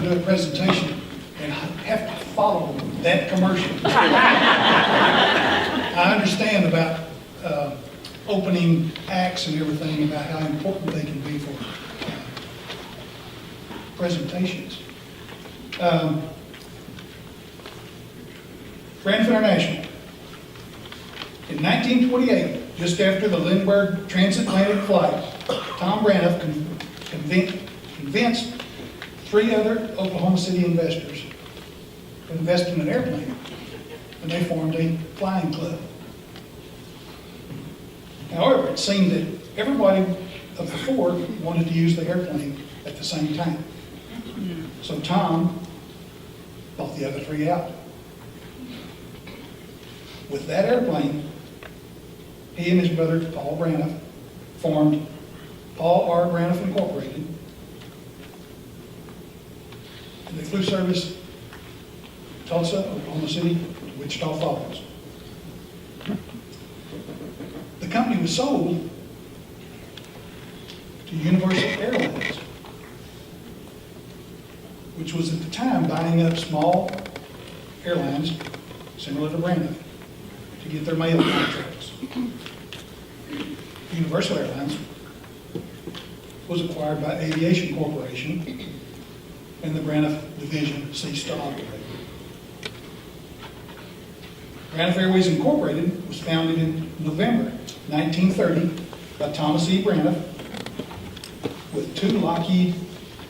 to do a presentation and have to follow that commercial. I understand about opening acts and everything, about how important they can be for presentations. Braniff International. In 1928, just after the Lindbergh transatlantic flight, Tom Braniff convinced 3 other Oklahoma City investors to invest in an airplane, and they formed a flying club. However, it seemed that everybody of the 4 wanted to use the airplane at the same time. So Tom bought the other 3 out. With that airplane, he and his brother, Paul Braniff, formed Paul R. Braniff Incorporated. And they flew service Tulsa, Oklahoma City, Wichita Falls. The company was sold to Universal Airlines, which was at the time buying up small airlines similar to Braniff to get their mail contracts. Universal Airlines was acquired by Aviation Corporation, and the Braniff division ceased to operate. Braniff Airways Incorporated was founded in November 1930 by Thomas E. Braniff with 2 Lockheed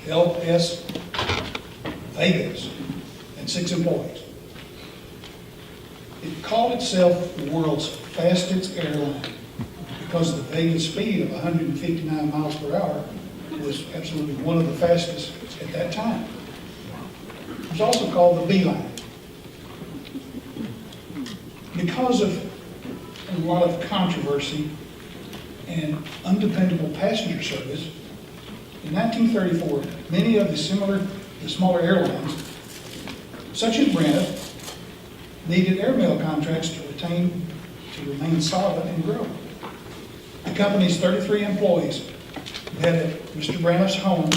LS Vegas and 6 employees. It called itself the world's fastest airline because the Vegas speed of 159 miles per hour was absolutely one of the fastest at that time. It was also called the B-line. Because of a lot of controversy and undependable passenger service, in 1934, many of the smaller airlines, such as Braniff, needed airmail contracts to remain solvent and grow. The company's 33 employees met at Mr. Braniff's home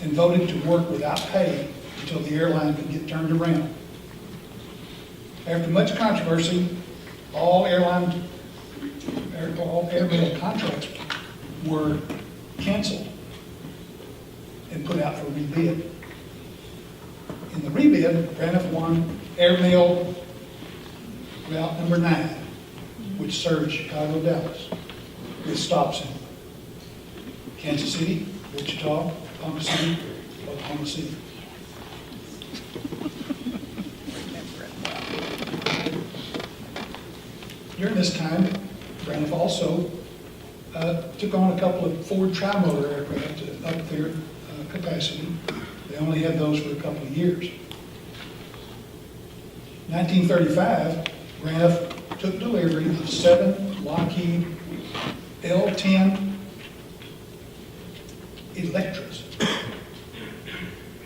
and voted to work without pay until the airline could get turned around. After much controversy, all airmail contracts were canceled and put out for rebid. In the rebid, Braniff won airmail route number 9, which served Chicago, Dallas, with stops in Kansas City, Wichita, Ponca City, Oklahoma City. During this time, Braniff also took on a couple of Ford tri-motor aircraft to up their capacity. They only had those for a couple of years. 1935, Braniff took delivery of 7 Lockheed L-10 Electras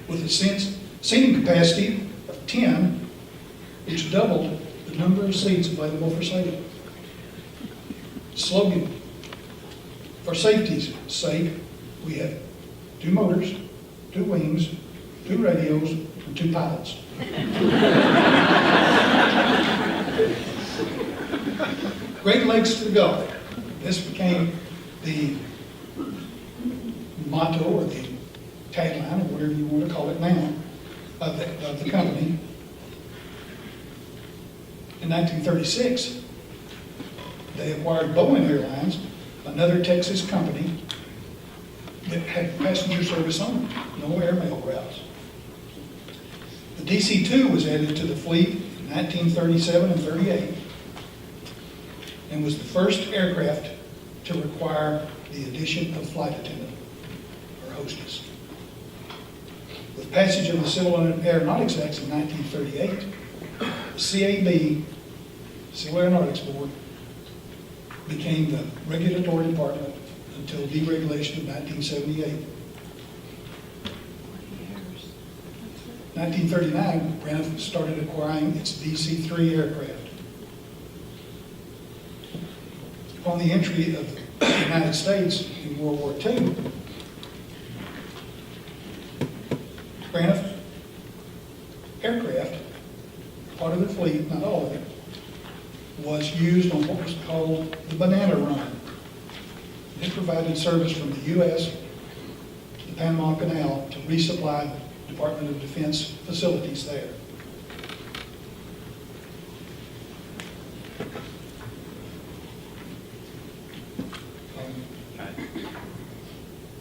with a seating capacity of 10, which doubled the number of seats available for sale. Slogan: for safety's sake, we have 2 motors, 2 wings, 2 radios, and 2 pilots. Great Lakes to the Gulf. This became the motto or the tagline, or whatever you want to call it now, of the company. In 1936, they acquired Boeing Airlines, another Texas company that had passenger service only, no airmail routes. The DC-2 was added to the fleet in 1937 and 38 and was the first aircraft to require the addition of flight attendant or hostess. With passage of the Civil Aeronautics Act in 1938, the CAB, Civil Aeronautics Board, became the regulatory department until deregulation of 1978. 1939, Braniff started acquiring its DC-3 aircraft. Upon the entry of the United States in World War II, Braniff aircraft, part of the fleet, not all of it, was used on what was called the Banana Run. It provided service from the U.S. to the Panama Canal to resupply Department of Defense facilities there.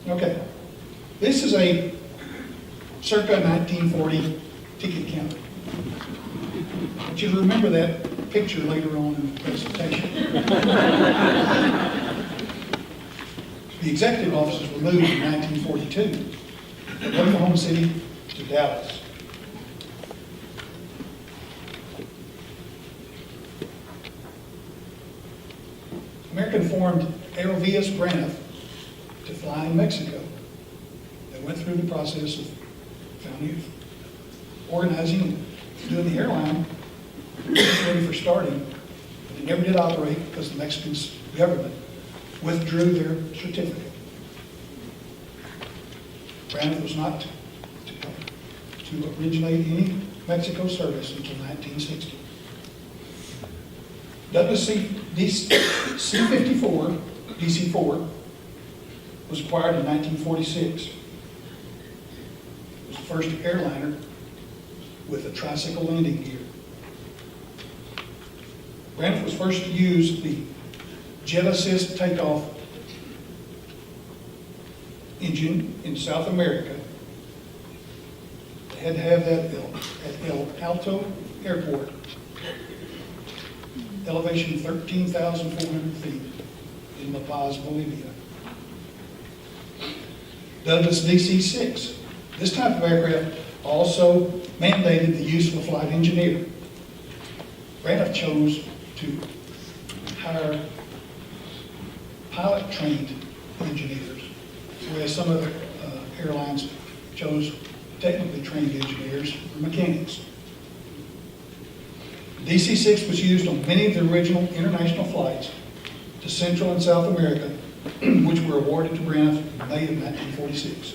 Okay, this is a circa 1940 ticket counter. I want you to remember that picture later on in the presentation. The executive offices were moved in 1942 from Oklahoma City to Dallas. American formed Aerovías Braniff to fly in Mexico. They went through the process of organizing and doing the airline, ready for starting, but it never did operate because the Mexican government withdrew their certificate. Braniff was not to originate any Mexico service until 1960. Douglas C-54, DC-4, was acquired in 1946. It was the first airliner with a tricycle landing gear. Braniff was first to use the jet assist takeoff engine in South America. They had to have that at El Alto Airport, elevation 13,400 feet in La Paz, Bolivia. Douglas DC-6. This type of aircraft also mandated the use of a flight engineer. Braniff chose to hire pilot-trained engineers, whereas some other airlines chose technically trained engineers or mechanics. DC-6 was used on many of the original international flights to Central and South America, which were awarded to Braniff in May of 1946.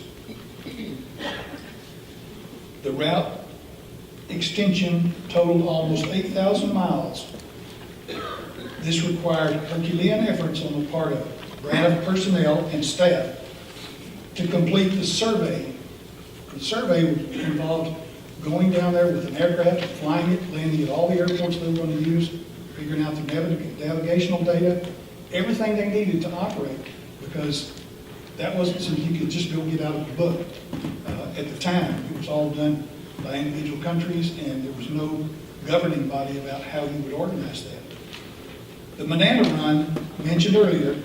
The route extension totaled almost 8,000 miles. This required Herculean efforts on the part of Braniff personnel and staff to complete the survey. The survey involved going down there with an aircraft, flying it, landing at all the airports they were going to use, figuring out the navigational data, everything they needed to operate, because that wasn't something you could just go get out of the book. At the time, it was all done by individual countries, and there was no governing body about how you would organize that. The Banana Run, mentioned earlier,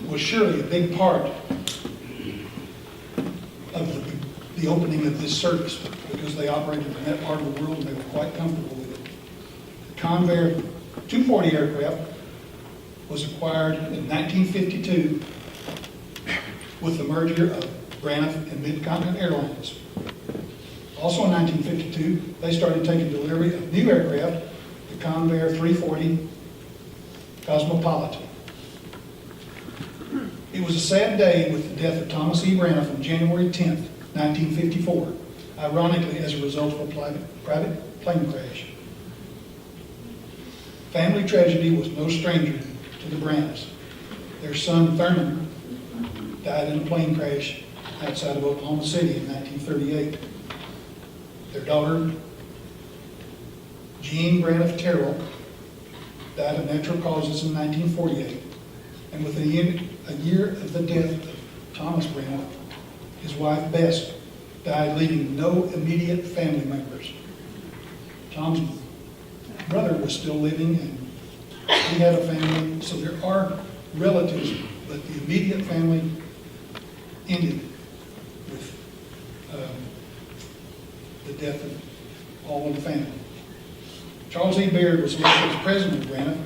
was surely a big part of the opening of this service, because they operated in that part of the world and they were quite comfortable with it. The Convair 240 aircraft was acquired in 1952 with the merger of Braniff and Mid-Continent Airlines. Also in 1952, they started taking delivery of new aircraft, the Convair 340 Cosmopolitan. It was a sad day with the death of Thomas E. Braniff on January 10th, 1954, ironically as a result of a private plane crash. Family tragedy was no stranger to the Braniffs. Their son Thurman died in a plane crash outside of Oklahoma City in 1938. Their daughter, Jean Braniff Terrell, died of natural causes in 1948. And within a year of the death of Thomas Braniff, his wife Bess died, leaving no immediate family members. Tom's brother was still living, and he had a family, so there are relatives, but the immediate family ended with the death of all of the family. Charles E. Beard was elected as president of Braniff.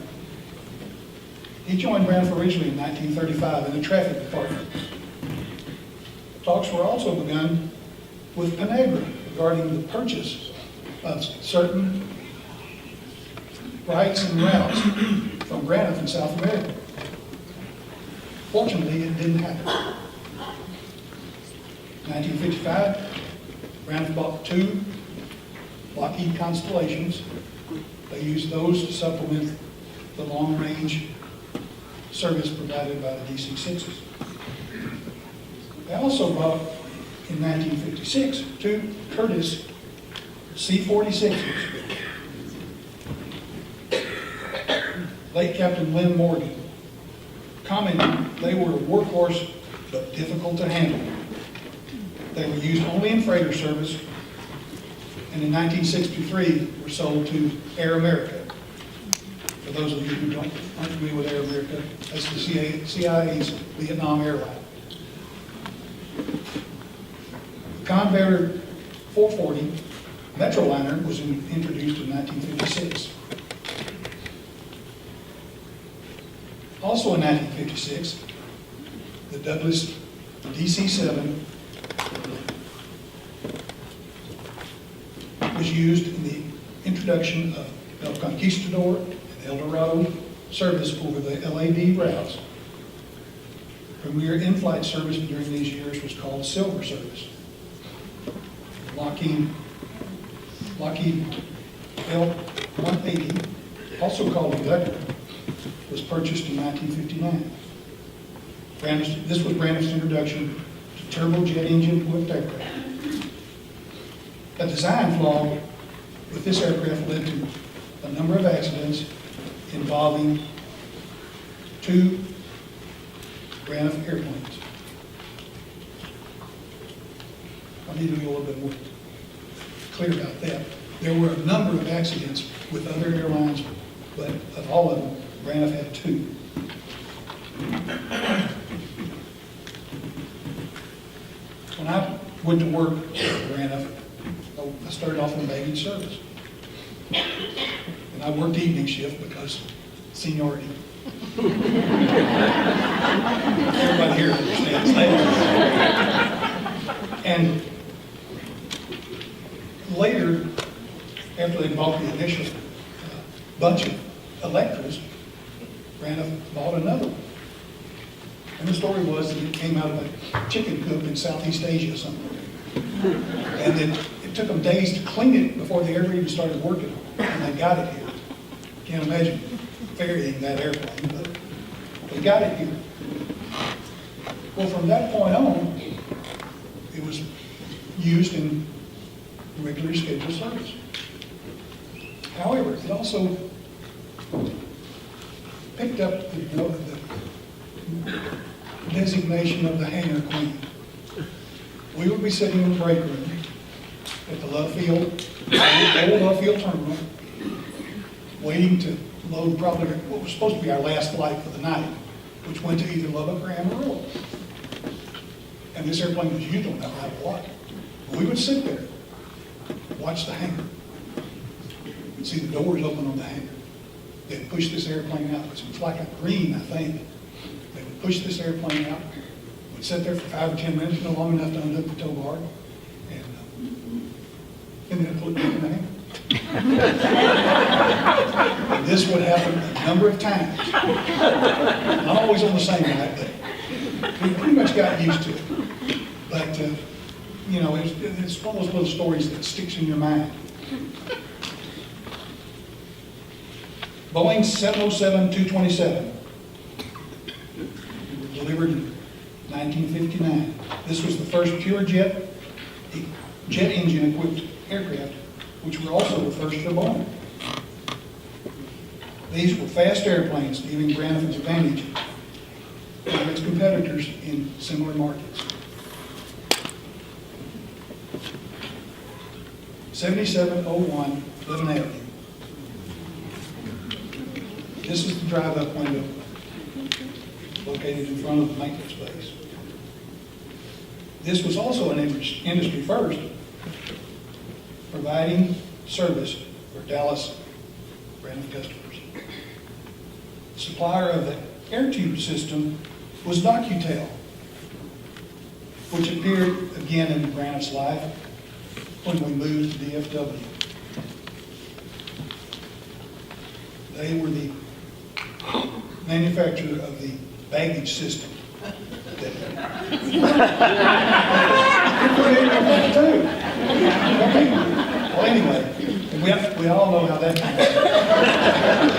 He joined Braniff originally in 1935 in the traffic department. Talks were also begun with Panagra regarding the purchase of certain rights and routes from Braniff in South America. Fortunately, it didn't happen. 1955, Braniff bought 2 Lockheed Constellations. They used those to supplement the long-range service provided by the DC-6s. They also bought, in 1956, 2 Curtiss C-46s. Late Captain Lynn Morgan commented they were a workhorse but difficult to handle. They were used only in freighter service, and in 1963 were sold to Air America. For those of you who aren't familiar with Air America, that's the CIA's Vietnam airline. The Convair 440 Metroliner was introduced in 1956. Also in 1956, the Douglas DC-7 was used in the introduction of El Conquistador and El Dorado service over the LAD routes. Premier in-flight service during these years was called Silver Service. Lockheed L-180, also called the Gutter, was purchased in 1959. This was Braniff's introduction to turbojet engine-equipped aircraft. A design flaw with this aircraft led to a number of accidents involving 2 Braniff airplanes. I need to be a little bit more clear about that. There were a number of accidents with other airlines, but of all of them, Braniff had 2. When I went to work at Braniff, I started off in baggage service. And I worked evening shift because seniority. Everybody here understands that. And later, after they bought the initial bunch of Electras, Braniff bought another one. And the story was that it came out of a chicken coop in Southeast Asia somewhere. And then it took them days to clean it before they ever even started working, and they got it here. Can't imagine ferrying that airplane, but they got it here. Well, from that point on, it was used in regular scheduled service. However, it also picked up the designation of the hangar queen. We would be sitting in the break room at the Love Field, the old Love Field terminal, waiting to load probably what was supposed to be our last flight for the night, which went to either Lubbock or Amarillo. And this airplane was used on that route a lot. We would sit there, watch the hangar, and see the doors open on the hangar. They'd push this airplane out. It was like a green, I think. They would push this airplane out. We'd sit there for 5 or 10 minutes, no long enough to unhook the tow bar, and then put it in the hangar. And this would happen a number of times. Not always on the same night, but we pretty much got used to it. But, you know, it's one of those little stories that sticks in your mind. Boeing 707-227 delivered in 1959. This was the first pure jet engine equipped aircraft, which were also the first for Boeing. These were fast airplanes, giving Braniff an advantage over its competitors in similar markets. 7701 Living Avenue. This is the drive-up window located in front of the maintenance base. This was also an industry first, providing service for Dallas Braniff customers. The supplier of the air tube system was DocuTel, which appeared again in Braniff's life when we moved to DFW. They were the manufacturer of the baggage system. You're familiar with that too. Well, anyway, we all know how that goes.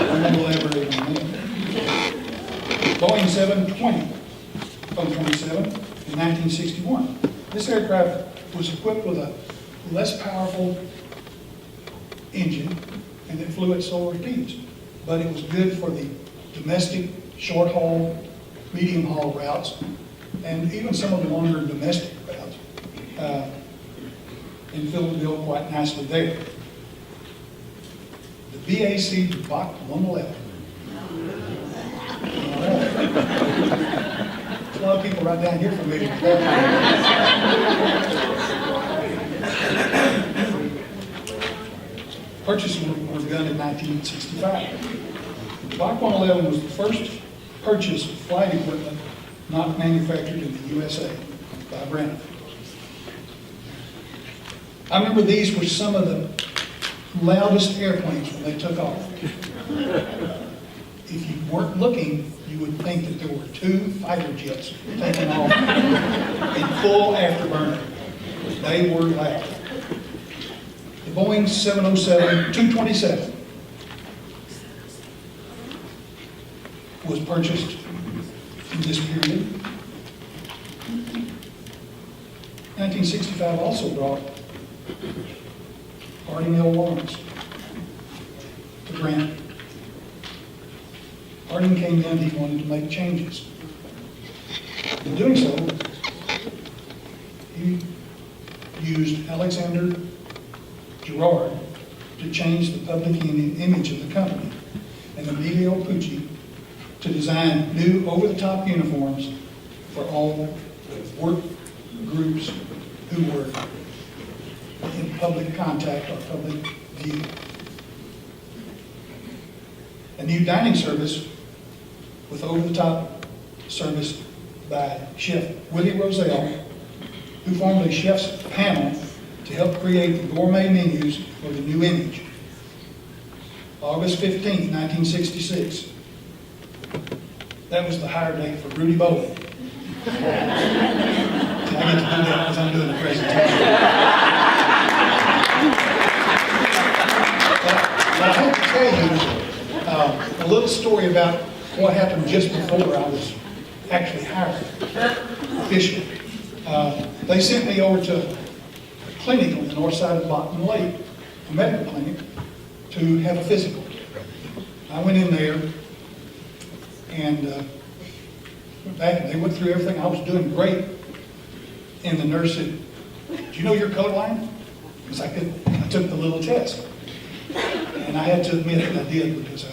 I'm not going to elaborate on that. Boeing 720, 027 in 1961. This aircraft was equipped with a less powerful engine, and it flew at slower speeds. But it was good for the domestic, short-haul, medium-haul routes, and even some of the longer domestic routes. And filled the bill quite nicely there. The BAC Bach 111. All right. There's a lot of people right down here familiar with that. Purchase was done in 1965. The Bach 111 was the first purchase of flight equipment not manufactured in the USA by Braniff. I remember these were some of the loudest airplanes when they took off. If you weren't looking, you would think that there were 2 fighter jets taking off in full afterburner. They were loud. The Boeing 227 was purchased in this period. 1965 also brought Harding L. Lawrence to Grant. Harding came in, he wanted to make changes. In doing so, he used Alexander Girard to change the public image of the company, and Emilio Pucci to design new over-the-top uniforms for all work groups who were in public contact or public view. A new dining service with over-the-top service by Chef Willie Roselle, who formed a chef's panel to help create the gourmet menus for the new image. August 15, 1966. That was the hire date for Rudy Bowling. I get to do that because I'm doing the presentation. But I hope to tell you a little story about what happened just before I was actually hired officially. They sent me over to a clinic on the north side of Bottom Lake, a medical clinic, to have a physical. I went in there and went back, and they went through everything. I was doing great. And the nurse said, "Do you know your color line?" Because I took the little test. And I had to admit that I did, because I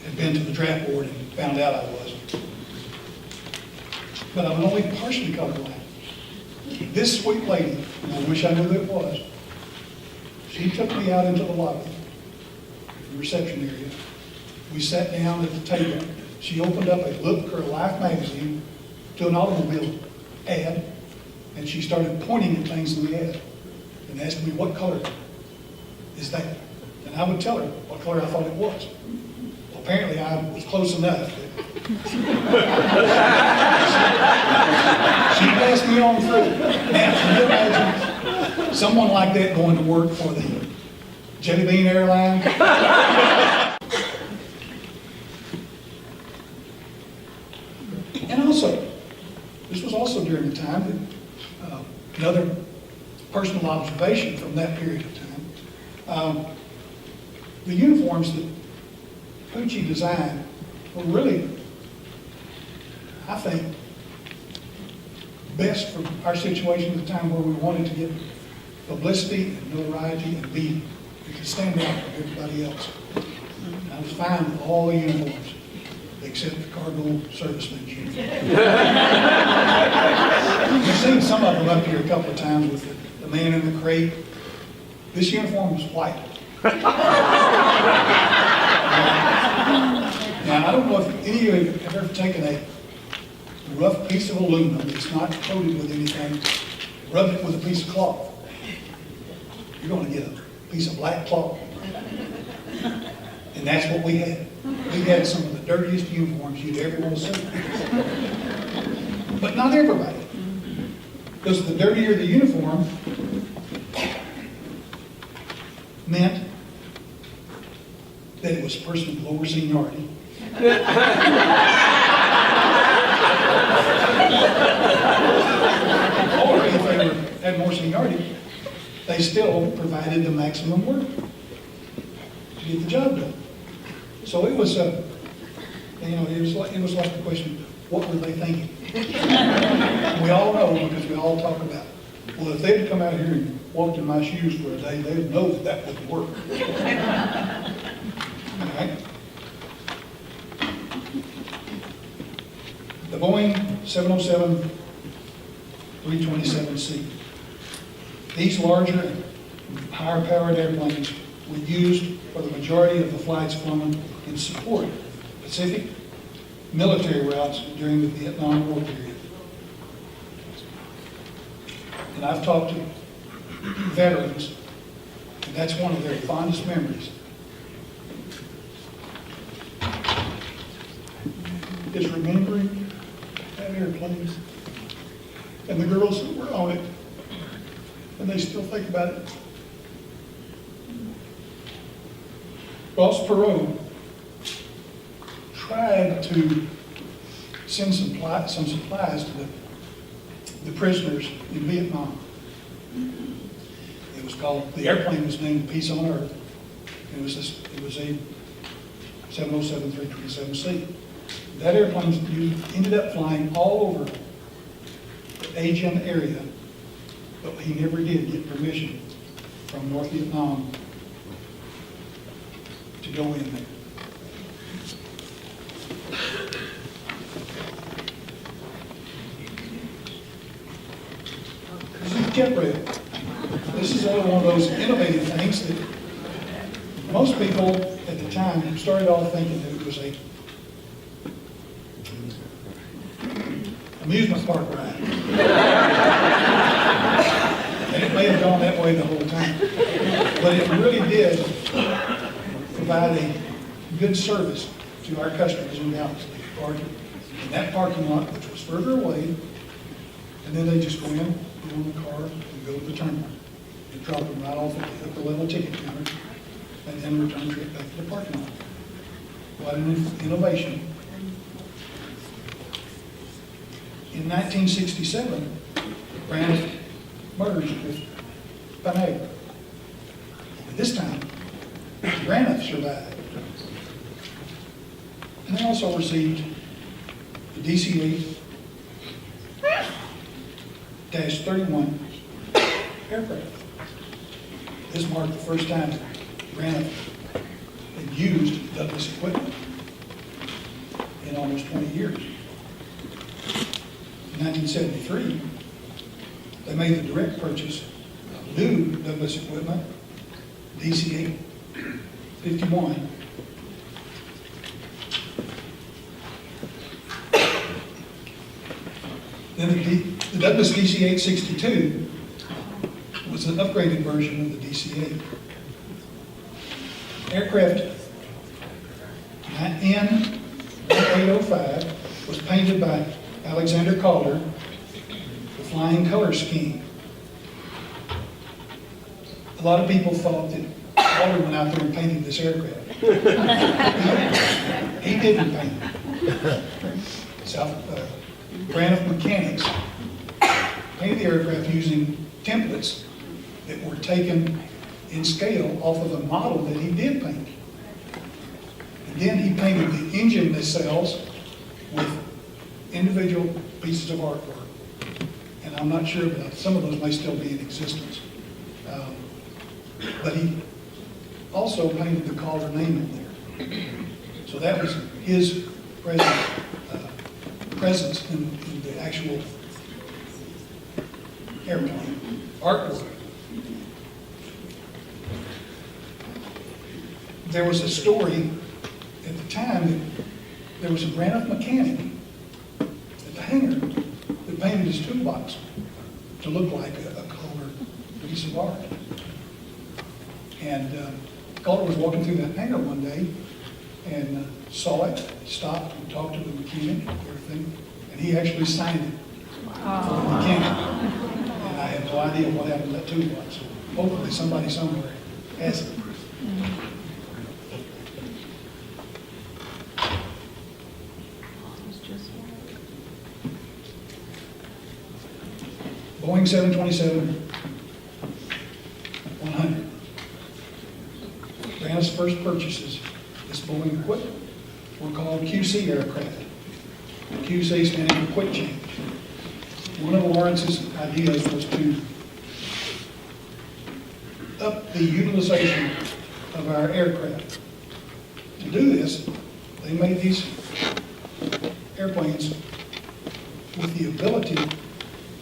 had been to the draft board and found out I was. But I was only partially colorblind. This sweet lady, and I wish I knew who it was, she took me out into the lobby, the reception area. We sat down at the table. She opened up a Look Her Life magazine to an automobile ad, and she started pointing at things in the ad and asked me, "What color is that?" And I would tell her what color I thought it was. Well, apparently I was close enough. She passed me on through. Now, can you imagine someone like that going to work for the Jelly Bean Airline? And also, this was also during the time that another personal observation from that period of time. The uniforms that Pucci designed were really, I think, best for our situation at the time, where we wanted to get publicity and notoriety and we could stand out from everybody else. And I was fine with all the uniforms except the cargo serviceman's uniform. You've seen some of them up here a couple of times with the man in the crate. This uniform was white. Now, I don't know if any of you have ever taken a rough piece of aluminum that's not coated with anything, rub it with a piece of cloth. You're going to get a piece of black cloth. And that's what we had. We had some of the dirtiest uniforms you'd ever want to see. But not everybody. Because the dirtier the uniform, meant that it was a person of lower seniority. Or if they had more seniority, they still provided the maximum work to get the job done. So it was it was like the question, what were they thinking? We all know, because we all talk about, well, if they'd come out here and walked in my shoes for a day, they'd know that that wouldn't work. All right? The Boeing 707-327C. These larger and higher-powered airplanes were used for the majority of the flights flown in support of Pacific military routes during the Vietnam War period. And I've talked to veterans, and that's one of their fondest memories, is remembering that airplane and the girls that were on it, and they still think about it. Ross Perot tried to send some supplies to the prisoners in Vietnam. It was called, the airplane was named Peace on Earth. It was a 707-327C. That airplane ended up flying all over the Asian area, but he never did get permission from North Vietnam to go in there. Jet rail. This is one of those innovative things that most people at the time started off thinking that it was a amusement park ride. And it may have gone that way the whole time. But it really did provide a good service to our customers in Dallas. They could park in that parking lot, which was further away, and then they just go in, get on the car, and go to the terminal. They drop them right off at the upper level ticket counter, and then return straight back to the parking lot. What an innovation. In 1967, Braniff merged with Braniff. And this time, Braniff survived. And they also received the DC-8-31 aircraft. This marked the first time that Braniff had used Douglas equipment in almost 20 years. In 1973, they made the direct purchase of new Douglas equipment, DC-8-51. Then the Douglas DC-8-62 was an upgraded version of the DC-8. Aircraft N-1805 was painted by Alexander Calder, the flying color scheme. A lot of people thought that Calder went out there and painted this aircraft. He didn't paint it. Braniff Mechanics painted the aircraft using templates that were taken in scale off of a model that he did paint. And then he painted the engine nacelles with individual pieces of artwork. And I'm not sure, but some of those may still be in existence. But he also painted the Calder name in there. So that was his presence in the actual airplane artwork. There was a story at the time that there was a Braniff mechanic at the hangar that painted his toolbox to look like a Calder piece of art. And Calder was walking through that hangar one day and saw it, stopped and talked to the mechanic and everything, and he actually signed it for the mechanic. And I have no idea what happened to that toolbox. Hopefully somebody somewhere as Boeing 727-100. Braniff's first purchases, this Boeing equipment, were called QC aircraft. QC standing for quick change. One of Lawrence's ideas was to up the utilization of our aircraft. To do this, they made these airplanes with the ability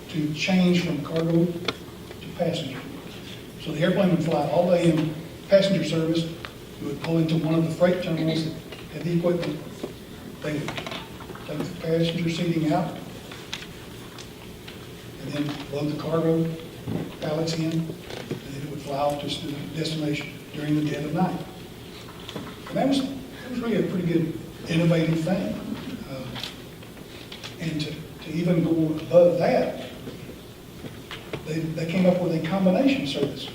to change from cargo to passenger. So the airplane would fly all day in passenger service. We would pull into one of the freight terminals that had the equipment. They would take the passenger seating out and then load the cargo pallets in, and then it would fly off to the destination during the dead of night. And that was really a pretty good innovative thing. And to even go above that, they came up with a combination service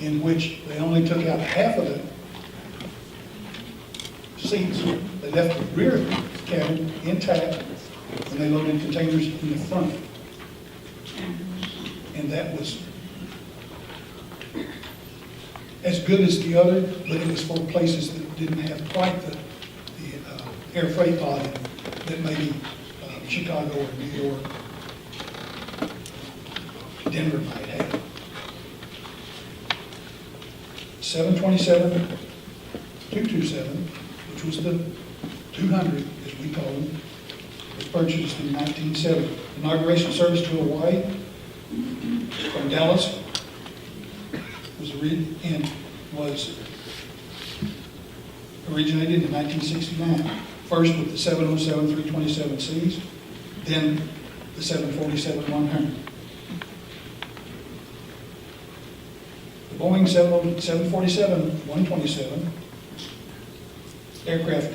in which they only took out half of the seats. They left the rear cabin intact, and they loaded containers in the front. And that was as good as the other, but it was for places that didn't have quite the air freight volume that maybe Chicago or New York, Denver might have. 727-227, which was the 200, as we call them, was purchased in 1970. Inauguration service to Hawaii from Dallas was originated in 1969. First with the 707-327Cs, then the 747-100. The Boeing 747-127 aircraft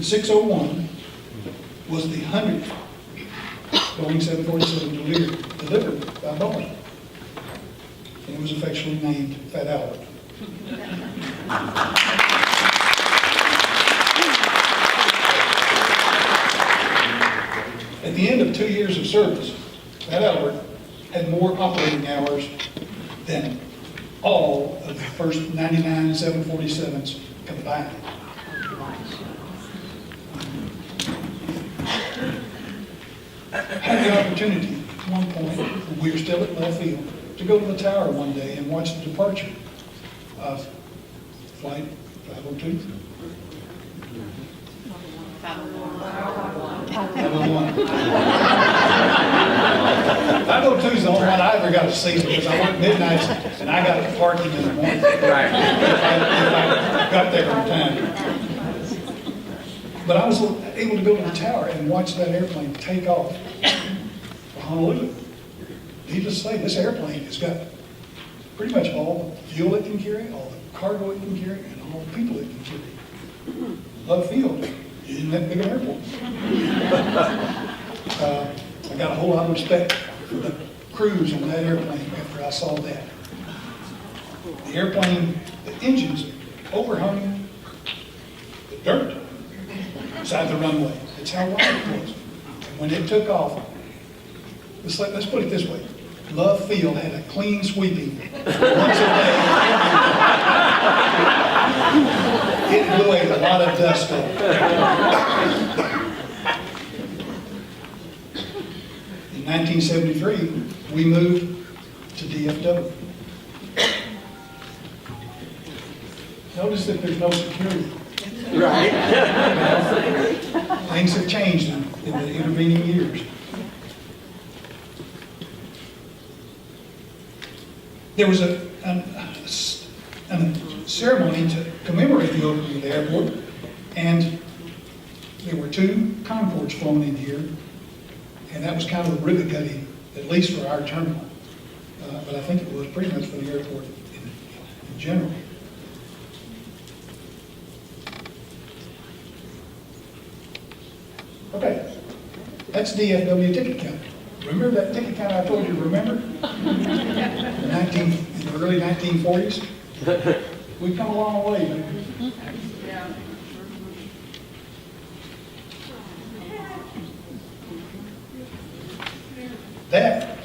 601 was the 100th Boeing 747 delivered by Boeing. And it was affectionately named Fat Albert. At the end of 2 years of service, Fat Albert had more operating hours than all of the first 99 747s combined. I had the opportunity at one point, when we were still at left field, to go to the tower one day and watch the departure of Flight 502. 501. 502 is the only one I ever got to see because I worked midnights and I got parking in the morning. Right. If I got there on time. But I was able to go to the tower and watch that airplane take off for Honolulu. Needless to say, this airplane has got pretty much all the fuel it can carry, all the cargo it can carry, and all the people it can carry. Love Field isn't that big an airport. I got a whole lot of respect for the crews on that airplane after I saw that. The airplane, the engines overhung the dirt beside the runway. That's how wide it was. And when it took off, let's put it this way. Love Field had a clean sweeping once a day. It blew a lot of dust up. In 1973, we moved to DFW. Notice that there's no security. Right. Things have changed in the intervening years. There was a ceremony to commemorate the opening of the airport, and there were 2 Concords flown in here, and that was kind of the ribbon cutting, at least for our terminal. But I think it was pretty much for the airport in general. Okay, that's DFW ticket count. Remember that ticket count I told you to remember? In the early 1940s. We've come a long way, man. That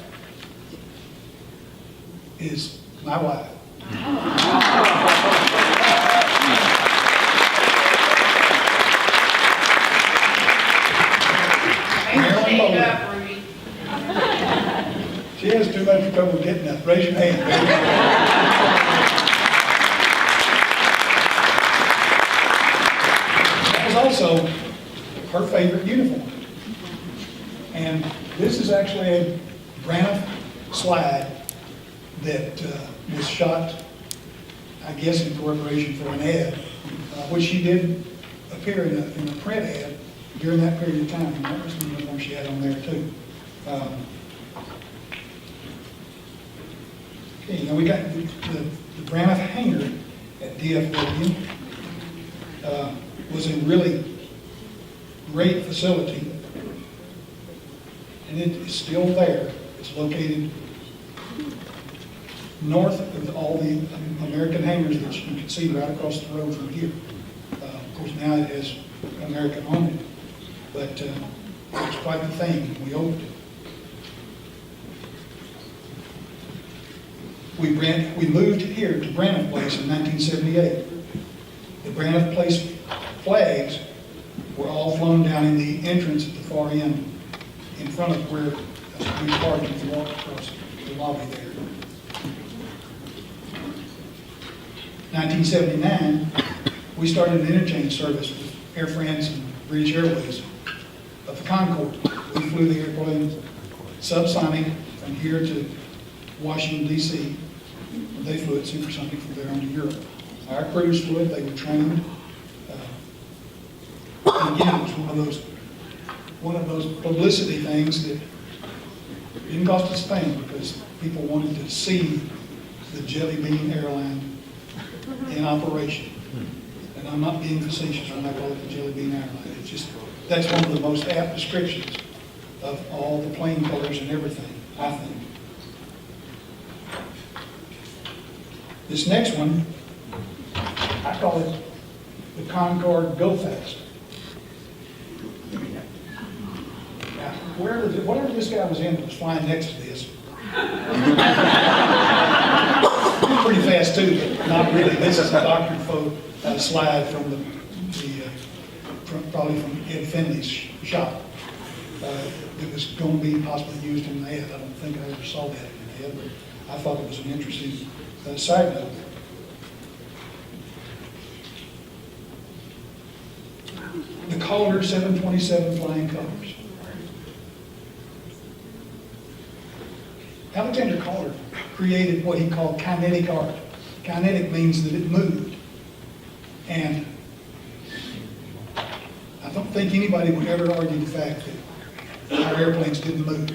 is my wife. Marilyn Bowler. She has too much trouble getting up. Raise your hand. That was also her favorite uniform. And this is actually a Braniff slide that was shot, I guess, in preparation for an ad, which she did appear in a print ad during that period of time. And that was the uniform she had on there too. Okay, now we got the Braniff hangar at DFW. Was a really great facility, and it is still there. It's located north of all the American hangars that you can see right across the road from here. Of course, now it has American on it, but it was quite the thing when we opened it. We moved here to Braniff Place in 1978. The Braniff Place flags were all flown down in the entrance at the far end, in front of where we parked and walked across the lobby there. 1979, we started an interchange service with Air France and British Airways of the Concorde. We flew the airplane subsonic from here to Washington, D.C. They flew it supersonic from there on to Europe. Our crews flew it, they were trained. And again, it was one of those publicity things that didn't cost us a thing, because people wanted to see the Jelly Bean airline in operation. And I'm not being facetious when I call it the Jelly Bean airline. It's just, that's one of the most apt descriptions of all the plane colors and everything, I think. This next one, I call it the Concorde Go Fast. Now, whatever this guy was in that was flying next to this, pretty fast too, but not really. This is a Dr. Foe slide from probably from Ed Finley's shop. It was going to be possibly used in the ad. I don't think I ever saw that in the ad, but I thought it was an interesting side note. The Calder 727 flying colors. Alexander Calder created what he called kinetic art. Kinetic means that it moved. And I don't think anybody would ever argue the fact that our airplanes didn't move.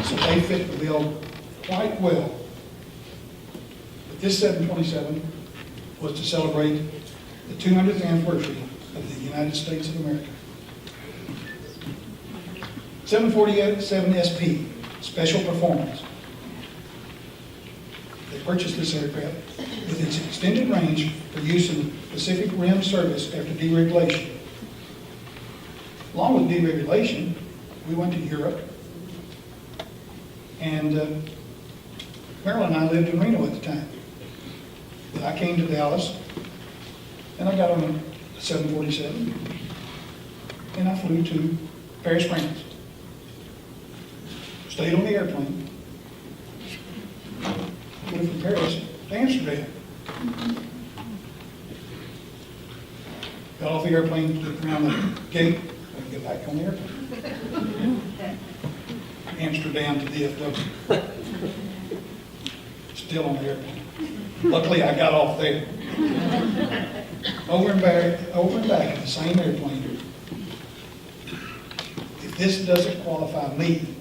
So they fit the bill quite well. But this 727 was to celebrate the 200th anniversary of the United States of America. 747 SP, special performance. They purchased this aircraft with its extended range for use in Pacific Rim service after deregulation. Along with deregulation, we went to Europe, and Marilyn and I lived in Reno at the time. But I came to Dallas, and I got on a 747, and I flew to Paris, France. Stayed on the airplane, flew from Paris to Amsterdam. Got off the airplane, looked around the gate, and get back on the airplane. Amsterdam to DFW. Still on the airplane. Luckily, I got off there. Over and back in the same airplane. If this doesn't qualify me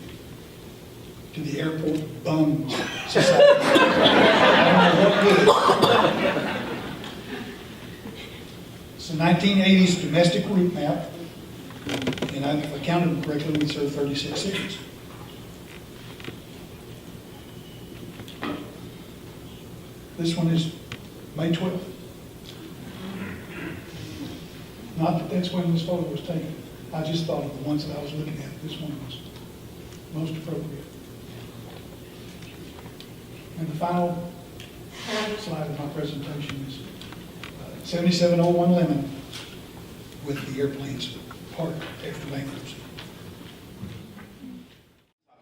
to the Airport Bum Society, I don't know what would. It's the 1980s domestic route map, and if I counted them correctly, we served 36 cities. This one is May 12th. Not that that's when this photo was taken. I just thought of the ones that I was looking at. This one was most appropriate. And the final slide of my presentation is 7701 Lemon with the airplanes parked after bankruptcy.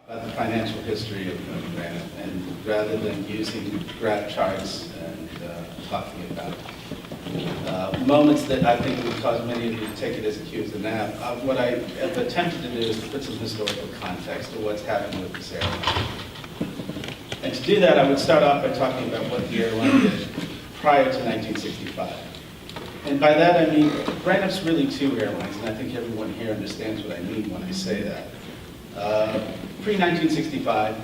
About the financial history of Braniff, and rather than using graph charts and talking about moments that I think would cause many of you to take it as a cue as a nap, what I have attempted to do is to put some historical context to what's happened with this airline. And to do that, I would start off by talking about what the airline did prior to 1965. And by that I mean, Braniff's really two airlines, and I think everyone here understands what I mean when I say that. Pre-1965,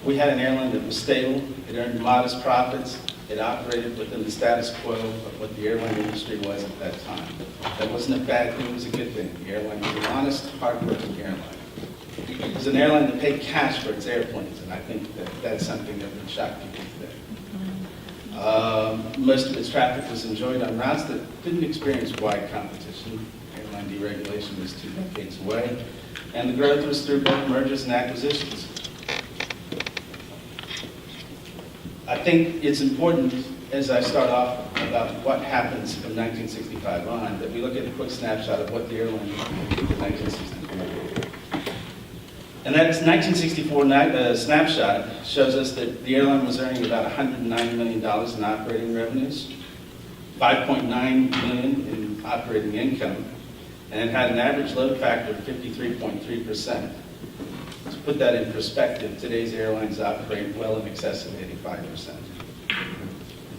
we had an airline that was stable, it earned modest profits, it operated within the status quo of what the airline industry was at that time. That wasn't a bad thing, it was a good thing. The airline was an honest, hard-working airline. It was an airline that paid cash for its airplanes, and I think that that's something that would shock people today. Most of its traffic was enjoyed on routes that didn't experience wide competition. Airline deregulation was 2 decades away, and the growth was through both mergers and acquisitions. I think it's important, as I start off about what happens from 1965 on, that we look at a quick snapshot of what the airline was in 1964. And that 1964 snapshot shows us that the airline was earning about $109 million in operating revenues, $5.9 million in operating income, and it had an average load factor of 53.3%. To put that in perspective, today's airlines operate well in excess of 85%.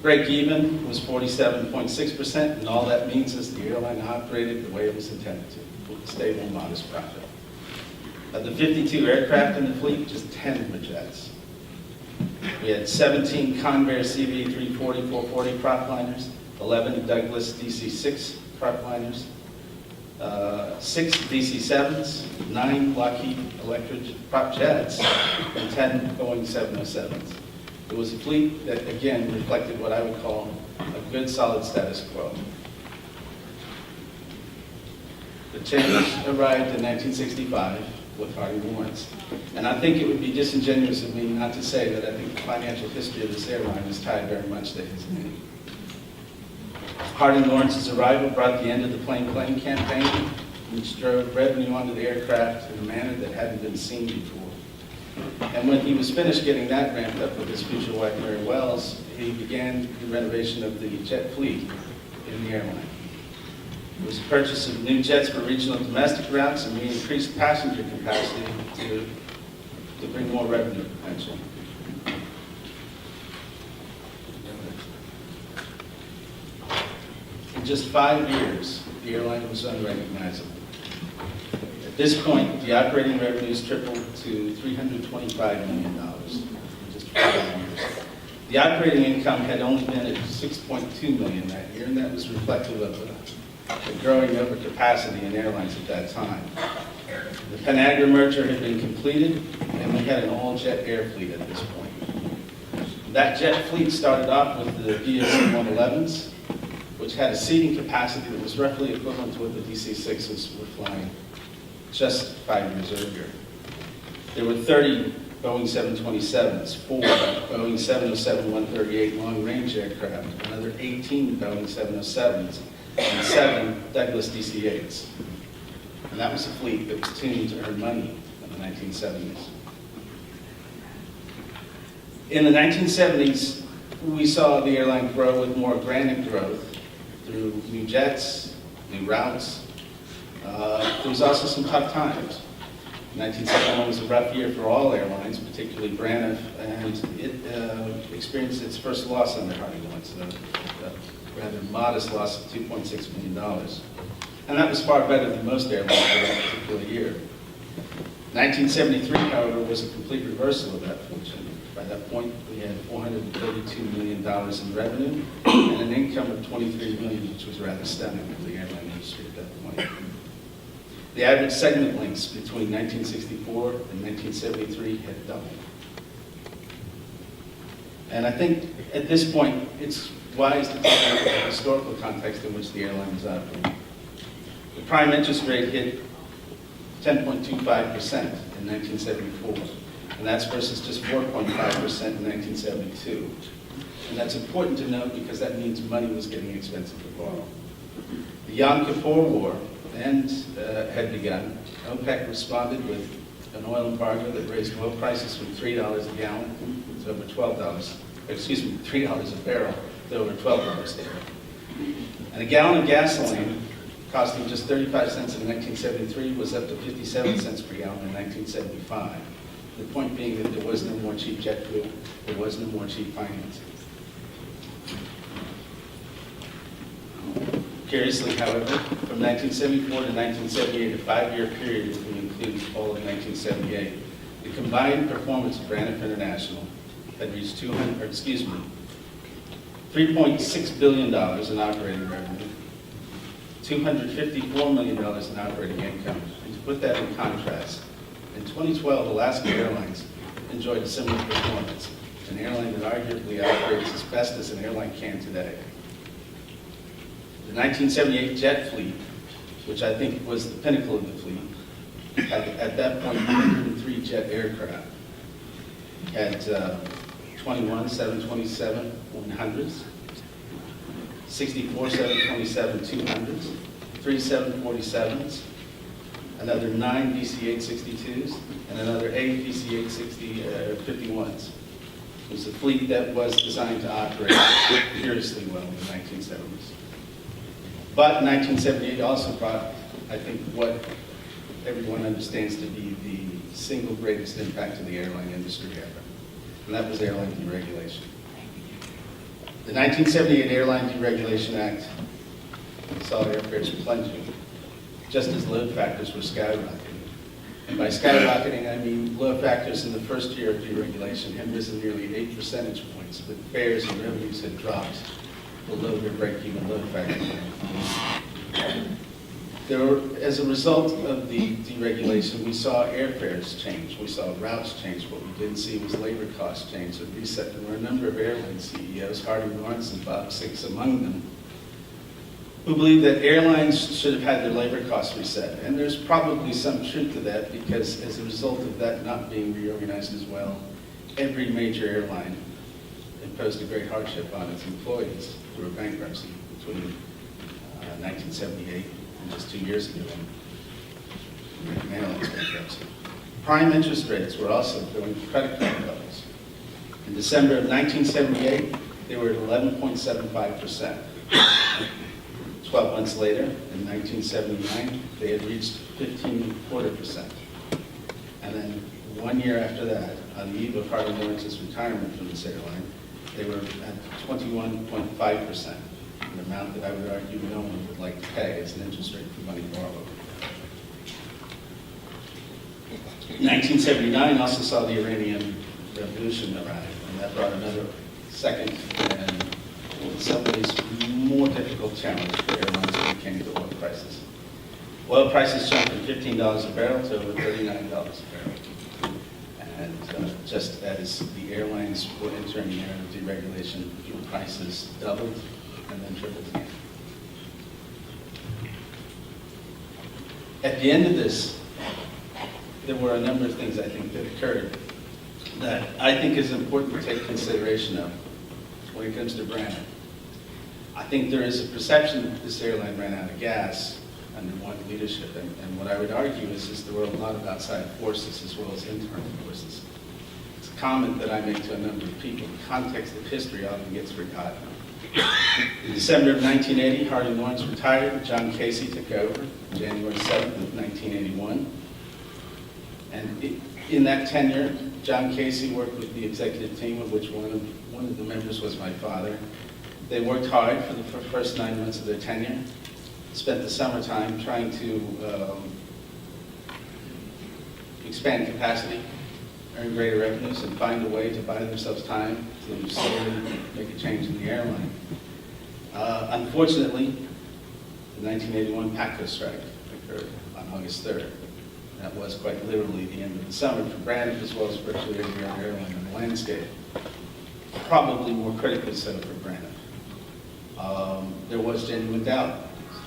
Break even was 47.6%, and all that means is the airline operated the way it was intended to, with a stable, modest profit. Of the 52 aircraft in the fleet, just 10 were jets. We had 17 Convair CV340, 440 propliners, 11 Douglas DC-6 propliners, 6 DC-7s, 9 Lockheed Electric prop jets, and 10 Boeing 707s. It was a fleet that, again, reflected what I would call a good, solid status quo. The change arrived in 1965 with Harding Lawrence. And I think it would be disingenuous of me not to say that I think the financial history of this airline is tied very much to his name. Harding Lawrence's arrival brought the end of the plain plane campaign, which drove revenue onto the aircraft in a manner that hadn't been seen before. And when he was finished getting that ramped up with his future wife, Mary Wells, he began the renovation of the jet fleet in the airline. It was a purchase of new jets for regional and domestic routes, and we increased passenger capacity to bring more revenue potential. In just 5 years, the airline was unrecognizable. At this point, the operating revenues tripled to $325 million in just 5 years. The operating income had only been at $6.2 million that year, and that was reflective of the growing overcapacity in airlines at that time. The Panagra merger had been completed, and we had an all-jet air fleet at this point. That jet fleet started off with the DC-111s, which had a seating capacity that was roughly equivalent to what the DC-6s were flying just 5 years earlier. There were 30 Boeing 727s, 4 Boeing 707-138 long-range aircraft, another 18 Boeing 707s, and 7 Douglas DC-8s. And that was a fleet that was tuned to earn money in the 1970s. In the 1970s, we saw the airline grow with more organic growth through new jets, new routes. There was also some tough times. 1971 was a rough year for all airlines, particularly Braniff, and it experienced its first loss under Harding Lawrence, a rather modest loss of $2.6 million. And that was far better than most airlines for that particular year. 1973, however, was a complete reversal of that fortune. By that point, we had $432 million in revenue and an income of $23 million, which was rather stunning for the airline industry at that point. The average segment lengths between 1964 and 1973 had doubled. And I think at this point, it's wise to take a look at the historical context in which the airline is operating. The prime interest rate hit 10.25% in 1974, and that's versus just 4.5% in 1972. And that's important to note because that means money was getting expensive to borrow. The Yom Kippur War had begun. OPEC responded with an oil embargo that raised oil prices from $3 a gallon to over $12, excuse me, $3 a barrel to over $12 a barrel. And a gallon of gasoline costing just 35 cents in 1973 was up to 57 cents per gallon in 1975. The point being that there was no more cheap jet fuel, there was no more cheap financing. Curiously, however, from 1974 to 1978, a 5-year period if we include all of 1978, the combined performance of Braniff International had reached $3.6 billion in operating revenue, $254 million in operating income. And to put that in contrast, in 2012, Alaska Airlines enjoyed a similar performance, an airline that arguably operates as best as an airline can today. The 1978 jet fleet, which I think was the pinnacle of the fleet, had at that point 103 jet aircraft. Had 21 727-100s, 64 727-200s, 3 747s, another 9 DC-862s, and another 8 DC-851s. It was a fleet that was designed to operate curiously well in the 1970s. But 1978 also brought, I think, what everyone understands to be the single greatest impact to the airline industry ever, and that was airline deregulation. The 1978 Airline Deregulation Act saw airfares plunging, just as load factors were skyrocketing. And by skyrocketing, I mean load factors in the first year of deregulation had risen nearly 8 percentage points, but fares and revenues had dropped below their break-even load factor. As a result of the deregulation, we saw airfares change, we saw routes change. What we didn't see was labor costs change and reset. There were a number of airline CEOs, Harding Lawrence and Bob Six among them, who believed that airlines should have had their labor costs reset. And there's probably some truth to that because as a result of that not being reorganized as well, every major airline imposed a great hardship on its employees through a bankruptcy between 1978 and just 2 years ago in American Airlines bankruptcy. Prime interest rates were also going to credit card levels. In December of 1978, they were at 11.75%. 12 months later, in 1979, they had reached 15.25%. And then 1 year after that, on the eve of Harding Lawrence's retirement from this airline, they were at 21.5%, an amount that I would argue no one would like to pay as an interest rate for money borrowed. 1979 also saw the Iranian Revolution arrive, and that brought another second and in some ways more difficult challenge for airlines when it came to oil prices. Oil prices jumped from $15 a barrel to over $39 a barrel. And just as the airlines were entering the era of deregulation, fuel prices doubled and then tripled again. At the end of this, there were a number of things I think that occurred that I think is important to take consideration of when it comes to Braniff. I think there is a perception that this airline ran out of gas under one leadership, and what I would argue is there were a lot of outside forces as well as internal forces. It's a comment that I make to a number of people. The context of history often gets forgotten. In December of 1980, Harding Lawrence retired. John Casey took over January 7th of 1981. And in that tenure, John Casey worked with the executive team, of which one of the members was my father. They worked hard for the first 9 months of their tenure, spent the summertime trying to expand capacity, earn greater revenues, and find a way to buy themselves time to slowly make a change in the airline. Unfortunately, the 1981 PATCO strike occurred on August 3rd. That was quite literally the end of the summer for Braniff as well as virtually every other airline in the landscape. probably more critically so for Braniff. There was genuine doubt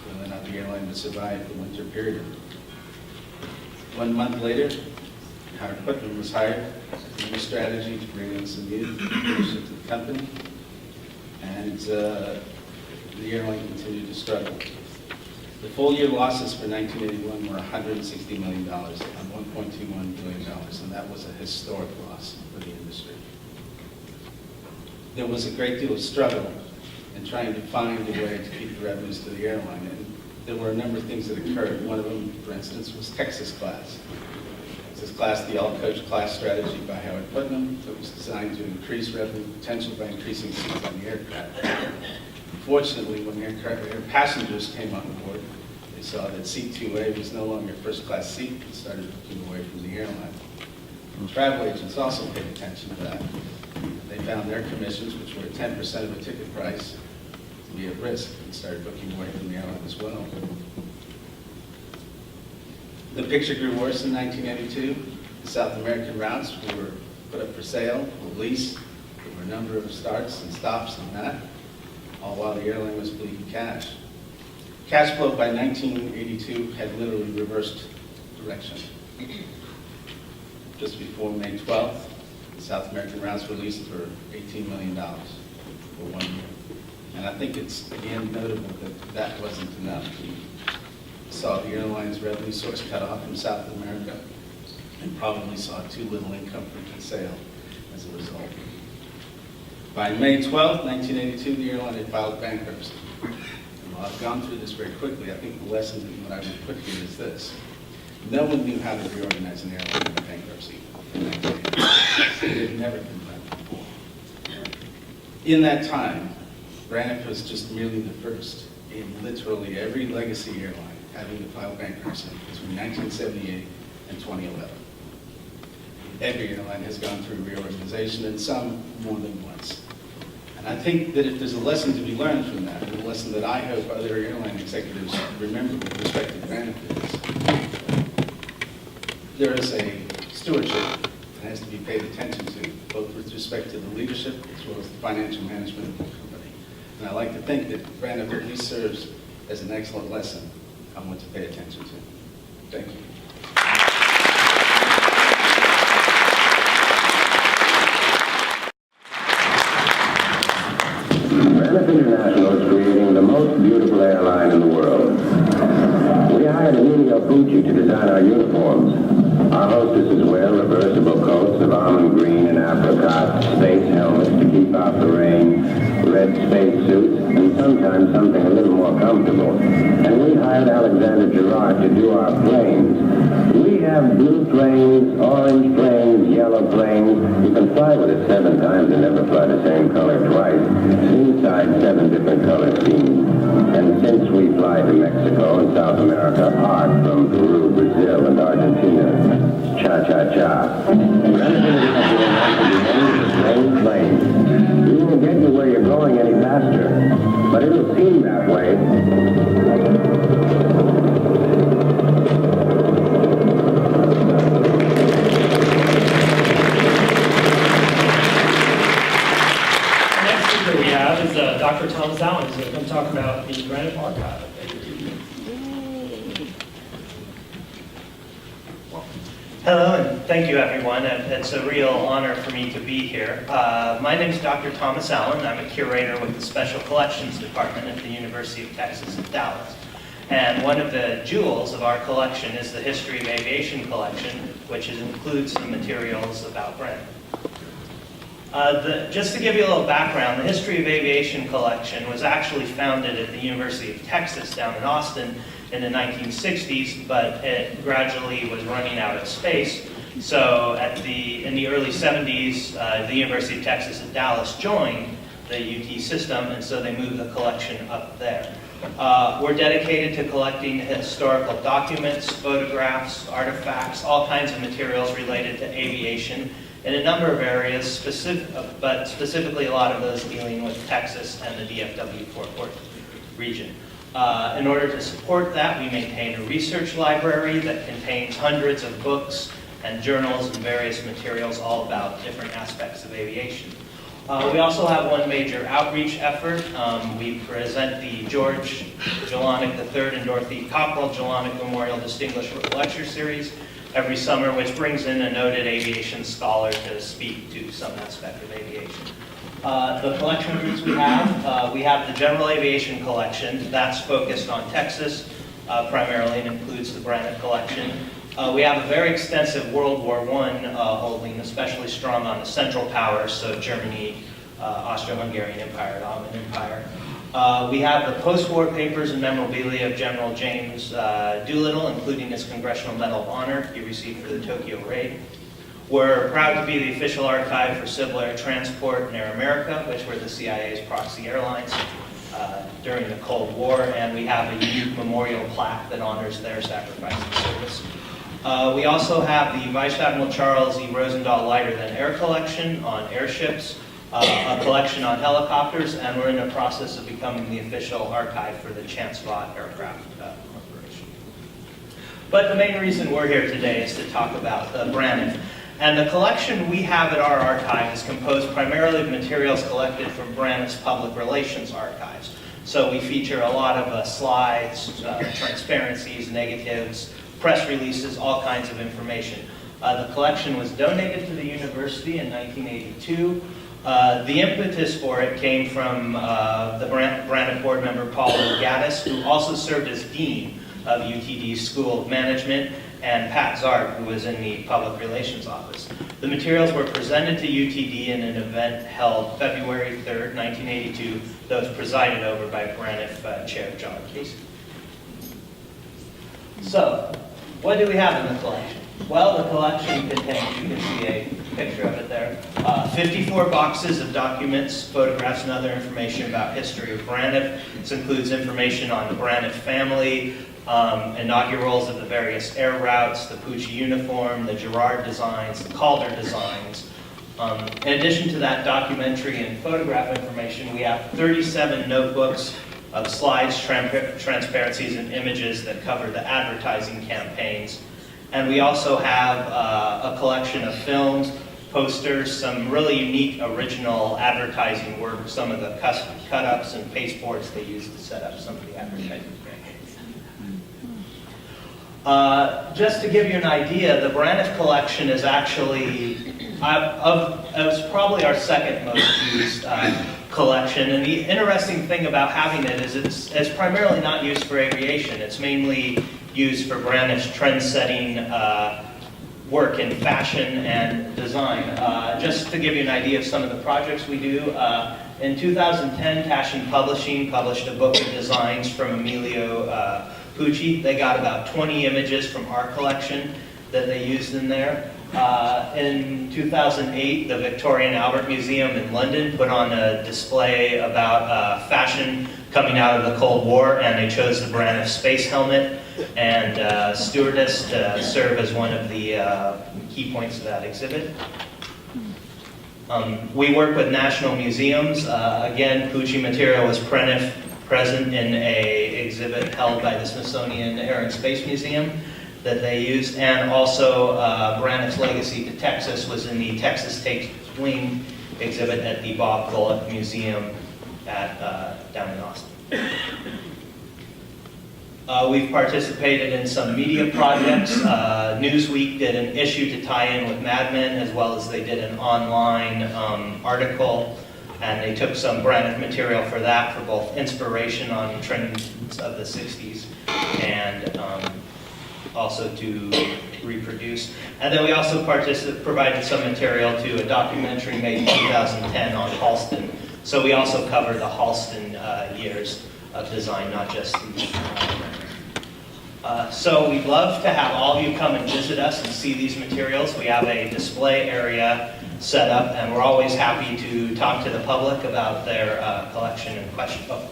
whether or not the airline would survive the winter period. 1 month later, Howard Putnam was hired with a new strategy to bring in some new leadership to the company, and the airline continued to struggle. The full year losses for 1981 were $160 million on $1.21 billion, and that was a historic loss for the industry. There was a great deal of struggle in trying to find a way to keep the revenues to the airline, and there were a number of things that occurred. One of them, for instance, was Texas class. Texas class, the all-coach class strategy by Howard Putnam, that was designed to increase revenue potential by increasing seats on the aircraft. Unfortunately, when air passengers came on board, they saw that seat 2A was no longer a first-class seat and started looking away from the airline. Travel agents also paid attention to that. They found their commissions, which were 10% of a ticket price, to be at risk and started looking away from the airline as well. The picture grew worse in 1982. The South American routes were put up for sale, or lease. There were a number of starts and stops on that, all while the airline was bleeding cash. Cash flow by 1982 had literally reversed direction. Just before May 12th, the South American routes were leased for $18 million for 1 year. And I think it's, again, notable that that wasn't enough. We saw the airline's revenue source cut off from South America and probably saw too little income from the sale as a result. By May 12th, 1982, the airline had filed bankruptcy. And while I've gone through this very quickly, I think the lesson that I would put here is this. No one knew how to reorganize an airline in bankruptcy in 1982. It had never been done before. In that time, Braniff was just merely the first in literally every legacy airline having to file bankruptcy between 1978 and 2011. Every airline has gone through reorganization, and some more than once. And I think that if there's a lesson to be learned from that, and a lesson that I hope other airline executives remember with respect to Braniff is, there is a stewardship that has to be paid attention to, both with respect to the leadership as well as the financial management of the company. And I like to think that Braniff at least serves as an excellent lesson on what to pay attention to. Thank you. Braniff International is creating the most beautiful airline in the world. We hired Emilio Pucci to design our uniforms. Our hostesses wear reversible coats of almond green and apricot, space helmets to keep out the rain, red space suits, and sometimes something a little more comfortable. And we hired Alexander Gerard to do our planes. We have blue planes, orange planes, yellow planes. You can fly with us 7 times and never fly the same color twice. Inside 7 different color schemes. And since we fly to Mexico and South America, art from Peru, Brazil, and Argentina. Cha-cha-cha. Plain plane. We won't get you where you're going any faster, but it'll seem that way. Next speaker we have is Dr. Thomas Allen, who's going to come talk about the Braniff Archive. Hello, and thank you, everyone. It's a real honor for me to be here. My name is Dr. Thomas Allen. I'm a curator with the Special Collections Department at the University of Texas at Dallas. And one of the jewels of our collection is the History of Aviation collection, which includes some materials about Braniff. Just to give you a little background, the History of Aviation collection was actually founded at the University of Texas down in Austin in the 1960s, but it gradually was running out of space. So in the early 70s, the University of Texas at Dallas joined the UT system, and so they moved the collection up there. We're dedicated to collecting historical documents, photographs, artifacts, all kinds of materials related to aviation in a number of areas, but specifically a lot of those dealing with Texas and the DFW Fort Worth region. In order to support that, we maintain a research library that contains hundreds of books and journals and various materials all about different aspects of aviation. We also have one major outreach effort. We present the George Jelonic III and Dorothy Cockrell Jelonic Memorial Distinguished Lecture Series every summer, which brings in a noted aviation scholar to speak to some aspect of aviation. The collection groups we have the General Aviation Collection. That's focused on Texas primarily and includes the Braniff collection. We have a very extensive World War I holding, especially strong on the Central Powers, so Germany, Austro-Hungarian Empire, and Ottoman Empire. We have the post-war papers and memorabilia of General James Doolittle, including his Congressional Medal of Honor he received for the Tokyo raid. We're proud to be the official archive for Civil Air Transport and Air America, which were the CIA's proxy airlines during the Cold War, and we have a unique memorial plaque that honors their sacrifice and service. We also have the Vice Admiral Charles E. Rosendahl Lighter Than Air collection on airships, a collection on helicopters, and we're in the process of becoming the official archive for the Chance Vought Aircraft Corporation. But the main reason we're here today is to talk about the Braniff. And the collection we have at our archive is composed primarily of materials collected from Braniff's public relations archives. So we feature a lot of slides, transparencies, negatives, press releases, all kinds of information. The collection was donated to the university in 1982. The impetus for it came from the Braniff board member Paul Gaddis, who also served as dean of UTD's School of Management, and Pat Zart, who was in the Public Relations Office. The materials were presented to UTD in an event held February 3rd, 1982, that was presided over by Braniff Chair John Casey. So, what do we have in the collection? Well, the collection contains, you can see a picture of it there, 54 boxes of documents, photographs, and other information about history of Braniff. This includes information on the Braniff family, inaugurals of the various air routes, the Pucci uniform, the Girard designs, the Calder designs. In addition to that documentary and photograph information, we have 37 notebooks of slides, transparencies, and images that cover the advertising campaigns. And we also have a collection of films, posters, some really unique original advertising work, some of the cut-ups and pasteboards they used to set up some of the advertising campaigns. Just to give you an idea, the Braniff collection is actually, it's probably our second most used collection. And the interesting thing about having it is it's primarily not used for aviation. It's mainly used for Braniff's trend-setting work in fashion and design. Just to give you an idea of some of the projects we do, in 2010, Cashin Publishing published a book of designs from Emilio Pucci. They got about 20 images from our collection that they used in there. In 2008, the Victoria and Albert Museum in London put on a display about fashion coming out of the Cold War, and they chose the Braniff space helmet and stewardess to serve as one of the key points of that exhibit. We work with national museums. Again, Pucci material was present in an exhibit held by the Smithsonian Air and Space Museum that they used, and also Braniff's legacy to Texas was in the Texas Takes Wing exhibit at the Bob Bullock Museum down in Austin. We've participated in some media projects. Newsweek did an issue to tie in with Mad Men, as well as they did an online article, and they took some Braniff material for that, for both inspiration on trends of the 60s and also to reproduce. And then we also provided some material to a documentary made in 2010 on Halston. So we also cover the Halston years of design, not just the so we'd love to have all of you come and visit us and see these materials. We have a display area set up, and we're always happy to talk to the public about their collection and questions. Oh.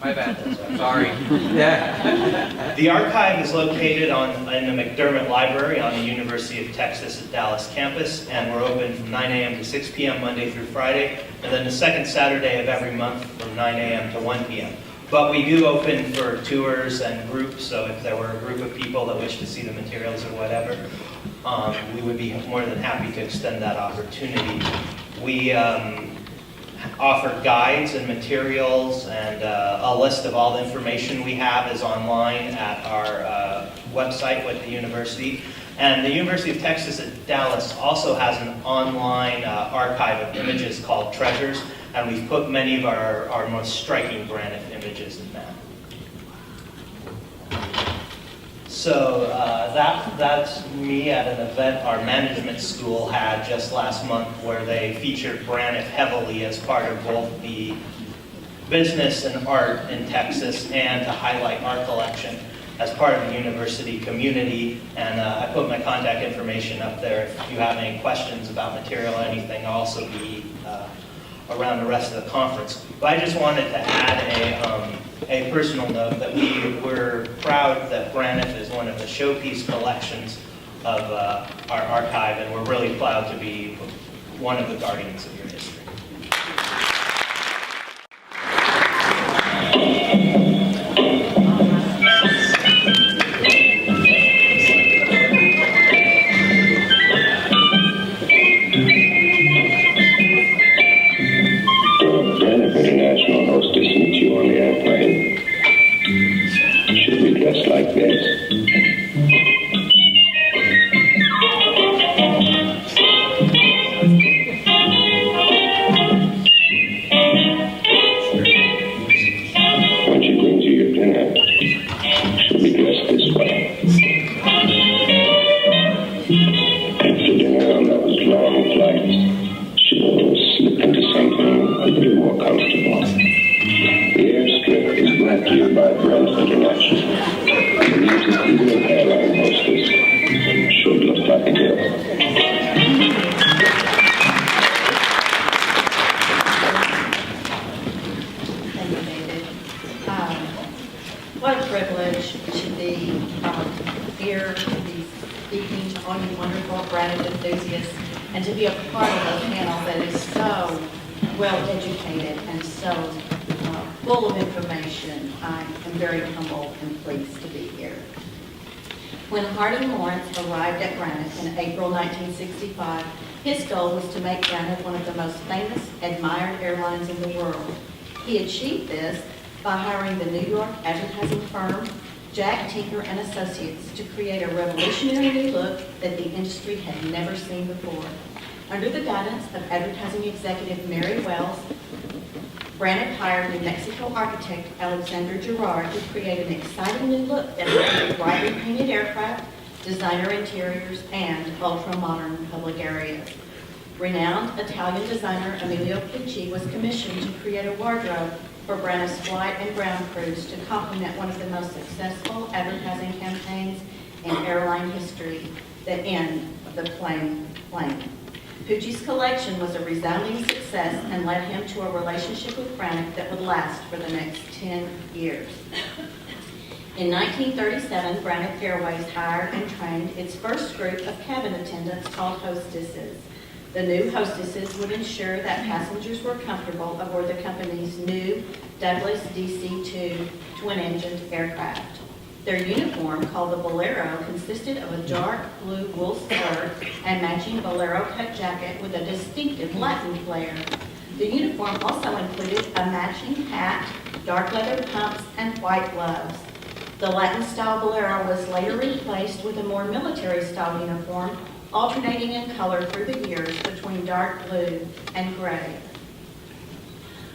My bad. Sorry. Yeah. The archive is located in the McDermott Library on the University of Texas at Dallas campus, and we're open from 9 a.m. to 6 p.m. Monday through Friday, and then the second Saturday of every month from 9 a.m. to 1 p.m. But we do open for tours and groups, so if there were a group of people that wish to see the materials or whatever. we would be more than happy to extend that opportunity. We offer guides and materials, and a list of all the information we have is online at our website with the university. And the University of Texas at Dallas also has an online archive of images called Treasures, and we've put many of our most striking Braniff images in that. So that's me at an event our management school had just last month, where they featured Braniff heavily as part of both the business and art in Texas, and to highlight our collection as part of the university community. And I put my contact information up there if you have any questions about material or anything. I'll also be around the rest of the conference. But I just wanted to add a personal note that we're proud that Braniff is one of the showpiece collections of our archive, and we're really proud to be one of the guardians of your history. Braniff International hostess meet you on the airplane. Should we dress like this? When she brings you your dinner, should we dress this way? After dinner on those long flights, she'll slip into something a little more comfortable. The airstrip is brought to you by Braniff International. The music even an airline hostess should look like a girl. Thank you, David. What a privilege to be here, to be speaking to all you wonderful Braniff enthusiasts, and to be a part of a panel that is so well educated and so full of information. I am very humble and pleased to be here. When Harding Lawrence arrived at Braniff in April 1965, his goal was to make Braniff one of the most famous, admired airlines in the world. He achieved this by hiring the New York advertising firm Jack Tinker and Associates to create a revolutionary new look that the industry had never seen before. Under the guidance of advertising executive Mary Wells, Braniff hired New Mexico architect Alexander Girard to create an exciting new look that included brightly painted aircraft, designer interiors, and ultra-modern public areas. Renowned Italian designer Emilio Pucci was commissioned to create a wardrobe for Braniff's flight and ground crews to complement one of the most successful advertising campaigns in airline history, the end of the plane. Pucci's collection was a resounding success and led him to a relationship with Braniff that would last for the next 10 years. In 1937, Braniff Airways hired and trained its first group of cabin attendants called hostesses. The new hostesses would ensure that passengers were comfortable aboard the company's new Douglas DC-2 twin-engined aircraft. Their uniform, called the Bolero, consisted of a dark blue wool skirt and matching Bolero cut jacket with a distinctive Latin flair. The uniform also included a matching hat, dark leather pumps, and white gloves. The Latin-style Bolero was later replaced with a more military-style uniform, alternating in color through the years between dark blue and gray.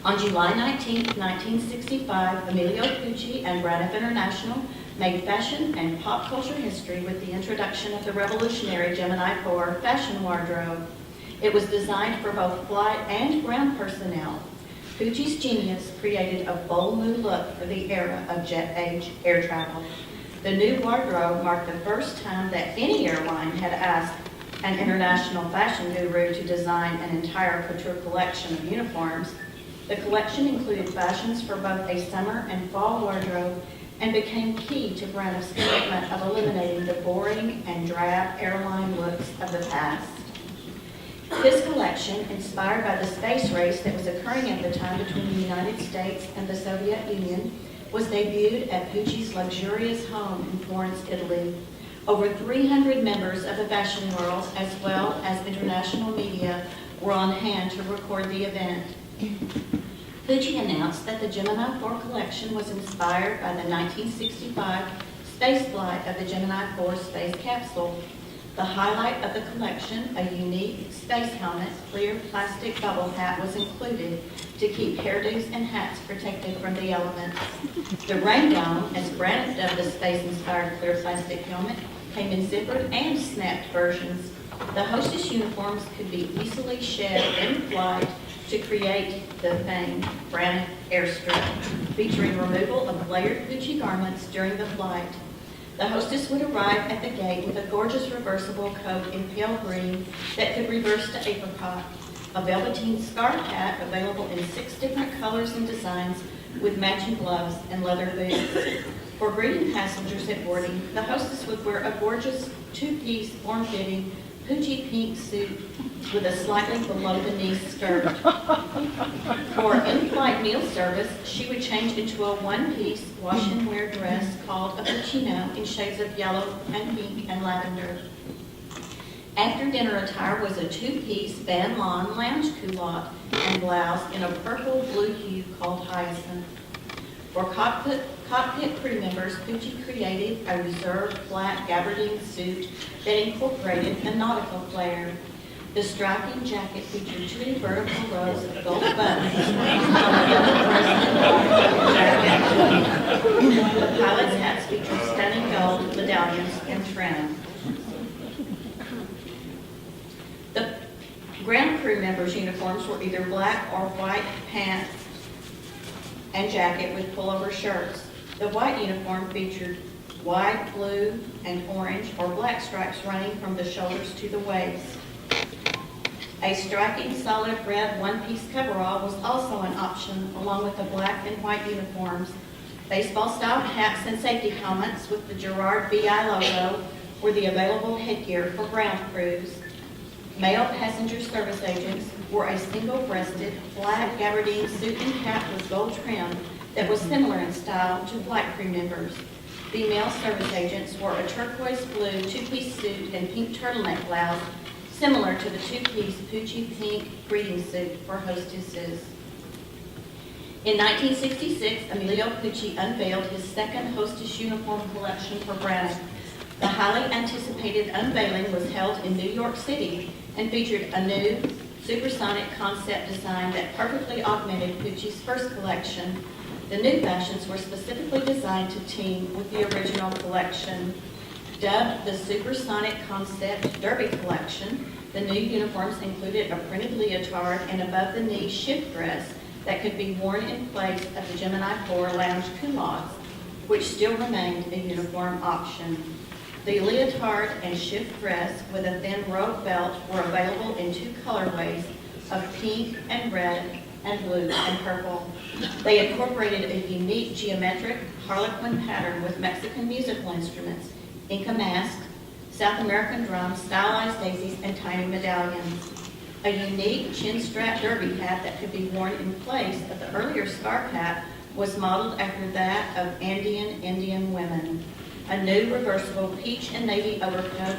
On July 19, 1965, Emilio Pucci and Braniff International made fashion and pop culture history with the introduction of the revolutionary Gemini 4 fashion wardrobe. It was designed for both flight and ground personnel. Pucci's genius created a bold new look for the era of jet-age air travel. The new wardrobe marked the first time that any airline had asked an international fashion guru to design an entire couture collection of uniforms. The collection included fashions for both a summer and fall wardrobe and became key to Braniff's commitment of eliminating the boring and drab airline looks of the past. This collection, inspired by the space race that was occurring at the time between the United States and the Soviet Union, was debuted at Pucci's luxurious home in Florence, Italy. Over 300 members of the fashion world, as well as international media, were on hand to record the event. Pucci announced that the Gemini 4 collection was inspired by the 1965 space flight of the Gemini 4 space capsule. The highlight of the collection, a unique space helmet, clear plastic bubble hat, was included to keep hairdos and hats protected from the elements. The rain dome, as Braniff dubbed the space-inspired clear plastic helmet, came in zippered and snapped versions. The hostess uniforms could be easily shed in flight to create the famed Braniff Airstrip, featuring removal of layered Pucci garments during the flight. The hostess would arrive at the gate with a gorgeous reversible coat in pale green that could reverse to apricot, a velveteen scarf hat available in 6 different colors and designs with matching gloves and leather boots. For greeting passengers at boarding, the hostess would wear a gorgeous 2-piece form-fitting Pucci pink suit with a slightly below-the-knee skirt. For in-flight meal service, she would change into a 1-piece wash-and-wear dress called a puccino in shades of yellow and pink and lavender. After dinner attire was a 2-piece Van Lawn lounge culotte and blouse in a purple blue hue called hyacinth. For cockpit crew members, Pucci created a reserved black gabardine suit that incorporated a nautical flair. The striking jacket featured 2 vertical rows of gold buttons on the double breasted jacket. The pilot's hats featured stunning gold medallions and trim. The ground crew members' uniforms were either black or white pants and jacket with pullover shirts. The white uniform featured wide blue and orange or black stripes running from the shoulders to the waist. A striking solid red 1-piece coverall was also an option, along with the black and white uniforms. Baseball-style hats and safety helmets with the Gerard VI logo were the available headgear for ground crews. Male passenger service agents wore a single-breasted black gabardine suit and cap with gold trim that was similar in style to flight crew members. Female service agents wore a turquoise blue 2-piece suit and pink turtleneck blouse, similar to the 2-piece Pucci pink greeting suit for hostesses. In 1966, Emilio Pucci unveiled his second hostess uniform collection for Braniff. The highly anticipated unveiling was held in New York City and featured a new supersonic concept design that perfectly augmented Pucci's first collection. The new fashions were specifically designed to team with the original collection. Dubbed the Supersonic Concept Derby Collection, the new uniforms included a printed leotard and above-the-knee shift dress that could be worn in place of the Gemini 4 lounge culottes, which still remained a uniform option. The leotard and shift dress with a thin rope belt were available in 2 colorways of pink and red and blue and purple. They incorporated a unique geometric harlequin pattern with Mexican musical instruments, Inca masks, South American drums, stylized daisies, and tiny medallions. A unique chin-strap derby hat that could be worn in place of the earlier scarf hat was modeled after that of Andean Indian women. A new reversible peach and navy overcoat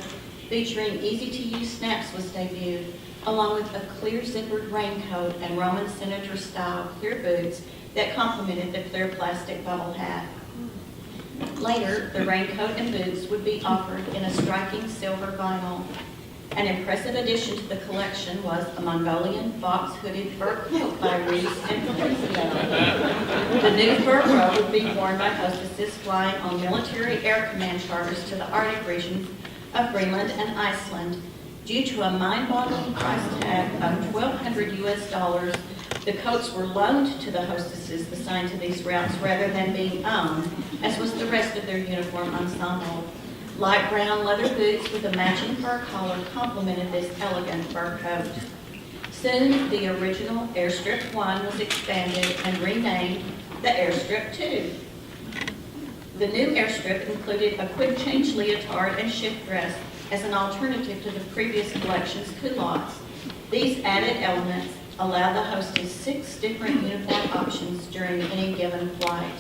featuring easy-to-use snaps was debuted, along with a clear zippered raincoat and Roman senator-style clear boots that complemented the clear plastic bubble hat. Later, the raincoat and boots would be offered in a striking silver vinyl. An impressive addition to the collection was a Mongolian box-hooded fur coat by Reese and Felicio. The new fur coat would be worn by hostesses flying on military air command charters to the Arctic regions of Greenland and Iceland. Due to a mind-boggling price tag of $1,200 US, the coats were loaned to the hostesses assigned to these routes rather than being owned, as was the rest of their uniform ensemble. Light brown leather boots with a matching fur collar complemented this elegant fur coat. Soon, the original Airstrip 1 was expanded and renamed the Airstrip 2. The new Airstrip included a quick change leotard and shift dress as an alternative to the previous collection's culottes. These added elements allow the hostess 6 different uniform options during any given flight.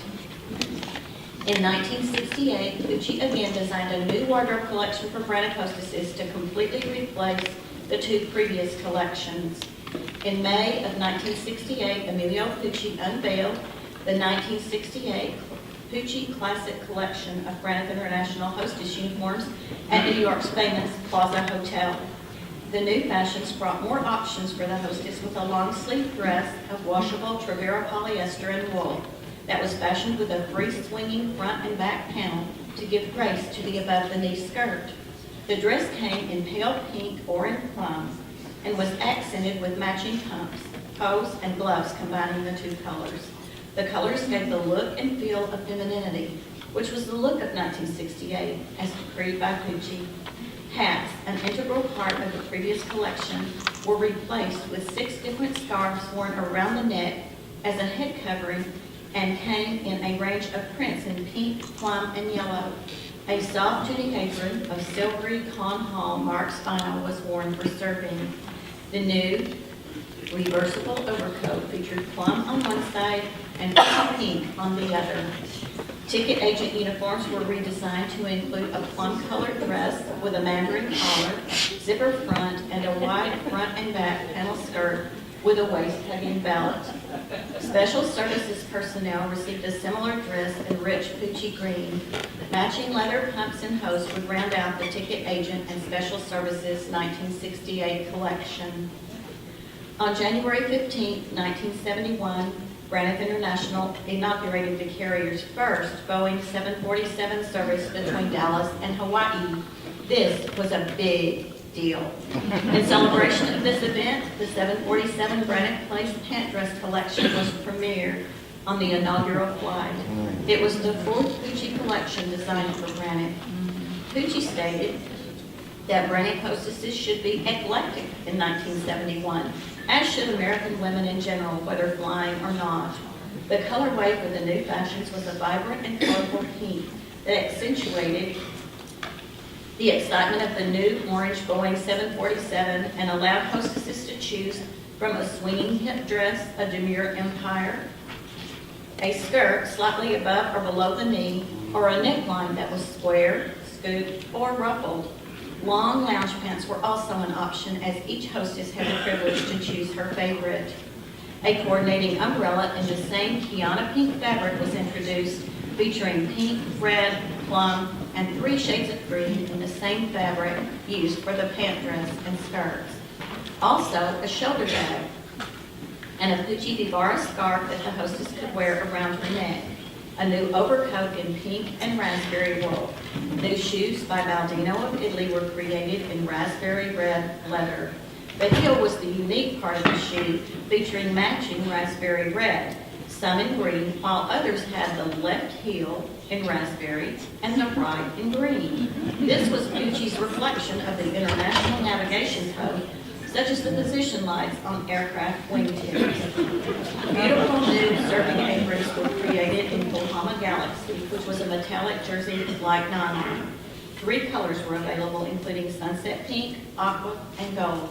In 1968, Pucci again designed a new wardrobe collection for Braniff hostesses to completely replace the two previous collections. In May of 1968, Emilio Pucci unveiled the 1968 Pucci Classic Collection of Braniff International hostess uniforms at New York's famous Plaza Hotel. The new fashions brought more options for the hostess with a long-sleeve dress of washable Travera polyester and wool that was fashioned with a free swinging front and back panel to give grace to the above-the-knee skirt. The dress came in pale pink or in plum and was accented with matching pumps, hose, and gloves combining the two colors. The colors gave the look and feel of femininity, which was the look of 1968 as decreed by Pucci. Hats, an integral part of the previous collection, were replaced with 6 different scarves worn around the neck as a head covering and came in a range of prints in pink, plum, and yellow. A soft tunic apron of silvery con hall marked spinal was worn for serving. The new reversible overcoat featured plum on one side and pink on the other. Ticket agent uniforms were redesigned to include a plum-colored dress with a mandarin collar, zipper front, and a wide front and back panel skirt with a waist-hugging belt. Special services personnel received a similar dress in rich Pucci green. Matching leather pumps and hose would round out the ticket agent and special services 1968 collection. On January 15, 1971, Braniff International inaugurated the carrier's first Boeing 747 service between Dallas and Hawaii. This was a big deal. In celebration of this event, the 747 Braniff Place pant dress collection was premiered on the inaugural flight. It was the 4th Pucci collection designed for Braniff. Pucci stated that Braniff hostesses should be eclectic in 1971, as should American women in general, whether flying or not. The colorway for the new fashions was a vibrant and colorful pink that accentuated the excitement of the new orange Boeing 747 and allowed hostesses to choose from a swinging hip dress, a demure empire, a skirt slightly above or below the knee, or a neckline that was square, scooped, or ruffled. Long lounge pants were also an option, as each hostess had the privilege to choose her favorite. A coordinating umbrella in the same Kiana pink fabric was introduced, featuring pink, red, plum, and 3 shades of green in the same fabric used for the pant dress and skirts. Also, a shoulder bag and a Pucci Vivara scarf that the hostess could wear around her neck. A new overcoat in pink and raspberry wool. New shoes by Baldino of Italy were created in raspberry red leather. The heel was the unique part of the shoe, featuring matching raspberry red, some in green, while others had the left heel in raspberry and the right in green. This was Pucci's reflection of the International Navigation Code, such as the position lights on aircraft wingtips. Beautiful new serving aprons were created in Bahama Galaxy, which was a metallic jersey like nylon. 3 colors were available, including sunset pink, aqua, and gold.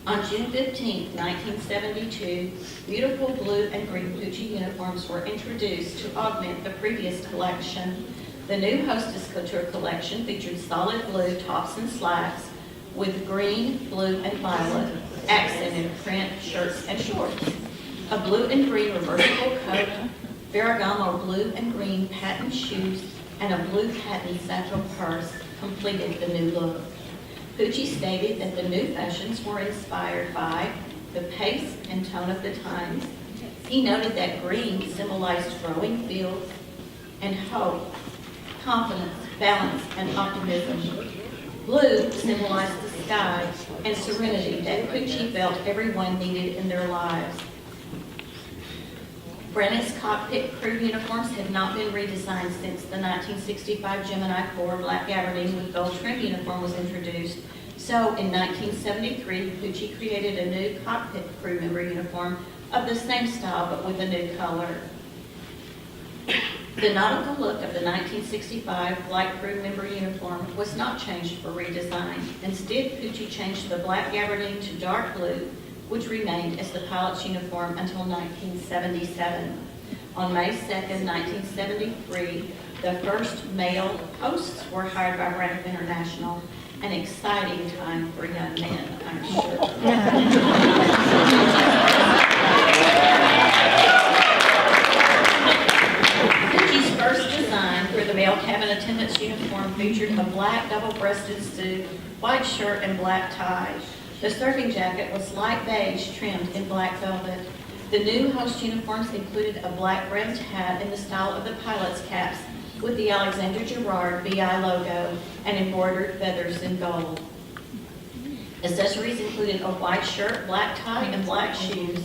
On June 15, 1972, beautiful blue and green Pucci uniforms were introduced to augment the previous collection. The new Hostess Couture collection featured solid blue tops and slacks with green, blue, and violet accented print shirts and shorts. A blue and green reversible coat, Ferragamo blue and green patent shoes, and a blue patent satchel purse completed the new look. Pucci stated that the new fashions were inspired by the pace and tone of the times. He noted that green symbolized growing fields and hope, confidence, balance, and optimism. Blue symbolized the sky and serenity that Pucci felt everyone needed in their lives. Braniff's cockpit crew uniforms had not been redesigned since the 1965 Gemini 4 black gabardine with gold trim uniform was introduced. So in 1973, Pucci created a new cockpit crew member uniform of the same style but with a new color. The nautical look of the 1965 flight crew member uniform was not changed for redesign. Instead, Pucci changed the black gabardine to dark blue, which remained as the pilot's uniform until 1977. On May 2nd, 1973, the first male hosts were hired by Braniff International. An exciting time for young men, I'm sure. Gucci's first design for the male cabin attendant's uniform featured a black double-breasted suit, white shirt, and black tie. The serving jacket was light beige trimmed in black velvet. The new host uniforms included a black brimmed hat in the style of the pilot's caps with the Alexander Gerard BI logo and embroidered feathers in gold. Accessories included a white shirt, black tie, and black shoes,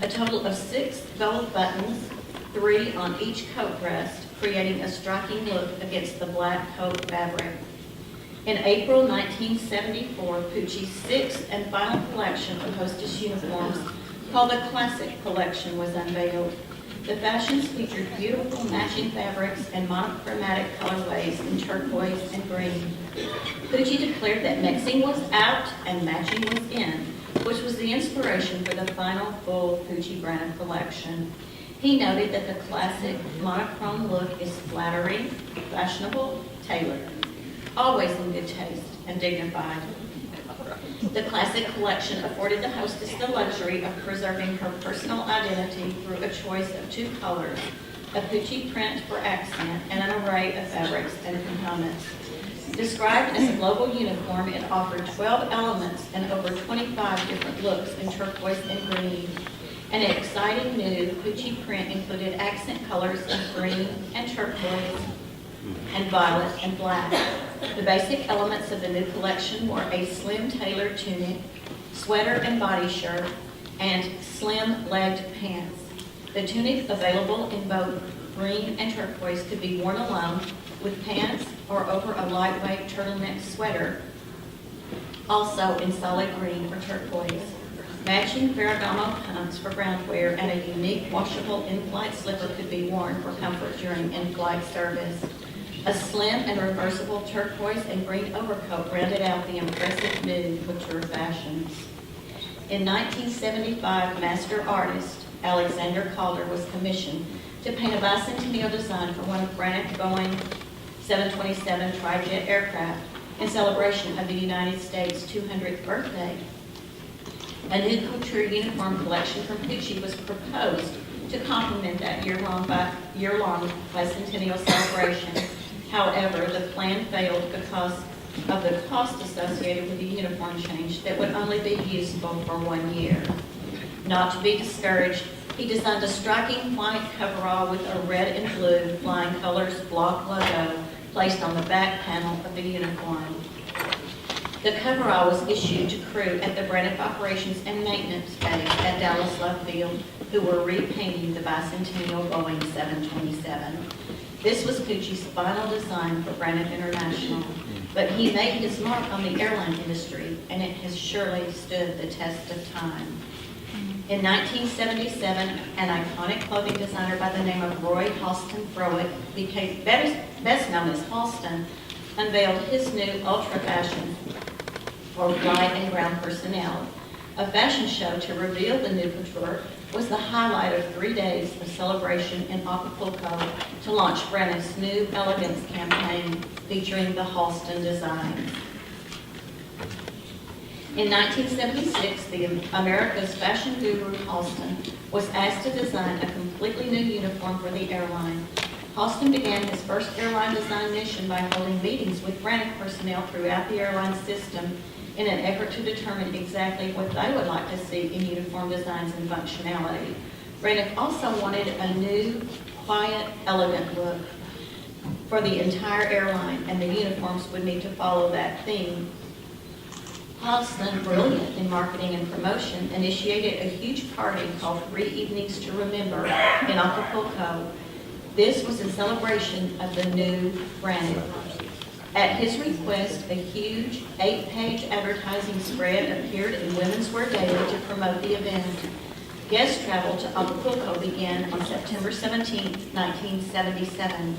a total of 6 gold buttons, 3 on each coat breast, creating a striking look against the black coat fabric. In April 1974, Pucci's 6th and final collection of hostess uniforms, called the Classic Collection, was unveiled. The fashions featured beautiful matching fabrics and monochromatic colorways in turquoise and green. Pucci declared that mixing was out and matching was in, which was the inspiration for the final full Pucci Braniff collection. He noted that the classic monochrome look is flattering, fashionable, tailored, always in good taste and dignified. The Classic Collection afforded the hostess the luxury of preserving her personal identity through a choice of 2 colors, a Pucci print for accent, and an array of fabrics and components. Described as a global uniform, it offered 12 elements and over 25 different looks in turquoise and green. An exciting new Pucci print included accent colors of green and turquoise and violet and black. The basic elements of the new collection were a slim tailored tunic, sweater and body shirt, and slim-legged pants. The tunic, available in both green and turquoise, could be worn alone with pants or over a lightweight turtleneck sweater, also in solid green or turquoise. Matching Ferragamo pumps for ground wear and a unique washable in-flight slipper could be worn for comfort during in-flight service. A slim and reversible turquoise and green overcoat rounded out the impressive new couture fashions. In 1975, master artist Alexander Calder was commissioned to paint a bicentennial design for one of Braniff Boeing 727 tri-jet aircraft in celebration of the United States' 200th birthday. A new couture uniform collection from Pucci was proposed to complement that year-long bicentennial celebration. However, the plan failed because of the cost associated with the uniform change that would only be usable for 1 year. Not to be discouraged, he designed a striking white coverall with a red and blue flying colors block logo placed on the back panel of the uniform. The coverall was issued to crew at the Braniff Operations and Maintenance Base at Dallas Love Field, who were repainting the bicentennial Boeing 727. This was Pucci's final design for Braniff International, but he made his mark on the airline industry, and it has surely stood the test of time. In 1977, an iconic clothing designer by the name of Roy Halston Frowick, became best known as Halston, unveiled his new ultra fashion for flight and ground personnel. A fashion show to reveal the new couture was the highlight of 3 days of celebration in Acapulco to launch Braniff's new elegance campaign featuring the Halston design. In 1976, the America's fashion guru Halston was asked to design a completely new uniform for the airline. Halston began his first airline design mission by holding meetings with Braniff personnel throughout the airline system in an effort to determine exactly what they would like to see in uniform designs and functionality. Braniff also wanted a new, quiet, elegant look for the entire airline, and the uniforms would need to follow that theme. Halston, brilliant in marketing and promotion, initiated a huge party called 3 Evenings to Remember in Acapulco. This was in celebration of the new Braniff. At his request, a huge 8-page advertising spread appeared in Women's Wear Daily to promote the event. Guest travel to Acapulco began on September 17, 1977.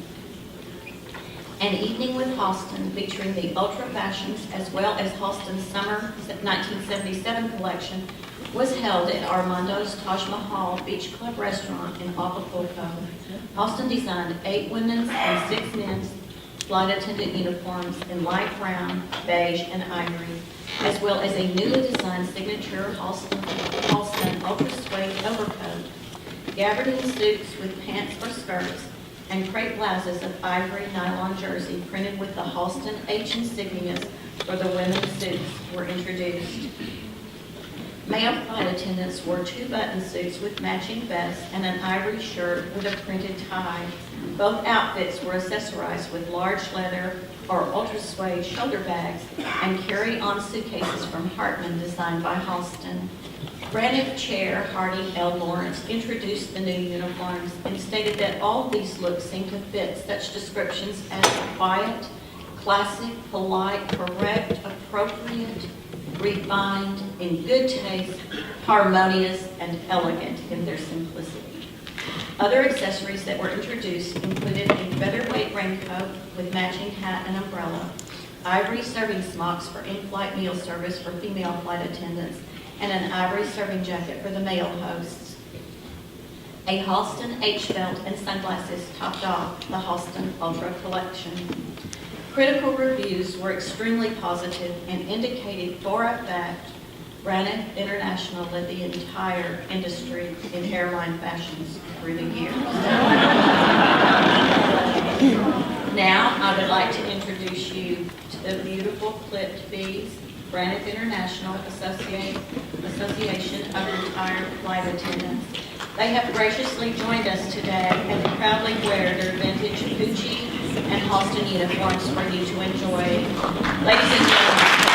An evening with Halston featuring the ultra fashions as well as Halston's summer 1977 collection was held at Armando's Taj Mahal Beach Club Restaurant in Acapulco. Halston designed 8 women's and 6 men's flight attendant uniforms in light brown, beige, and ivory, as well as a newly designed signature Halston ultra suede overcoat, gabardine suits with pants or skirts, and crepe blouses of ivory nylon jersey printed with the Halston H insignias for the women's suits were introduced. Male flight attendants wore 2 button suits with matching vests and an ivory shirt with a printed tie. Both outfits were accessorized with large leather or ultra suede shoulder bags and carry-on suitcases from Hartman designed by Halston. Braniff Chair Harding L. Lawrence introduced the new uniforms and stated that all these looks seemed to fit such descriptions as quiet, classic, polite, correct, appropriate, refined, in good taste, harmonious, and elegant in their simplicity. Other accessories that were introduced included a featherweight raincoat with matching hat and umbrella, ivory serving smocks for in-flight meal service for female flight attendants, and an ivory serving jacket for the male hosts. A Halston H belt and sunglasses topped off the Halston Ultra collection. Critical reviews were extremely positive and indicated for a fact Braniff International led the entire industry in airline fashions through the years. Now, I would like to introduce you to the beautiful clipped beads Braniff International Association of Retired Flight Attendants. They have graciously joined us today and proudly wear their vintage Gucci and Halston uniforms for you to enjoy. Ladies and gentlemen,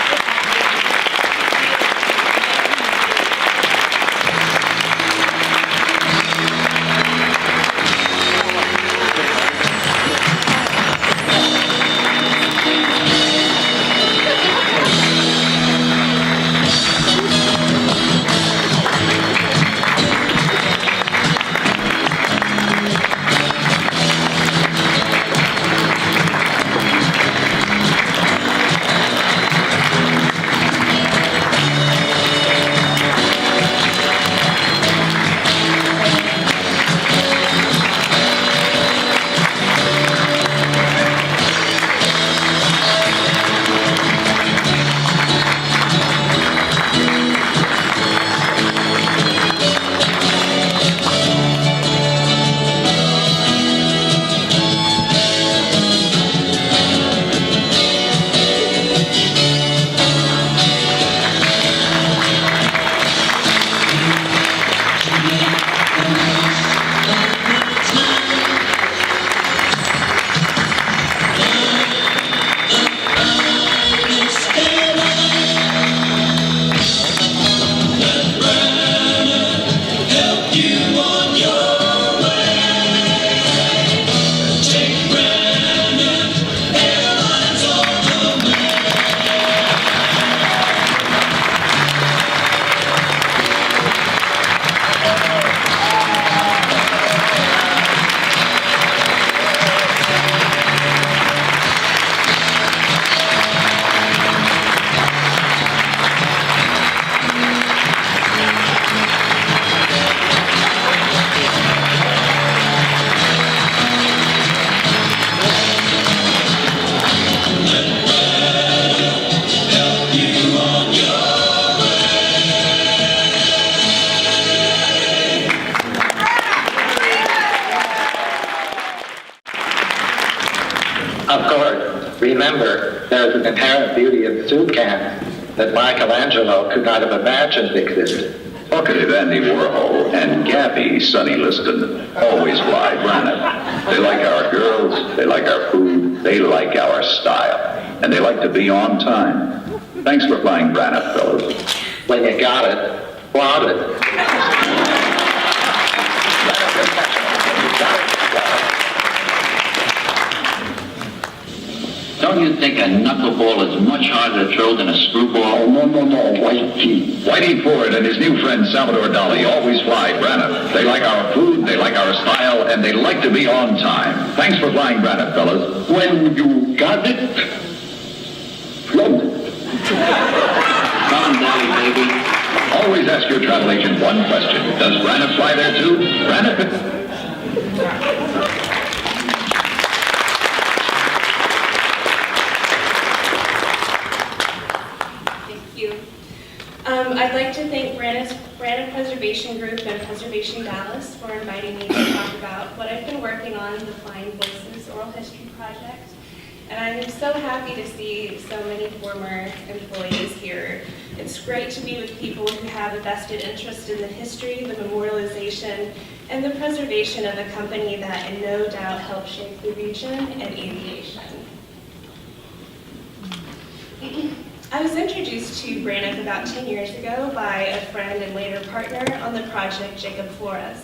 Of course, remember, there's an inherent beauty in soup cans that Michelangelo could not have imagined existed. Talkative Andy Warhol and Gabby Sonny Liston always fly Braniff. They like our girls, they like our food, they like our style, and they like to be on time. Thanks for flying Braniff, fellas. When you got it, flaunt it. Don't you think a knuckleball is much harder to throw than a screwball? No, Whitey. Whitey Ford and his new friend Salvador Dali always fly Braniff. They like our food, they like our style, and they like to be on time. Thanks for flying Braniff, fellas. When you got it, flaunt it. Come on, Dali, baby. Always ask your travel agent one question. Does Braniff fly there too? Braniff... Thank you. I'd like to thank Braniff Preservation Group and Preservation Dallas for inviting me to talk about what I've been working on, the Flying Voices Oral History Project. And I'm so happy to see so many former employees here. It's great to be with people who have a vested interest in the history, the memorialization, and the preservation of a company that in no doubt helped shape the region and aviation. I was introduced to Braniff about 10 years ago by a friend and later partner on the project, Jacob Flores.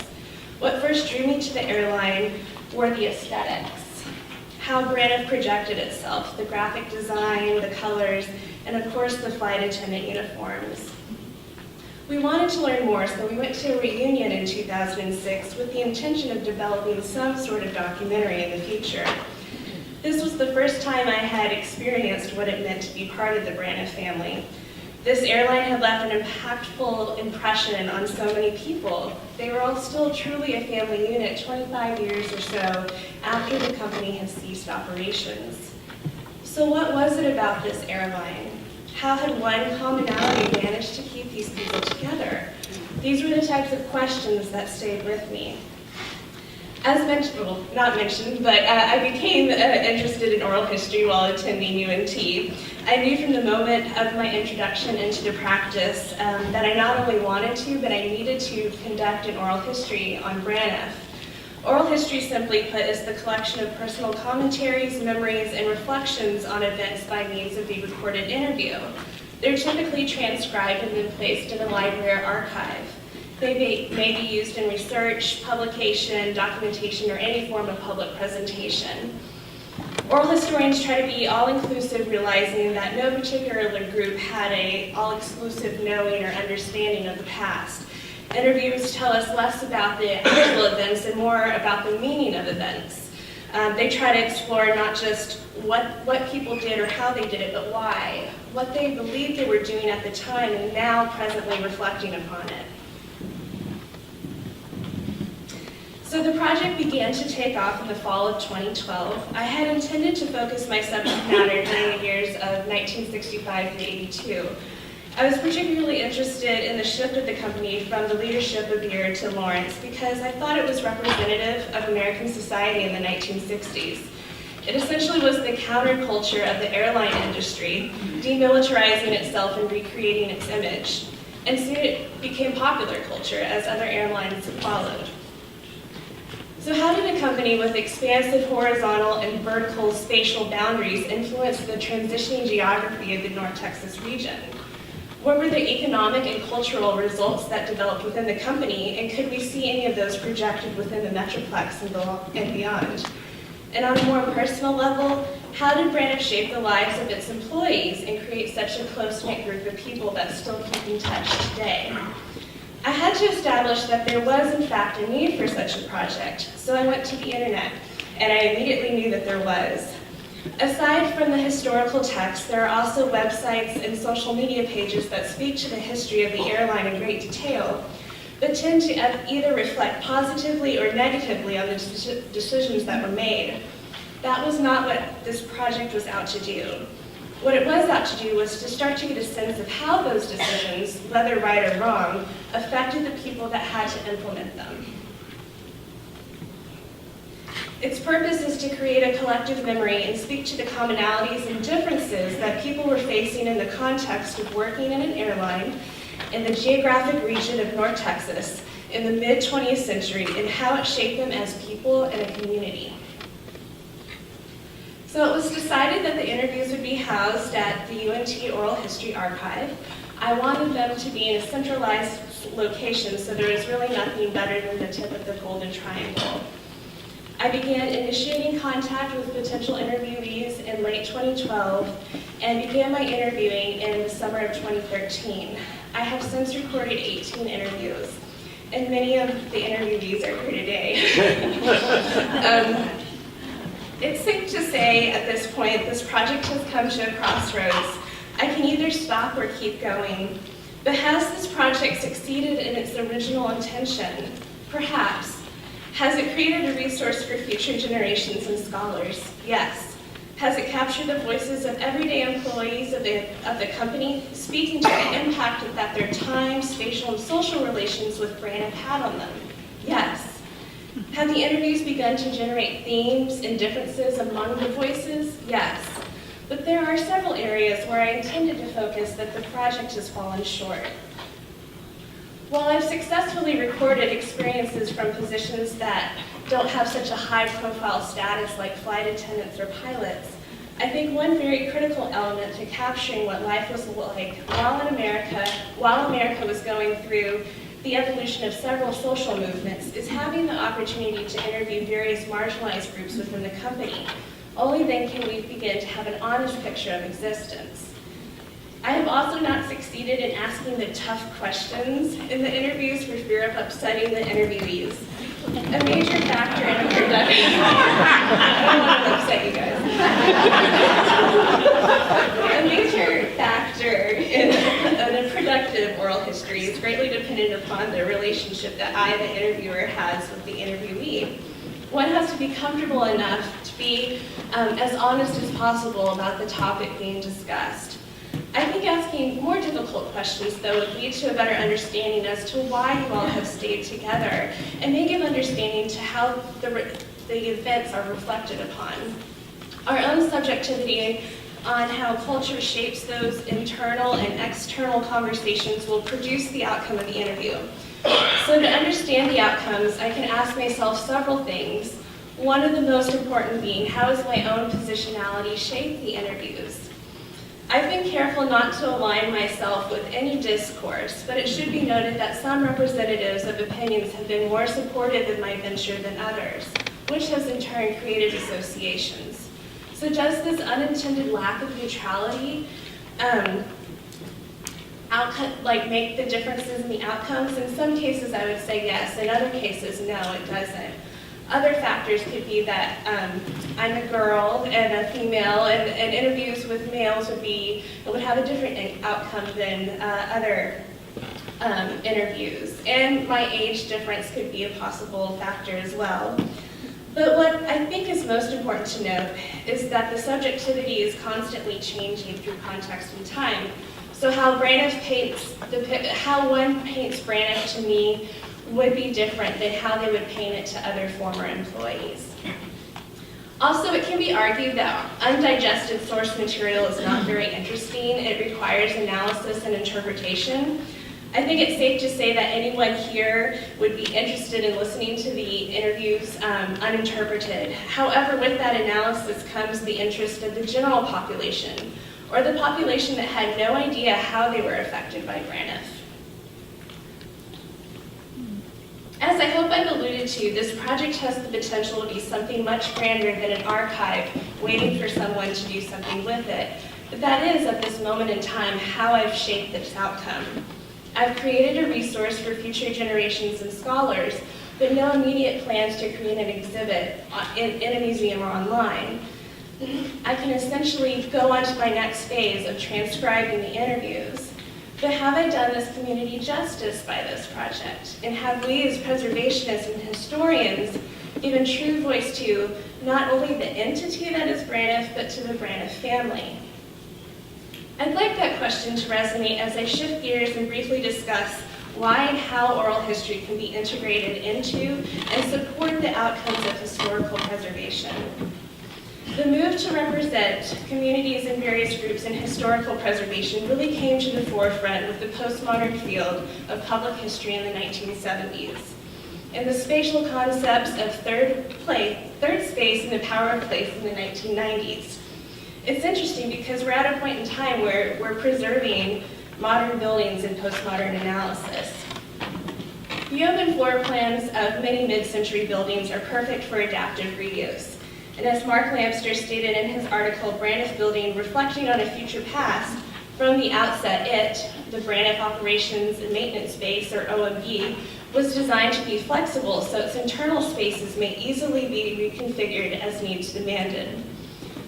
What first drew me to the airline were the aesthetics. How Braniff projected itself, the graphic design, the colors, and of course the flight attendant uniforms. We wanted to learn more, so we went to a reunion in 2006 with the intention of developing some sort of documentary in the future. This was the first time I had experienced what it meant to be part of the Braniff family. This airline had left an impactful impression on so many people. They were all still truly a family unit 25 years or so after the company had ceased operations. So what was it about this airline? How had one commonality managed to keep these people together? These were the types of questions that stayed with me. As mentioned, well, not mentioned, but I became interested in oral history while attending UNT. I knew from the moment of my introduction into the practice that I not only wanted to, but I needed to conduct an oral history on Braniff. Oral history, simply put, is the collection of personal commentaries, memories, and reflections on events by means of the recorded interview. They're typically transcribed and then placed in a library or archive. They may be used in research, publication, documentation, or any form of public presentation. Oral historians try to be all-inclusive, realizing that no particular group had an all-exclusive knowing or understanding of the past. Interviews tell us less about the actual events and more about the meaning of events. They try to explore not just what people did or how they did it, but why, what they believed they were doing at the time and now presently reflecting upon it. So the project began to take off in the fall of 2012. I had intended to focus my subject matter during the years of 1965 to 82. I was particularly interested in the shift of the company from the leadership of Beer to Lawrence because I thought it was representative of American society in the 1960s. It essentially was the counterculture of the airline industry, demilitarizing itself and recreating its image. And soon it became popular culture as other airlines followed. So how did a company with expansive horizontal and vertical spatial boundaries influence the transitioning geography of the North Texas region? What were the economic and cultural results that developed within the company, and could we see any of those projected within the Metroplex and beyond? And on a more personal level, how did Braniff shape the lives of its employees and create such a close-knit group of people that still keep in touch today? I had to establish that there was, in fact, a need for such a project, so I went to the internet, and I immediately knew that there was. Aside from the historical text, there are also websites and social media pages that speak to the history of the airline in great detail, but tend to either reflect positively or negatively on the decisions that were made. That was not what this project was out to do. What it was out to do was to start to get a sense of how those decisions, whether right or wrong, affected the people that had to implement them. Its purpose is to create a collective memory and speak to the commonalities and differences that people were facing in the context of working in an airline in the geographic region of North Texas in the mid-20th century and how it shaped them as people and a community. So it was decided that the interviews would be housed at the UNT Oral History Archive. I wanted them to be in a centralized location, so there was really nothing better than the tip of the Golden Triangle. I began initiating contact with potential interviewees in late 2012 and began my interviewing in the summer of 2013. I have since recorded 18 interviews, and many of the interviewees are here today. It's safe to say at this point, this project has come to a crossroads. I can either stop or keep going. But has this project succeeded in its original intention? Perhaps. Has it created a resource for future generations and scholars? Yes. Has it captured the voices of everyday employees of the company, speaking to the impact that their time, spatial, and social relations with Braniff had on them? Yes. Have the interviews begun to generate themes and differences among the voices? Yes. But there are several areas where I intended to focus that the project has fallen short. While I've successfully recorded experiences from positions that don't have such a high-profile status like flight attendants or pilots, I think one very critical element to capturing what life was like while America was going through the evolution of several social movements is having the opportunity to interview various marginalized groups within the company. Only then can we begin to have an honest picture of existence. I have also not succeeded in asking the tough questions in the interviews for fear of upsetting the interviewees. A major factor in a productive... I don't want to upset you guys. A major factor in a productive oral history is greatly dependent upon the relationship that I, the interviewer, has with the interviewee. One has to be comfortable enough to be as honest as possible about the topic being discussed. I think asking more difficult questions, though, would lead to a better understanding as to why you all have stayed together, and may give understanding to how the events are reflected upon. Our own subjectivity on how culture shapes those internal and external conversations will produce the outcome of the interview. So to understand the outcomes, I can ask myself several things. One of the most important being, how does my own positionality shape the interviews? I've been careful not to align myself with any discourse, but it should be noted that some representatives of opinions have been more supportive of my venture than others, which has in turn created associations. So does this unintended lack of neutrality make the differences in the outcomes? In some cases I would say yes, in other cases no, it doesn't. Other factors could be that I'm a girl and a female, and interviews with males would have a different outcome than other interviews. And my age difference could be a possible factor as well. But what I think is most important to note is that the subjectivity is constantly changing through context and time. So how one paints Braniff to me would be different than how they would paint it to other former employees. Also, it can be argued that undigested source material is not very interesting. It requires analysis and interpretation. I think it's safe to say that anyone here would be interested in listening to the interviews uninterpreted. However, with that analysis comes the interest of the general population, or the population that had no idea how they were affected by Braniff. As I hope I've alluded to, this project has the potential to be something much grander than an archive waiting for someone to do something with it. But that is, at this moment in time, how I've shaped this outcome. I've created a resource for future generations and scholars, but no immediate plans to create an exhibit in a museum or online. I can essentially go on to my next phase of transcribing the interviews. But have I done this community justice by this project? And have we as preservationists and historians given true voice to not only the entity that is Braniff, but to the Braniff family? I'd like that question to resonate as I shift gears and briefly discuss why and how oral history can be integrated into and support the outcomes of historical preservation. The move to represent communities and various groups in historical preservation really came to the forefront with the postmodern field of public history in the 1970s. And the spatial concepts of third space and the power of place in the 1990s. It's interesting because we're at a point in time where we're preserving modern buildings in postmodern analysis. The open floor plans of many mid-century buildings are perfect for adaptive reuse. And as Mark Lamster stated in his article, Braniff Building, Reflecting on a Future Past, from the outset the Braniff Operations and Maintenance Base, or OMB, was designed to be flexible so its internal spaces may easily be reconfigured as needs demanded.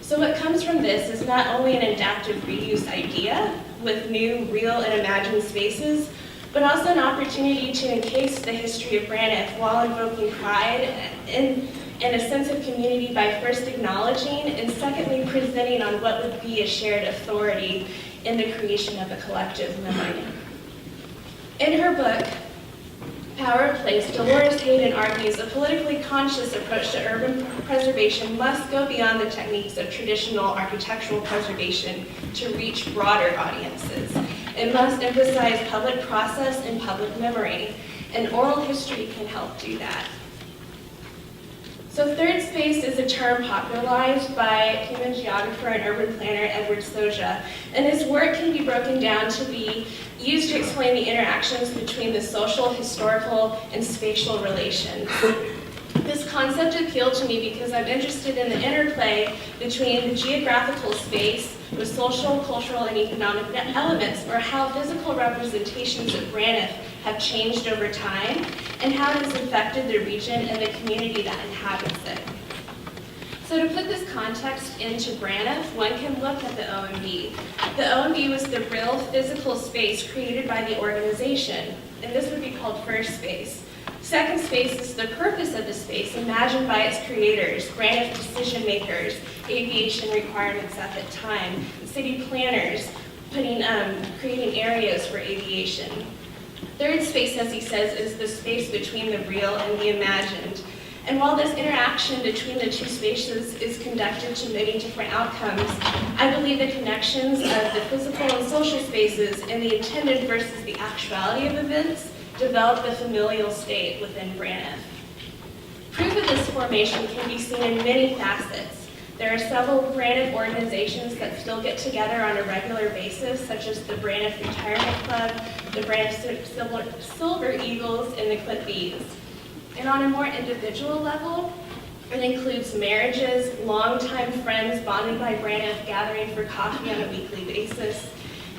So what comes from this is not only an adaptive reuse idea, with new, real, and imagined spaces, but also an opportunity to encase the history of Braniff while invoking pride and a sense of community by first acknowledging and secondly presenting on what would be a shared authority in the creation of a collective memory. In her book, Power of Place, Dolores Hayden argues a politically conscious approach to urban preservation must go beyond the techniques of traditional architectural preservation to reach broader audiences. It must emphasize public process and public memory, and oral history can help do that. So third space is a term popularized by human geographer and urban planner Edward Soja, and his work can be broken down to be used to explain the interactions between the social, historical, and spatial relations. This concept appealed to me because I'm interested in the interplay between the geographical space with social, cultural, and economic elements, or how physical representations of Braniff have changed over time, and how it has affected the region and the community that inhabits it. So to put this context into Braniff, one can look at the OMB. The OMB was the real physical space created by the organization, and this would be called first space. Second space is the purpose of the space imagined by its creators, Braniff decision makers, aviation requirements at the time, city planners, creating areas for aviation. Third space, as he says, is the space between the real and the imagined. And while this interaction between the two spaces is conducted to many different outcomes, I believe the connections of the physical and social spaces and the intended versus the actuality of events develop the familial state within Braniff. Proof of this formation can be seen in many facets. There are several Braniff organizations that still get together on a regular basis, such as the Braniff Retirement Club, the Braniff Silver Eagles, and the Clip Bees. And on a more individual level, it includes marriages, longtime friends bonded by Braniff gathering for coffee on a weekly basis,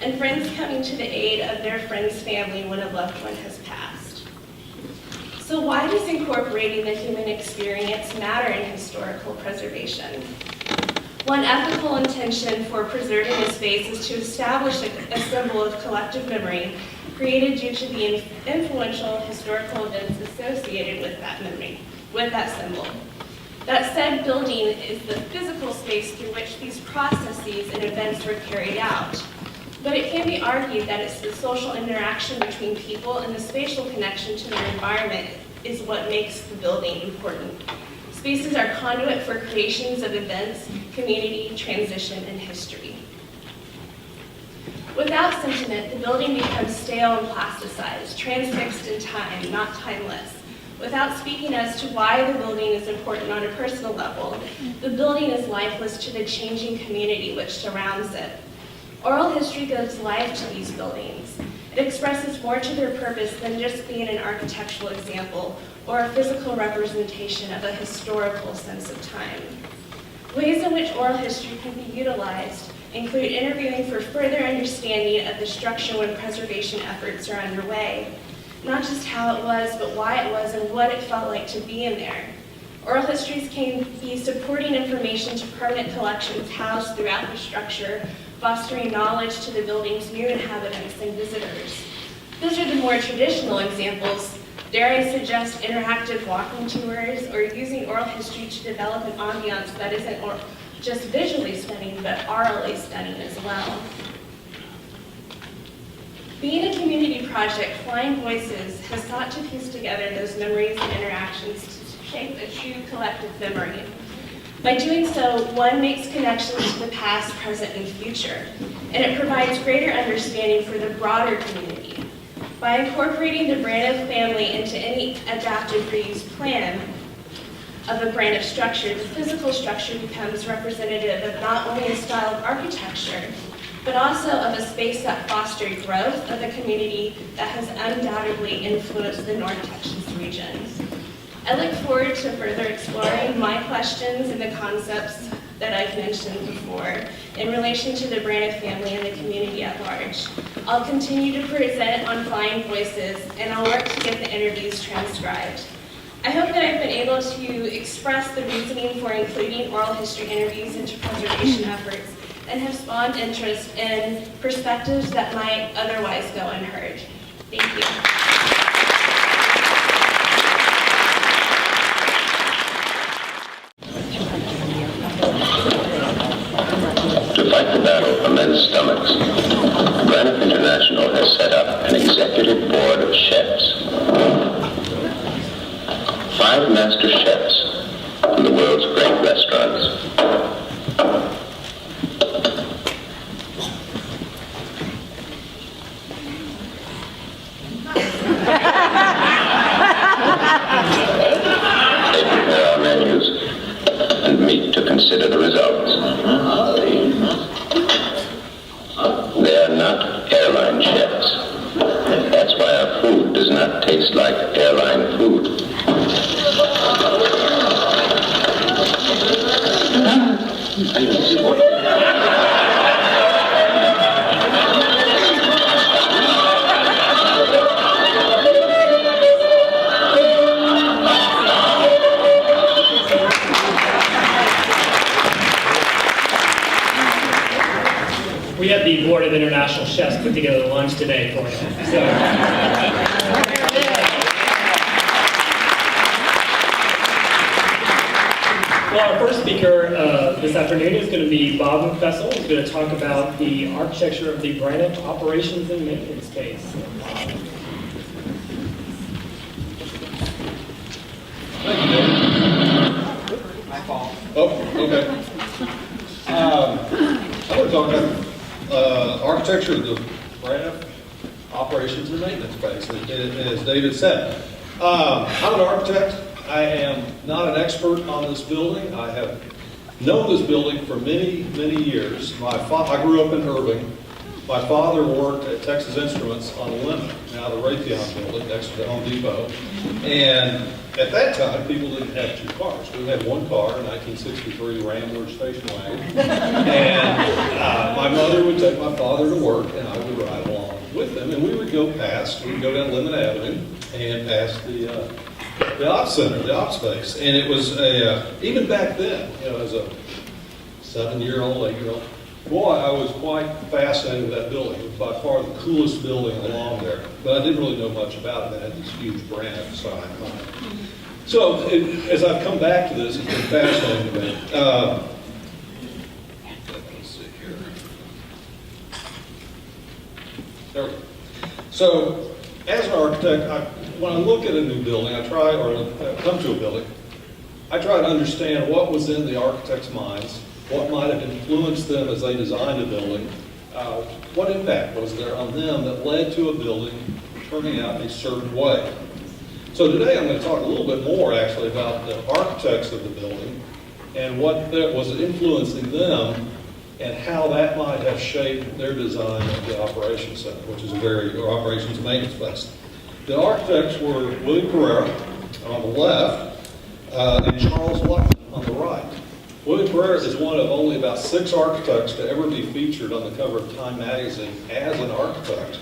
and friends coming to the aid of their friend's family when a loved one has passed. So why does incorporating the human experience matter in historical preservation? One ethical intention for preserving a space is to establish a symbol of collective memory created due to the influential historical events associated with that memory, with that symbol. That said building is the physical space through which these processes and events were carried out. But it can be argued that it's the social interaction between people and the spatial connection to their environment is what makes the building important. Spaces are conduit for creations of events, community, transition, and history. Without sentiment, the building becomes stale and plasticized, transfixed in time, not timeless. Without speaking as to why the building is important on a personal level, the building is lifeless to the changing community which surrounds it. Oral history gives life to these buildings. It expresses more to their purpose than just being an architectural example or a physical representation of a historical sense of time. Ways in which oral history can be utilized include interviewing for further understanding of the structure when preservation efforts are underway, not just how it was, but why it was and what it felt like to be in there. Oral histories can be supporting information to permanent collections housed throughout the structure, fostering knowledge to the building's new inhabitants and visitors. Those are the more traditional examples. Dare I suggest interactive walking tours or using oral history to develop an ambiance that isn't just visually stunning, but orally stunning as well. Being a community project, Flying Voices has sought to piece together those memories and interactions to shape a true collective memory. By doing so, one makes connections to the past, present, and future, and it provides greater understanding for the broader community. By incorporating the Braniff family into any adaptive reuse plan of a Braniff structure, the physical structure becomes representative of not only a style of architecture, but also of a space that fostered growth of a community that has undoubtedly influenced the North Texas region. I look forward to further exploring my questions and the concepts that I've mentioned before in relation to the Braniff family and the community at large. I'll continue to present on Flying Voices, and I'll work to get the interviews transcribed. I hope that I've been able to express the reasoning for including oral history interviews into preservation efforts and have spawned interest in perspectives that might otherwise go unheard. Thank you. To fight the battle for men's stomachs, Braniff International has set up an executive board of chefs. 5 master chefs from the world's great restaurants. They prepare our menus and meet to consider the results. They are not airline chefs. That's why our food does not taste like airline food. We had the Board of International Chefs put together lunch today for you. So. Well, our first speaker this afternoon is going to be Bob Fessel. He's going to talk about the architecture of the Braniff operations and maintenance case. Thank you, David. Oh, okay. I'm going to talk about architecture of the Braniff operations and maintenance base, as David said. I'm an architect. I am not an expert on this building. I have known this building for many, many years. I grew up in Irving. My father worked at Texas Instruments on the Lemon, now the Raytheon building next to the Home Depot. And at that time, people didn't have 2 cars. We had 1 car, a 1963 Rambler station wagon. And my mother would take my father to work, and I would ride along with them. And we would go down Lemon Avenue and past the ops center, the ops space. And it was even back then, as a 7-year-old, 8-year-old, boy, I was quite fascinated with that building. It was by far the coolest building along there. But I didn't really know much about it. It had this huge Braniff sign on it. So, as I've come back to this, it's been fascinating to me. Let's see here. There we go. So, as an architect, when I look at a new building, come to a building, I try to understand what was in the architect's minds, what might have influenced them as they designed a building, what impact was there on them that led to a building turning out a certain way. So today I'm going to talk a little bit more actually about the architects of the building and what was influencing them and how that might have shaped their design of the operations center, which is or operations and maintenance place. The architects were William Pereira on the left and Charles Luckman on the right. William Pereira is one of only about 6 architects to ever be featured on the cover of Time magazine as an architect.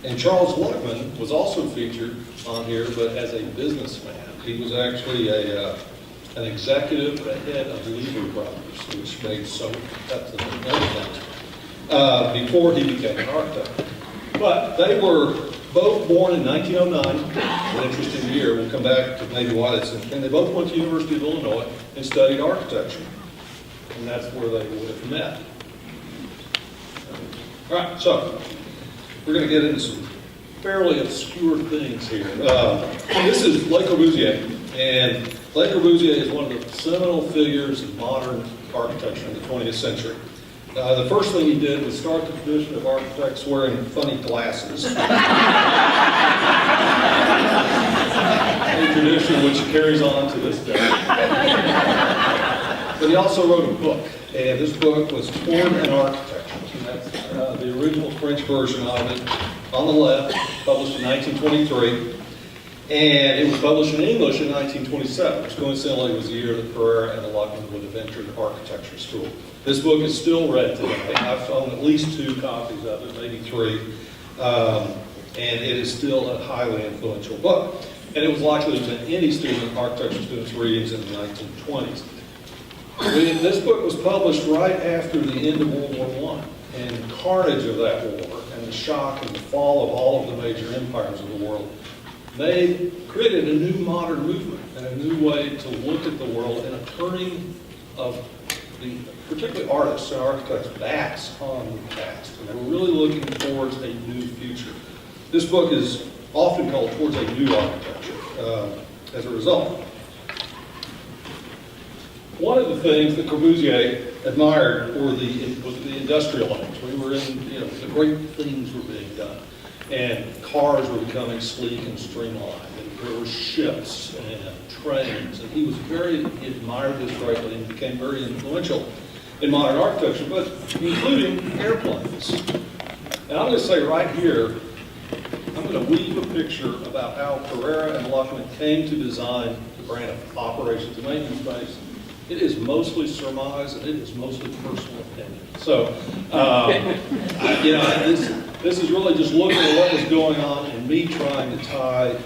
And Charles Luckman was also featured on here, but as a businessman. He was actually an executive at the head of Lever Brothers, which made soap, cups, and other things, before he became an architect. But they were both born in 1909, an interesting year. We'll come back to maybe why that's interesting. They both went to the University of Illinois and studied architecture. And that's where they would have met. All right, so we're going to get into some fairly obscure things here. This is Le Corbusier, and Le Corbusier is one of the seminal figures in modern architecture in the 20th century. The first thing he did was start the tradition of architects wearing funny glasses. A tradition which carries on to this day. But he also wrote a book, and this book was Toward an Architecture. And that's the original French version of it on the left, published in 1923. And it was published in English in 1927, which coincidentally was the year that Pereira and the Luckman would have entered architecture school. This book is still read today. I've owned at least 2 copies of it, maybe 3. And it is still a highly influential book. And it was likely to have been any student, architecture student's readings in the 1920s. This book was published right after the end of World War I, and the carnage of that war, and the shock and the fall of all of the major empires of the world, created a new modern movement and a new way to look at the world, and a turning of the, particularly artists and architects' backs on the past. And they were really looking towards a new future. This book is often called Towards a New Architecture as a result. One of the things that Corbusier admired was the industrial age. We were in, the great things were being done. And cars were becoming sleek and streamlined. And there were ships and trains. And he admired this greatly and became very influential in modern architecture, but including airplanes. And I'm going to say right here, I'm going to weave a picture about how Carrera and Luckman came to design the Braniff operations and maintenance base. It is mostly surmise, and it is mostly personal opinion. So, this is really just looking at what was going on and me trying to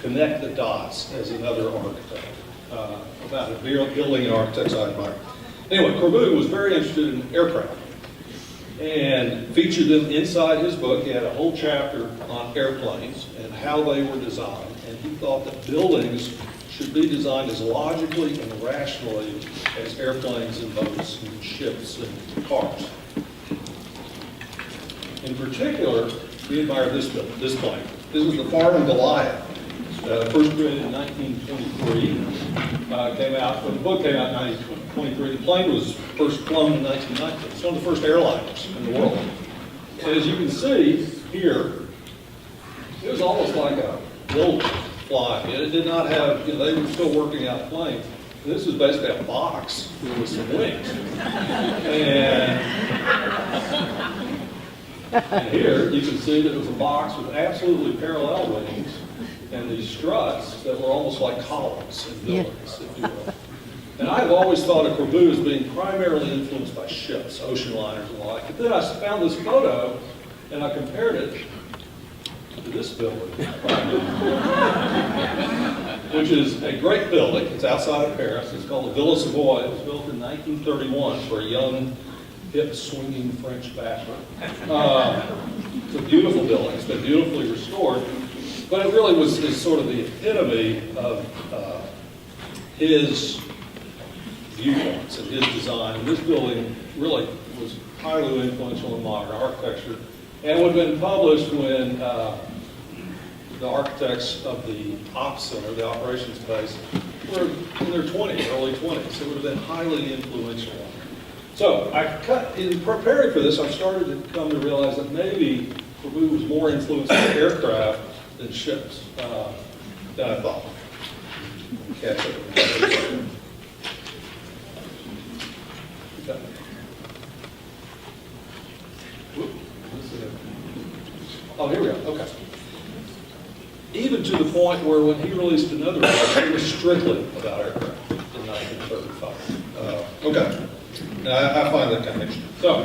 connect the dots as another architect about a building and architects I admire. Anyway, Corbu was very interested in aircraft and featured them inside his book. He had a whole chapter on airplanes and how they were designed, and he thought that buildings should be designed as logically and rationally as airplanes and boats and ships and cars. In particular, we admire this plane. This was the Farm and Goliath, first created in 1923. Came out when the book came out in 1923. The plane was first flown in 1919. It's one of the first airliners in the world. And as you can see here, it was almost like a building flying. It did not have, they were still working out planes. This was basically a box with some wings. And here you can see that it was a box with absolutely parallel wings and these struts that were almost like columns in buildings, if you will. And I've always thought of Corbu as being primarily influenced by ships, ocean liners and the like. But then I found this photo and I compared it to this building, which is a great building. It's outside of Paris. It's called the Villa Savoy. It was built in 1931 for a young, hip, swinging French bachelor. It's a beautiful building. It's been beautifully restored. But it really was sort of the epitome of his viewpoints and his design. And this building really was highly influential in modern architecture, and would have been published when the architects of the Op Center, the operations base, were in their 20s, early 20s. So it would have been highly influential. So in preparing for this, I started to come to realize that maybe Corbu was more influenced by aircraft than ships than I thought. Catch it. Okay. Oh, here we go. Okay. Even to the point where when he released another book, it was strictly about aircraft in 1935. Okay. Now, I find that kind of interesting. So,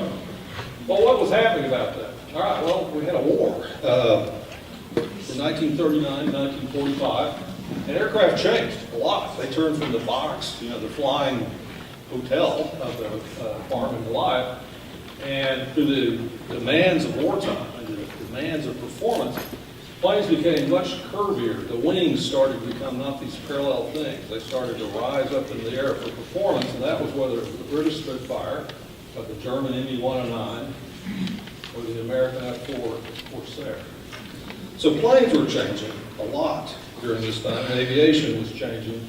well, what was happening about that? All right, well, we had a war from 1939 to 1945, and aircraft changed a lot. They turned from the box, the flying hotel of the Farm and Goliath, and through the demands of wartime and the demands of performance, planes became much curvier. The wings started to become not these parallel things. They started to rise up in the air for performance, and that was whether it was the British Spitfire, or the German ME-109, or the American F-4 Corsair. So planes were changing a lot during this time, and aviation was changing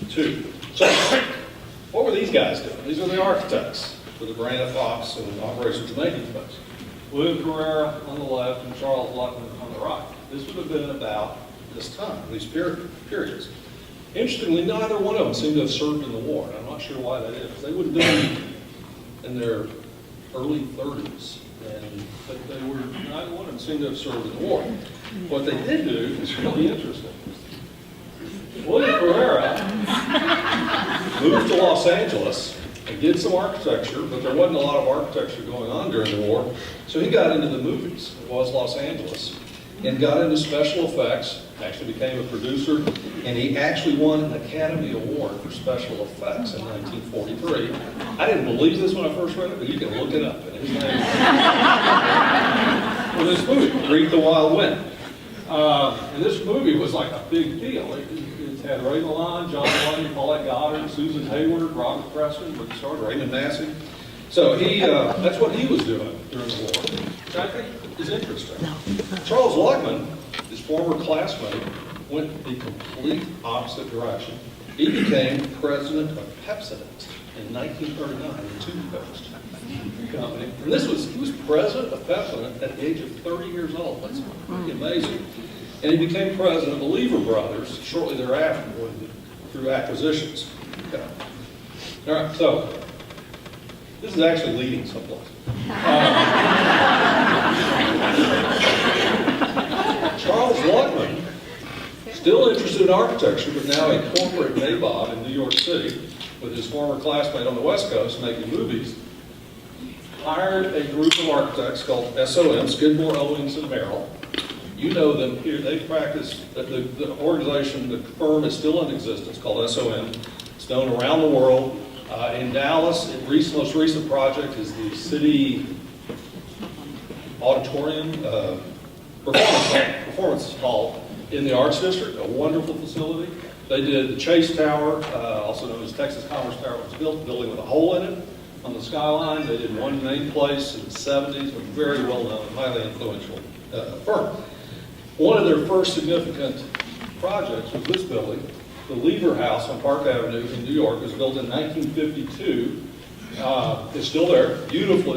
too. So what were these guys doing? These are the architects for the Braniff Ops and Operations and Maintenance Base. William Carrera on the left and Charles Luckman on the right. This would have been about this time, these periods. Interestingly, neither one of them seemed to have served in the war, and I'm not sure why that is. They would have been in their early 30s, but neither one of them seemed to have served in the war. What they did do is really interesting. William Carrera moved to Los Angeles and did some architecture, but there wasn't a lot of architecture going on during the war, so he got into the movies. It was Los Angeles. and got into special effects, actually became a producer, and he actually won an Academy Award for special effects in 1943. I didn't believe this when I first read it, but you can look it up. And his name well, this movie, Read the Wild Wind. And this movie was like a big deal. It had Ray Milland, John Wayne, Paulette Goddard, Susan Hayward, Robert Preston, with the star, Raymond Massey. So that's what he was doing during the war, which I think is interesting. Charles Luckman, his former classmate, went the complete opposite direction. He became president of Pepsodent in 1939, the toothpaste company. And he was president of Pepsodent at the age of 30 years old. That's pretty amazing. And he became president of the Lever Brothers shortly thereafter through acquisitions. Okay. All right, so this is actually leading someplace. Charles Luckman, still interested in architecture, but now a corporate nabob in New York City with his former classmate on the West Coast making movies, hired a group of architects called SOM, Skidmore, Owings, and Merrill. You know them here. They practice, the organization, the firm is still in existence, called SOM. It's known around the world. In Dallas, its most recent project is the City Auditorium Performance Hall in the Arts District, a wonderful facility. They did the Chase Tower, also known as Texas Commerce Tower, which was built, a building with a hole in it on the skyline. They did One Main Place in the 70s, a very well-known, highly influential firm. One of their first significant projects was this building. The Lever House on Park Avenue in New York was built in 1952. It's still there. Beautiful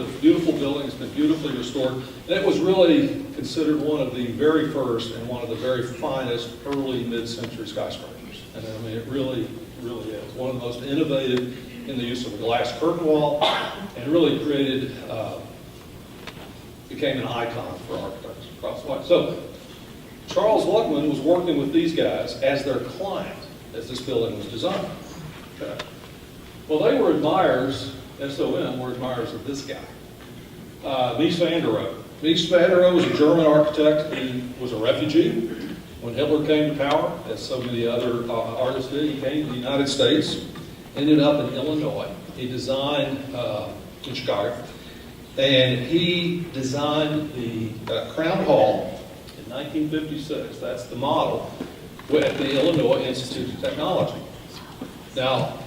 building. It's been beautifully restored. And it was really considered one of the very first and one of the very finest early mid-century skyscrapers. And I mean, it really, really is. One of the most innovative in the use of a glass curtain wall, and really became an icon for architects across the way. So Charles Luckman was working with these guys as their client as this building was designed. Okay. Well, they were admirers, SOM were admirers of this guy, Mies van der Rohe. Mies van der Rohe was a German architect. He was a refugee when Hitler came to power, as so many other artists did. He came to the United States, ended up in Illinois. He designed in Chicago, and he designed the Crown Hall in 1956. That's the model at the Illinois Institute of Technology. Now,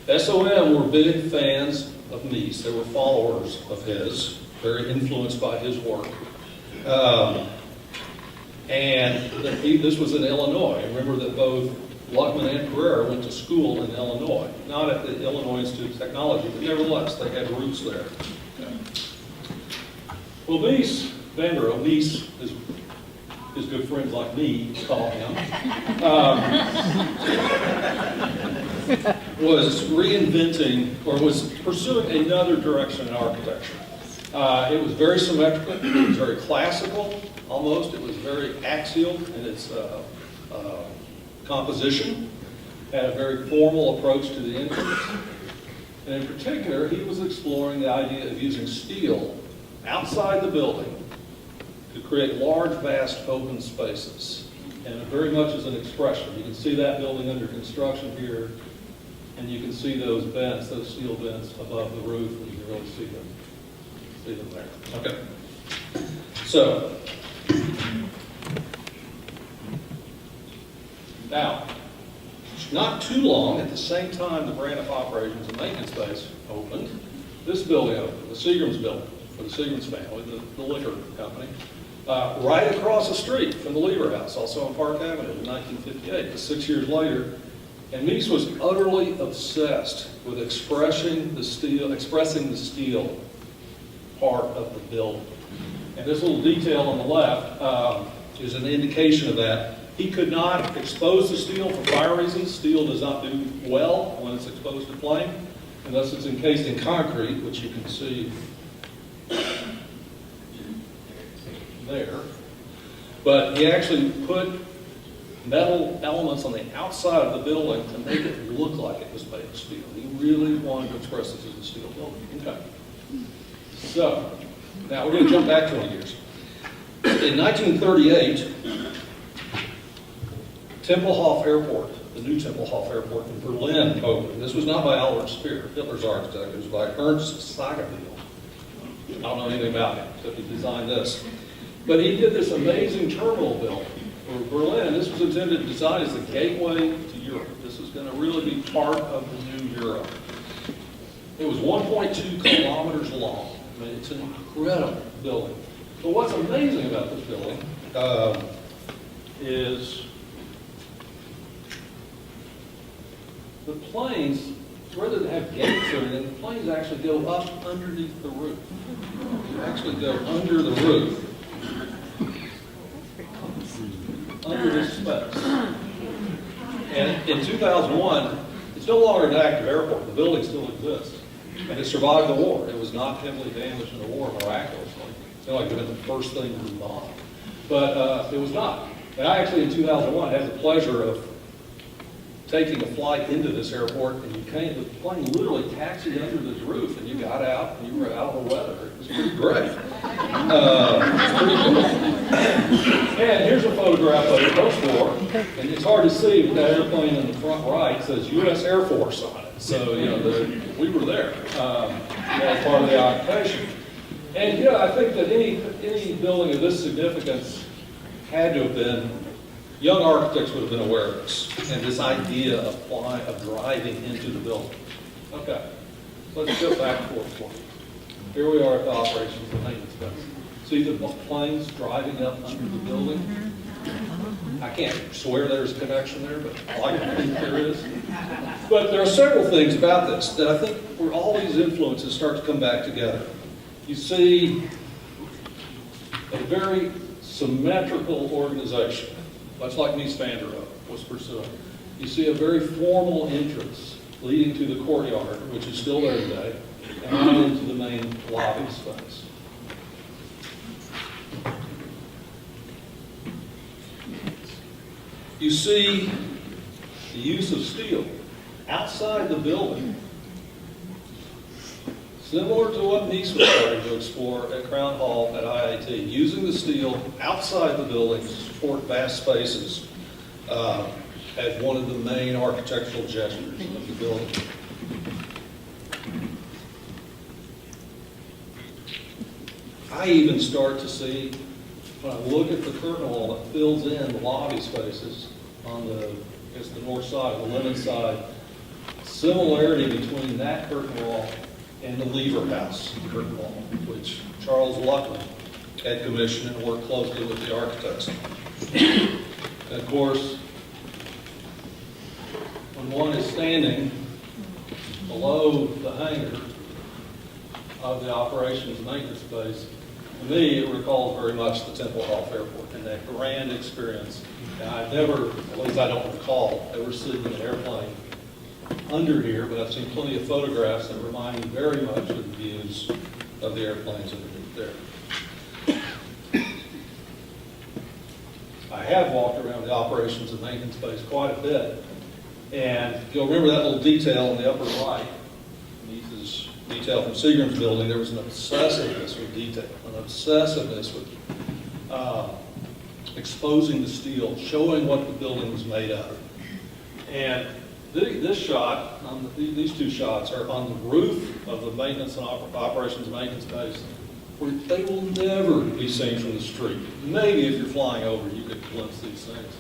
SOM were big fans of Mies. They were followers of his, very influenced by his work. This was in Illinois. Remember that both Luckman and Carrera went to school in Illinois, not at the Illinois Institute of Technology, but nevertheless, they had roots there. Okay. Well, Mies van der Rohe, Mies is his good friends like me call him, was reinventing or was pursuing another direction in architecture. It was very symmetrical, it was very classical almost, it was very axial in its composition, had a very formal approach to the entrance. And in particular, he was exploring the idea of using steel outside the building to create large, vast open spaces. And very much as an expression. You can see that building under construction here, and you can see those vents, those steel vents above the roof, and you can really see them there. Okay. So, now, not too long, at the same time the Braniff Operations and Maintenance Base opened, this building opened, the Seagram's building, for the Seagram's family, the liquor company, right across the street from the Lever House, also on Park Avenue in 1958, just 6 years later. And Mies was utterly obsessed with expressing the steel part of the building. And this little detail on the left is an indication of that. He could not expose the steel for fire reasons. Steel does not do well when it's exposed to flame, unless it's encased in concrete, which you can see there. But he actually put metal elements on the outside of the building to make it look like it was made of steel. He really wanted to express this as a steel building. Okay. So, now we're going to jump back 20 years. In 1938, Tempelhof Airport, the new Tempelhof Airport in Berlin opened. This was not by Albert Speer, Hitler's architect. It was by Ernst Sagebiel. I don't know anything about him, except he designed this. But he did this amazing terminal building for Berlin. This was intended to design as the gateway to Europe. This was going to really be part of the new Europe. It was 1.2 kilometers long. I mean, it's an incredible building. But what's amazing about this building is the planes, rather than have gates or anything, the planes actually go up underneath the roof. You actually go under the roof, under this space. And in 2001, it's no longer an active airport. The building still exists. And it survived the war. It was not heavily damaged in the war, miraculously. It's not like it was the first thing to be bombed. But it was not. And I actually, in 2001, had the pleasure of taking a flight into this airport, and the plane literally taxied under this roof, and you got out, and you were out of the weather. It was pretty great. It was pretty cool. And here's a photograph of it post-war, and it's hard to see, but that airplane in the front right says U.S. Air Force on it. So, you know, we were there as part of the occupation. And, you know, I think that any building of this significance had to have been, young architects would have been aware of this, and this idea of driving into the building. Okay, let's go back for you. Here we are at the operations and maintenance base. See the planes driving up under the building? I can't swear there's a connection there, but I like to think there is. But there are several things about this that I think where all these influences start to come back together. You see a very symmetrical organization, much like Mies van der Rohe was pursuing. You see a very formal entrance leading to the courtyard, which is still there today, and on into the main lobby space. You see the use of steel outside the building, similar to what Mies was starting to explore at Crown Hall at IIT, using the steel outside the building to support vast spaces as one of the main architectural gestures of the building. I even start to see, when I look at the curtain wall that fills in the lobby spaces on the north side, the linen side, similarity between that curtain wall and the Lever House curtain wall, which Charles Luckman had commissioned and worked closely with the architects. And of course, when one is standing below the hangar of the operations and maintenance space, to me, it recalls very much the Tempelhof Airport and that grand experience. And I've never, at least I don't recall, ever seen an airplane under here, but I've seen plenty of photographs that remind me very much of the views of the airplanes underneath there. I have walked around the operations and maintenance space quite a bit, and you'll remember that little detail in the upper right. This detail from Seagram's building. There was an obsessiveness with detail, an obsessiveness with exposing the steel, showing what the building was made of. And this shot, these two shots, are on the roof of the maintenance and operations maintenance base, where they will never be seen from the street. Maybe if you're flying over, you could glimpse these things.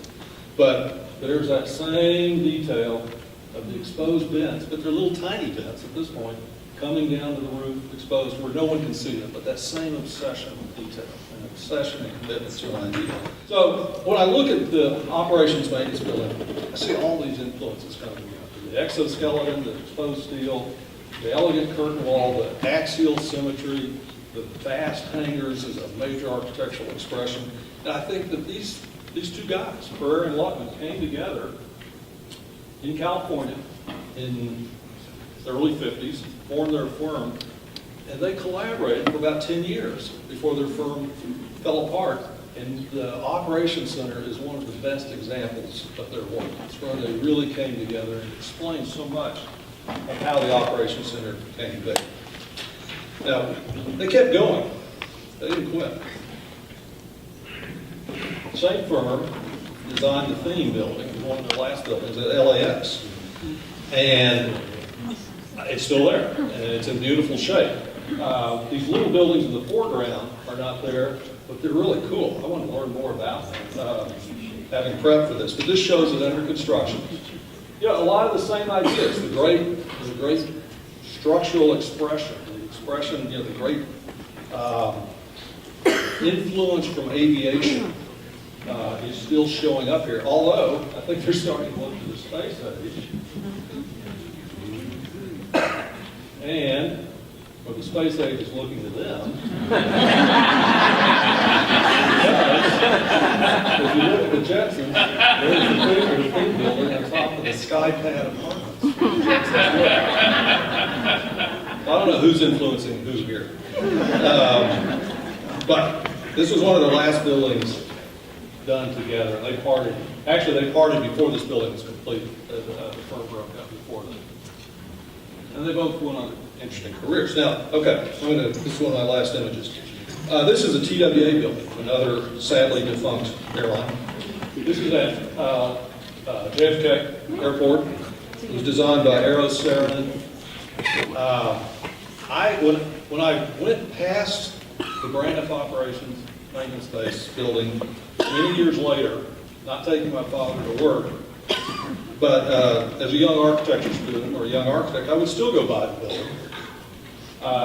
But there's that same detail of the exposed vents, but they're little tiny vents at this point, coming down to the roof, exposed, where no one can see them, but that same obsession with detail, and obsession and commitment to an idea. So when I look at the operations maintenance building, I see all these influences coming together. The exoskeleton, the exposed steel, the elegant curtain wall, the axial symmetry, the vast hangars as a major architectural expression. And I think that these two guys, Ferrer and Luckman, came together in California in the early 50s, formed their firm, and they collaborated for about 10 years before their firm fell apart. And the Operations Center is one of the best examples of their work. It's where they really came together and explained so much of how the Operations Center came to be. Now, they kept going. They didn't quit. same firm designed the theme building, one of the last buildings at LAX. And it's still there, and it's in beautiful shape. These little buildings in the foreground are not there, but they're really cool. I want to learn more about them, having prepped for this. But this shows it under construction. You know, a lot of the same ideas, the great structural expression, you know, the great influence from aviation is still showing up here. Although, I think they're starting to look to the space age. And, well, the space age is looking to them. If you look at the Jetsons, there's the theme building on top of the SkyPad apartments. I don't know who's influencing who here. But this was one of the last buildings done together. They parted before this building was complete. The firm broke up before that. And they both went on interesting careers. Now, okay, this is one of my last images. This is a TWA building, another sadly defunct airline. This is at JFK Airport. It was designed by Eros Saarinen. When I went past the Braniff Operations Maintenance Base building many years later, not taking my father to work, but as a young architecture student or a young architect, I would still go by the building.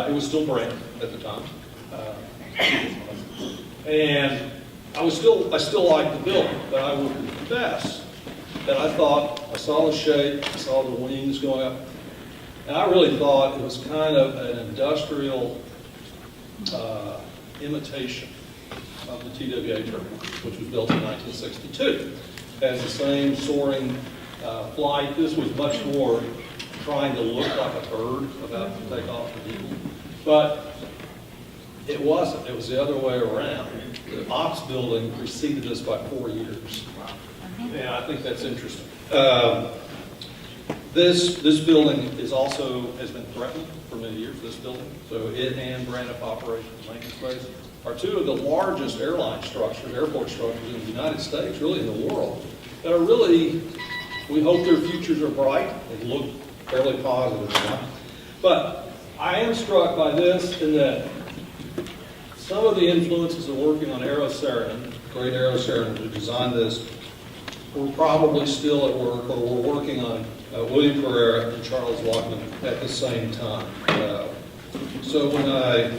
It was still brand at the time. And I still liked the building, but I would confess that I thought, I saw the shape, I saw the wings going up, and I really thought it was kind of an industrial imitation of the TWA terminal, which was built in 1962. It has the same soaring flight. This was much more trying to look like a bird about to take off the eagle. But it wasn't. It was the other way around. The ops building preceded us by 4 years. Yeah, I think that's interesting. This building has been threatened for many years, this building. So it and Braniff Operations Maintenance Base are two of the largest airport structures in the United States, really in the world, that are really, we hope their futures are bright. They look fairly positive now. But I am struck by this in that some of the influences of working on Eros Saarinen, great Eros Saarinen who designed this, were probably still at work or were working on William Carrera and Charles Lockman at the same time. So when I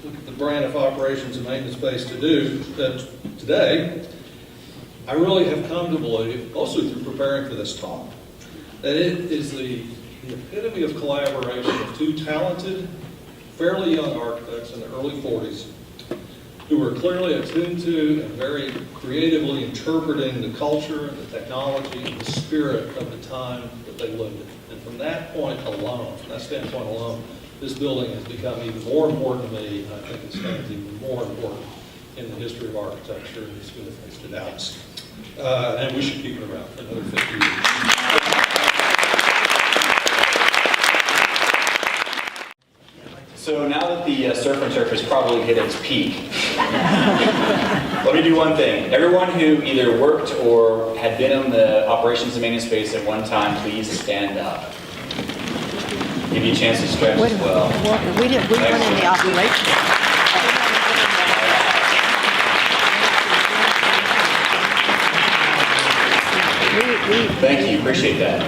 look at the Braniff Operations and Maintenance Base today, I really have come to believe, also through preparing for this talk, that it is the epitome of collaboration of two talented, fairly young architects in the early 40s who were clearly attuned to and very creatively interpreting the culture, the technology, and the spirit of the time that they lived in. And from that point alone, from that standpoint alone, this building has become even more important to me, and I think it stands even more important in the history of architecture and it's going to face it out. And we should keep it around for another 50 years. So now that the surf and turf has probably hit its peak, let me do one thing. Everyone who either worked or had been in the operations and maintenance space at one time, please stand up. Give you a chance to stretch as well. We weren't in the operation. Thank you, appreciate that.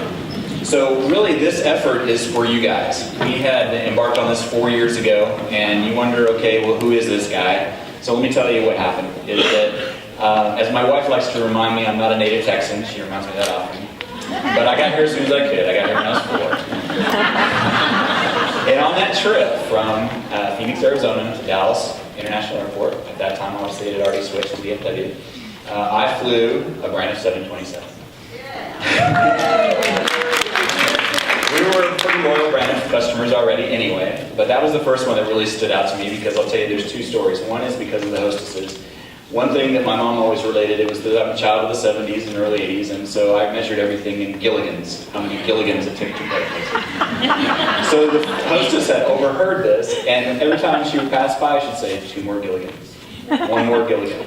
So really this effort is for you guys. We had embarked on this 4 years ago, and you wonder, okay, well, who is this guy? So let me tell you what happened, is that, as my wife likes to remind me, I'm not a native Texan. She reminds me that often. But I got here as soon as I could. I got here when I was 4. And on that trip from Phoenix, Arizona to Dallas International Airport, at that time obviously it had already switched to DFW, I flew a Braniff 727. We were pretty loyal Braniff customers already anyway, but that was the first one that really stood out to me because I'll tell you there's two stories. One is because of the hostesses. One thing that my mom always related, it was that I'm a child of the 70s and early 80s, and so I measured everything in Gilligans, how many Gilligans it took to breakfast. So the hostess had overheard this, and every time she would pass by, she'd say, 2 more Gilligans. One more Gilligan.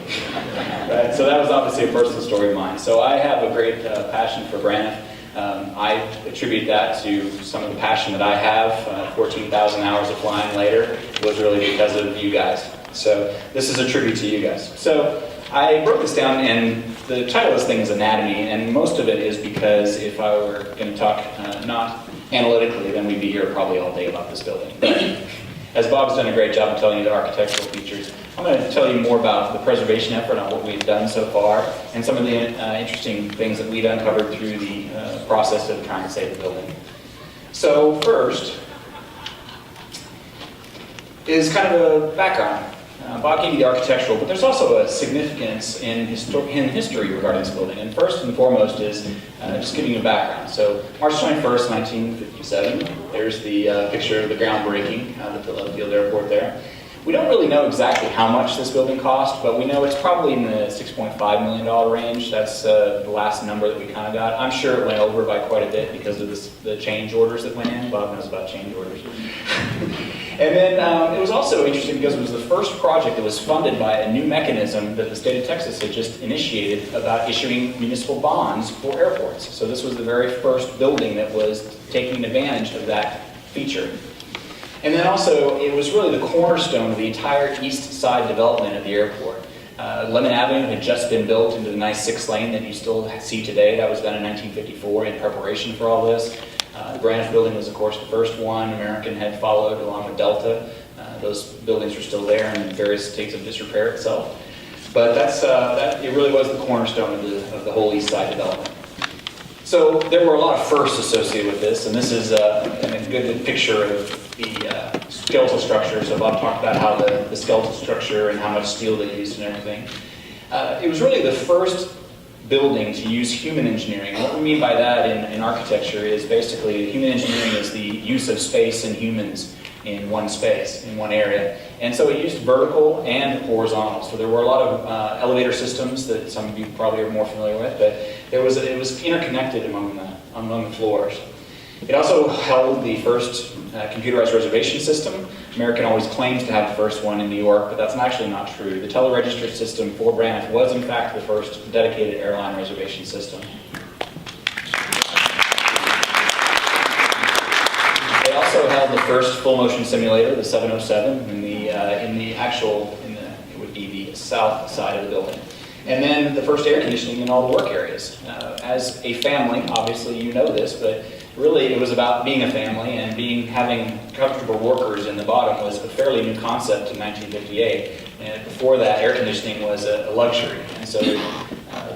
Right? So that was obviously a personal story of mine. So I have a great passion for Braniff. I attribute that to some of the passion that I have. 14,000 hours of flying later was really because of you guys. So this is a tribute to you guys. So I broke this down, and the title of this thing is Anatomy, and most of it is because if I were going to talk not analytically, then we'd be here probably all day about this building. But as Bob's done a great job of telling you the architectural features, I'm going to tell you more about the preservation effort on what we've done so far, and some of the interesting things that we've uncovered through the process of trying to save the building. So first is kind of a background. Bob gave you the architectural, but there's also a significance in history regarding this building. And first and foremost is just giving you a background. So March 21st, 1957, there's the picture of the groundbreaking at the Philadelphia Airport there. We don't really know exactly how much this building cost, but we know it's probably in the $6.5 million range. That's the last number that we kind of got. I'm sure it went over by quite a bit because of the change orders that went in. Bob knows about change orders. And then it was also interesting because it was the first project that was funded by a new mechanism that the state of Texas had just initiated about issuing municipal bonds for airports. So this was the very first building that was taking advantage of that feature. And then also, it was really the cornerstone of the entire east side development of the airport. Lemon Avenue had just been built into the nice 6-lane that you still see today. That was done in 1954 in preparation for all this. The Braniff building was, of course, the first one. American had followed along with Delta. Those buildings are still there and in various states of disrepair itself. But it really was the cornerstone of the whole east side development. So there were a lot of firsts associated with this, and this is a good picture of the skeletal structure. So Bob talked about how the skeletal structure and how much steel they used and everything. It was really the first building to use human engineering. And what we mean by that in architecture is basically human engineering is the use of space and humans in one space, in one area. And so it used vertical and horizontal. So there were a lot of elevator systems that some of you probably are more familiar with, but it was interconnected among the floors. It also held the first computerized reservation system. American always claims to have the first one in New York, but that's actually not true. The teleregister system for Braniff was in fact the first dedicated airline reservation system. They also held the first full motion simulator, the 707, it would be the south side of the building. And then the first air conditioning in all the work areas. As a family, obviously you know this, but really it was about being a family, and having comfortable workers in the bottom was a fairly new concept in 1958. And before that, air conditioning was a luxury. And so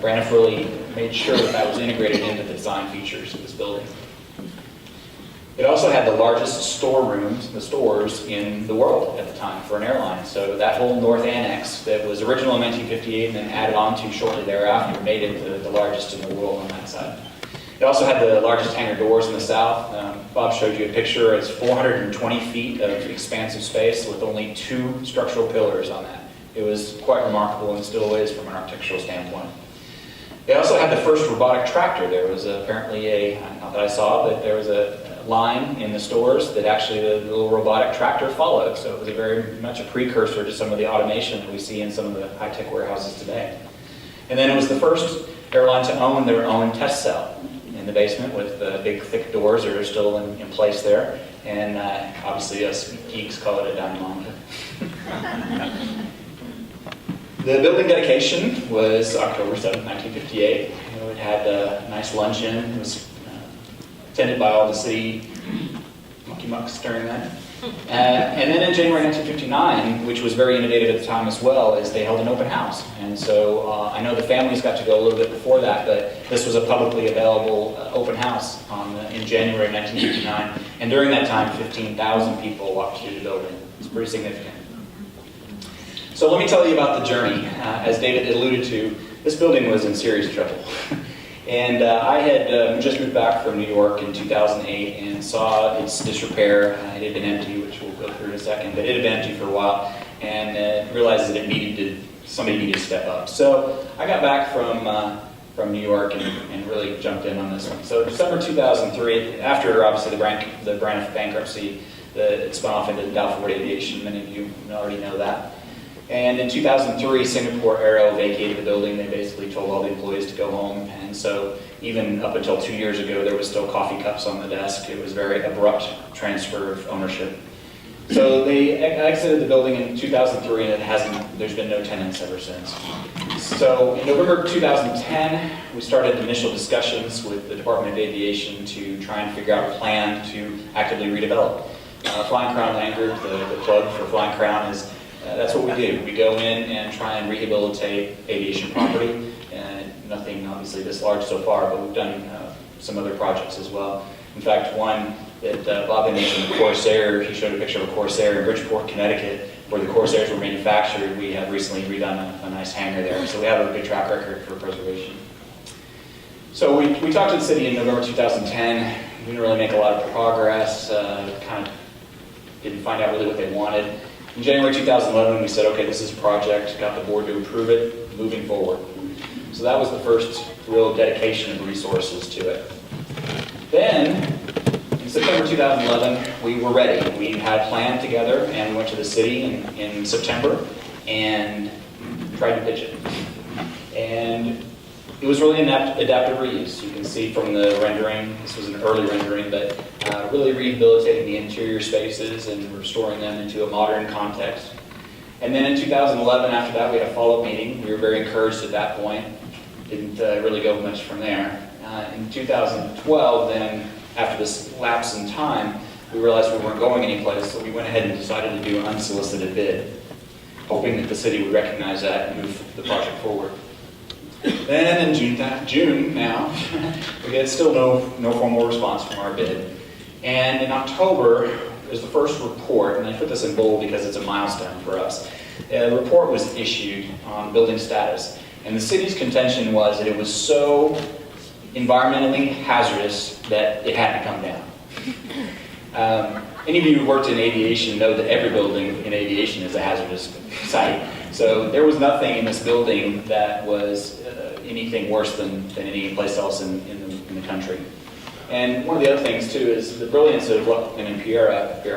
Braniff really made sure that was integrated into the design features of this building. It also had the largest stores in the world at the time for an airline. So that whole north annex that was original in 1958 and then added on to shortly thereafter made it the largest in the world on that side. It also had the largest hangar doors in the south. Bob showed you a picture. It's 420 feet of expansive space with only 2 structural pillars on that. It was quite remarkable and still is from an architectural standpoint. They also had the first robotic tractor. There was apparently not that I saw, but there was a line in the stores that actually the little robotic tractor followed. So it was very much a precursor to some of the automation that we see in some of the high-tech warehouses today. And then it was the first airline to own their own test cell in the basement with the big thick doors that are still in place there. And obviously us geeks call it a dynamometer. The building dedication was October 7, 1958. It had a nice luncheon. It was attended by all the city monkey mucks during that. And then in January 1959, which was very innovative at the time as well, is they held an open house. And so I know the families got to go a little bit before that, but this was a publicly available open house in January 1959. And during that time, 15,000 people walked through the building. It's pretty significant. So let me tell you about the journey. As David alluded to, this building was in serious trouble. And I had just moved back from New York in 2008 and saw its disrepair. It had been empty, which we'll go through in a second, but it had been empty for a while, and realized that somebody needed to step up. So I got back from New York and really jumped in on this one. So December 2003, after obviously the Braniff bankruptcy, it spun off into Dow Ford Aviation. Many of you already know that. And in 2003, Singapore Aero vacated the building. They basically told all the employees to go home. And so even up until 2 years ago, there was still coffee cups on the desk. It was a very abrupt transfer of ownership. So they exited the building in 2003, and there's been no tenants ever since. So in November 2010, we started initial discussions with the Department of Aviation to try and figure out a plan to actively redevelop. Flying Crown Land Group, the plug for Flying Crown is, that's what we do. We go in and try and rehabilitate aviation property. Nothing obviously this large so far, but we've done some other projects as well. In fact, one that Bob mentioned, the Corsair, he showed a picture of a Corsair in Bridgeport, Connecticut, where the Corsairs were manufactured. We have recently redone a nice hangar there, so we have a good track record for preservation. So we talked to the city in November 2010. We didn't really make a lot of progress, kind of didn't find out really what they wanted. In January 2011, we said, okay, this is a project, got the board to approve it, moving forward. So that was the first real dedication of resources to it. Then, in September 2011, we were ready. We had a plan together and went to the city in September and tried to pitch it. And it was really adaptive reuse. You can see from the rendering, this was an early rendering, but really rehabilitating the interior spaces and restoring them into a modern context. And then in 2011, after that, we had a follow-up meeting. We were very encouraged at that point. Didn't really go much from there. In 2012, then, after this lapse in time, we realized we weren't going anyplace, so we went ahead and decided to do an unsolicited bid, hoping that the city would recognize that and move the project forward. Then in June now, we get still no formal response from our bid. And in October is the first report, and I put this in bold because it's a milestone for us. A report was issued on building status, and the city's contention was that it was so environmentally hazardous that it had to come down. Any of you who worked in aviation know that every building in aviation is a hazardous site. So there was nothing in this building that was anything worse than any place else in the country. And one of the other things too is the brilliance of Luckman and Pierre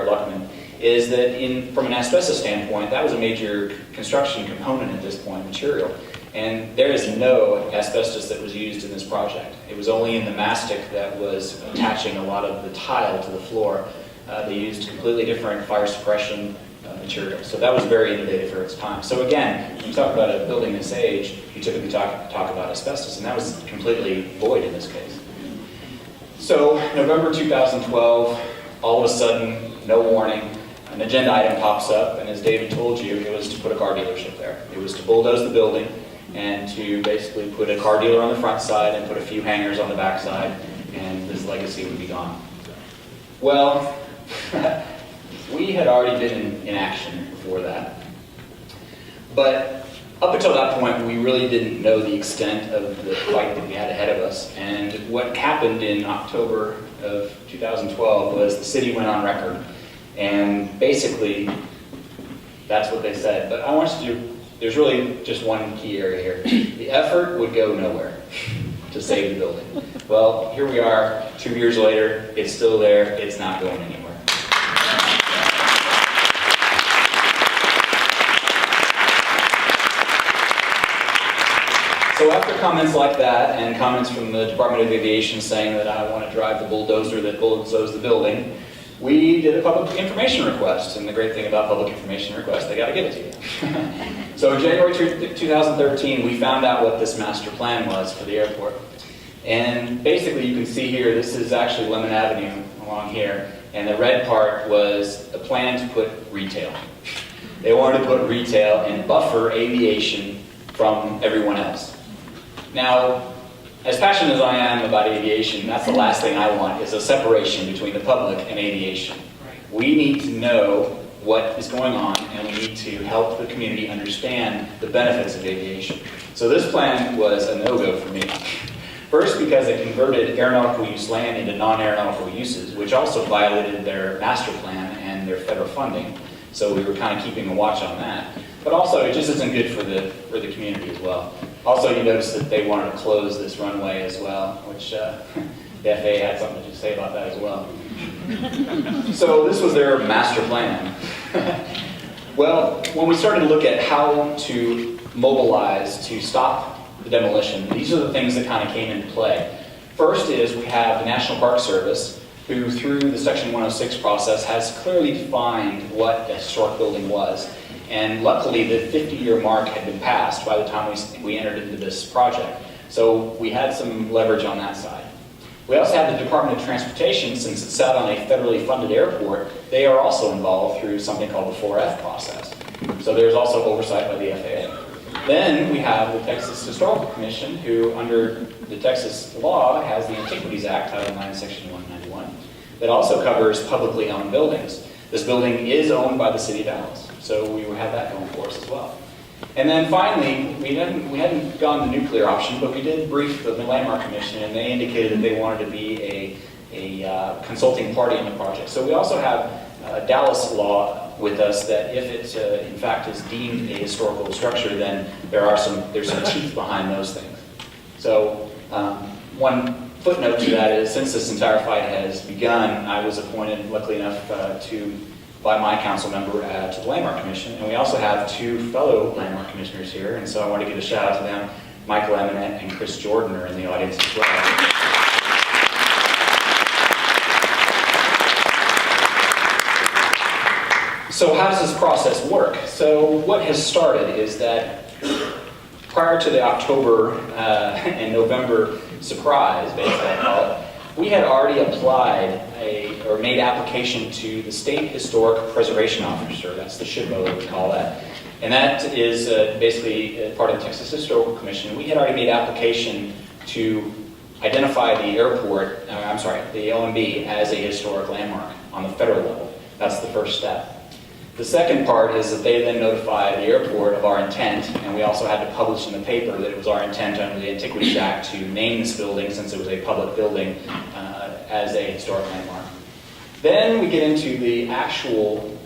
Luckman is that from an asbestos standpoint, that was a major construction component at this point, material. And there is no asbestos that was used in this project. It was only in the mastic that was attaching a lot of the tile to the floor. They used completely different fire suppression material. So that was very innovative for its time. So again, when you talk about a building this age, you typically talk about asbestos, and that was completely void in this case. So November 2012, all of a sudden, no warning, an agenda item pops up, and as David told you, it was to put a car dealership there. It was to bulldoze the building and to basically put a car dealer on the front side and put a few hangars on the back side, and this legacy would be gone. Well, we had already been in action before that. But up until that point, we really didn't know the extent of the fight that we had ahead of us. And what happened in October of 2012 was the city went on record. And basically, that's what they said. But I want you to, there's really just one key area here. The effort would go nowhere to save the building. Well, here we are, 2 years later, it's still there, it's not going anywhere. So after comments like that, and comments from the Department of Aviation saying that I want to drive the bulldozer that bulldozed the building, we did a public information request. And the great thing about public information requests, they got to give it to you. So in January 2013, we found out what this master plan was for the airport. And basically, you can see here, this is actually Lemon Avenue along here. And the red part was a plan to put retail. They wanted to put retail and buffer aviation from everyone else. Now, as passionate as I am about aviation, that's the last thing I want, is a separation between the public and aviation. We need to know what is going on, and we need to help the community understand the benefits of aviation. So this plan was a no-go for me. First, because it converted aeronautical use land into non-aeronautical uses, which also violated their master plan and their federal funding. So we were kind of keeping a watch on that. But also, it just isn't good for the community as well. Also, you notice that they wanted to close this runway as well, which the FAA had something to say about that as well. So this was their master plan. Well, when we started to look at how to mobilize to stop the demolition, these are the things that kind of came into play. First is we have the National Park Service, who through the Section 106 process has clearly defined what a historic building was. And luckily, the 50-year mark had been passed by the time we entered into this project. So we had some leverage on that side. We also have the Department of Transportation, since it's sat on a federally funded airport, they are also involved through something called the 4F process. So there's also oversight by the FAA. Then we have the Texas Historical Commission, who under the Texas law has the Antiquities Act, Title 9, Section 191, that also covers publicly owned buildings. This building is owned by the City of Dallas, so we have that going for us as well. And then finally, we hadn't gone the nuclear option, but we did brief the Landmark Commission, and they indicated that they wanted to be a consulting party on the project. So we also have Dallas law with us that if it in fact is deemed a historical structure, then there's some teeth behind those things. So one footnote to that is, since this entire fight has begun, I was appointed, luckily enough, by my council member to the Landmark Commission, and we also have two fellow Landmark Commissioners here, and so I want to give a shout out to them. Michael Eminent and Chris Jordan are in the audience as well. So how does this process work? So what has started is that prior to the October and November surprise, basically I call it, we had already applied or made application to the State Historic Preservation Officer, that's the SHPO we call that, and that is basically part of the Texas Historical Commission. We had already made application to identify the airport, the OMB as a historic landmark on the federal level. That's the first step. The second part is that they then notified the airport of our intent, and we also had to publish in the paper that it was our intent under the Antiquities Act to name this building, since it was a public building, as a historic landmark. Then we get into the actual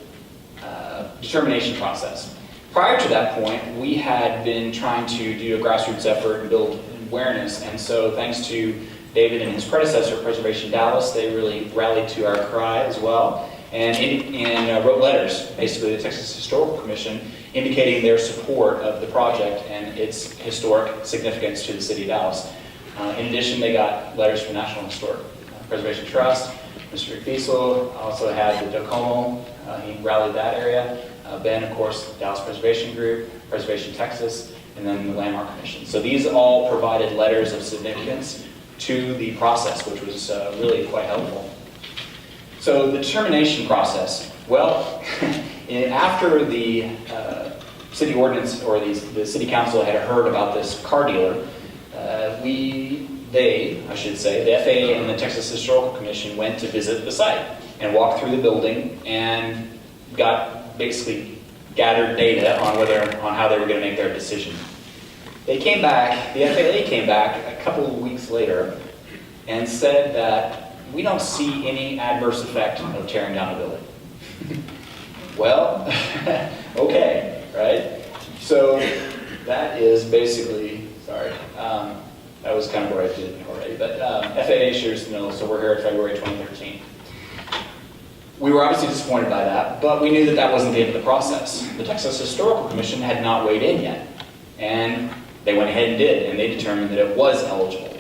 determination process. Prior to that point, we had been trying to do a grassroots effort and build awareness, and so thanks to David and his predecessor, Preservation Dallas, they really rallied to our cry as well, and wrote letters, basically the Texas Historical Commission, indicating their support of the project and its historic significance to the City of Dallas. In addition, they got letters from National Historic Preservation Trust. Mr. Fiesel also had the DOCOMO, he rallied that area. Ben, of course, Dallas Preservation Group, Preservation Texas, and then the Landmark Commission. So these all provided letters of significance to the process, which was really quite helpful. So the determination process, well, after the city ordinance or the city council had heard about this car dealer, the FAA and the Texas Historical Commission went to visit the site and walked through the building and basically gathered data on how they were going to make their decision. They came back, the FAA came back a couple of weeks later and said that we don't see any adverse effect of tearing down the building. Well, okay, right? So that is basically, that was kind of where I did already, but FAA shares no, so we're here at February 2013. We were obviously disappointed by that, but we knew that that wasn't the end of the process. The Texas Historical Commission had not weighed in yet, and they went ahead and did, and they determined that it was eligible.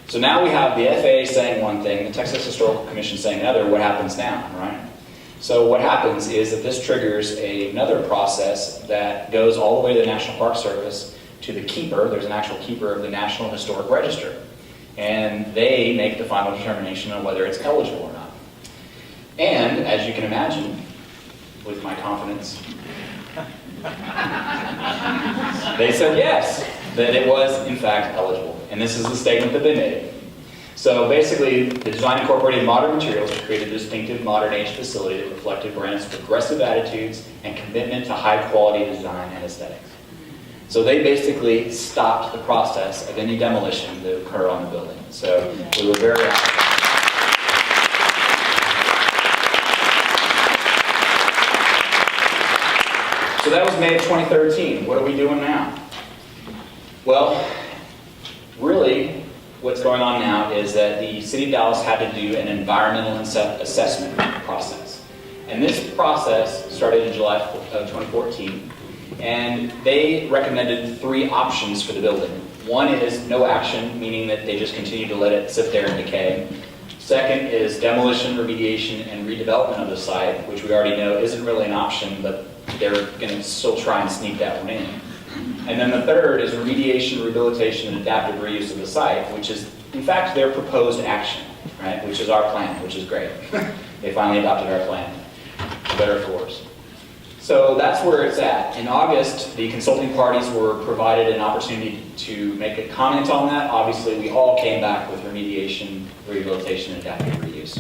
So now we have the FAA saying one thing, the Texas Historical Commission saying another. What happens now, right? So what happens is that this triggers another process that goes all the way to the National Park Service to the keeper. There's an actual keeper of the National Historic Register, and they make the final determination on whether it's eligible or not. And as you can imagine, with my confidence, they said yes, that it was in fact eligible. And this is the statement that they made. So basically, the design incorporated modern materials to create a distinctive modern age facility that reflected Braniff's progressive attitudes and commitment to high quality design and aesthetics. So they basically stopped the process of any demolition that would occur on the building. So we were very happy. So that was May of 2013. What are we doing now? Well, really, what's going on now is that the City of Dallas had to do an environmental assessment process. And this process started in July of 2014. And they recommended 3 options for the building. One is no action, meaning that they just continue to let it sit there and decay. Second is demolition, remediation, and redevelopment of the site, which we already know isn't really an option, but they're going to still try and sneak that one in. And then the third is remediation, rehabilitation, and adaptive reuse of the site, which is, in fact, their proposed action, right? Which is our plan, which is great. They finally adopted our plan, for better or for worse. So that's where it's at. In August, the consulting parties were provided an opportunity to make a comment on that. Obviously, we all came back with remediation, rehabilitation, and adaptive reuse.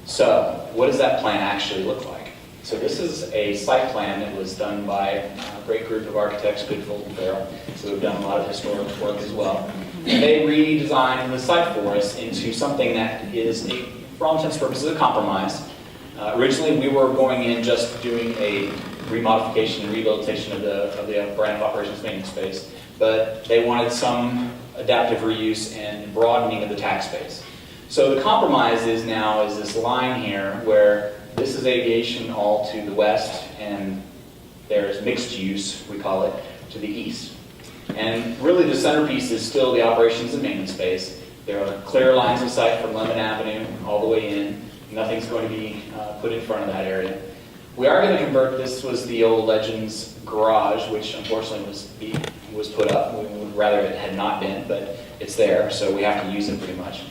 So what does that plan actually look like? So this is a site plan that was done by a great group of architects, Goodfold and Farrell, who have done a lot of historic work as well. And they redesigned the site for us into something that is, for all intents and purposes, a compromise. Originally, we were going in just doing a remodification and rehabilitation of the Braniff operations maintenance space, but they wanted some adaptive reuse and broadening of the tax base. So the compromise is now is this line here where this is aviation all to the west, and there's mixed use, we call it, to the east. And really the centerpiece is still the operations and maintenance space. There are clear lines of sight from Lemon Avenue all the way in. Nothing's going to be put in front of that area. We are going to convert, this was the old Legends garage, which unfortunately was put up. We would rather it had not been, but it's there, so we have to use it pretty much.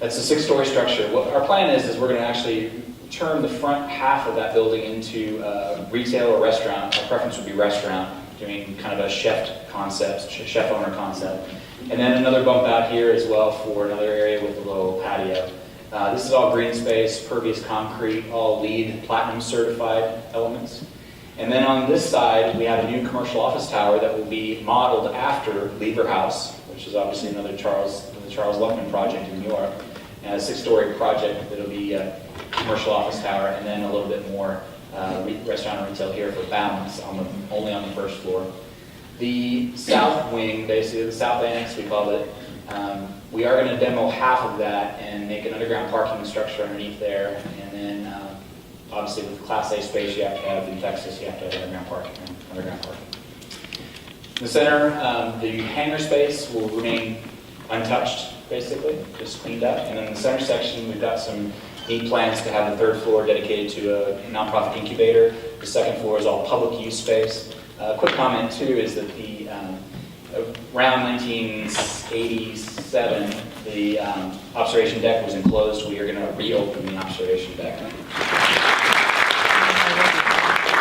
That's a 6-story structure. What our plan is we're going to actually turn the front half of that building into retail or restaurant. Our preference would be restaurant, doing kind of a chef concept, chef owner concept. And then another bump out here as well for another area with a little patio. This is all green space, pervious concrete, all LEED Platinum certified elements. And then on this side, we have a new commercial office tower that will be modeled after Lever House, which is obviously another Charles Luckman project in New York. And a 6-story project that'll be a commercial office tower, and then a little bit more restaurant and retail here for balance, only on the first floor. The south wing, basically the south annex, we call it, we are going to demo half of that and make an underground parking structure underneath there. And then, obviously, with Class A space you have to have in Texas, you have to have underground parking. In the center, the hangar space will remain untouched, basically, just cleaned up. And then in the center section, we've got some neat plans to have the 3rd floor dedicated to a nonprofit incubator. The 2nd floor is all public use space. A quick comment, too, is that the around 1987, the observation deck was enclosed. We are going to reopen the observation deck.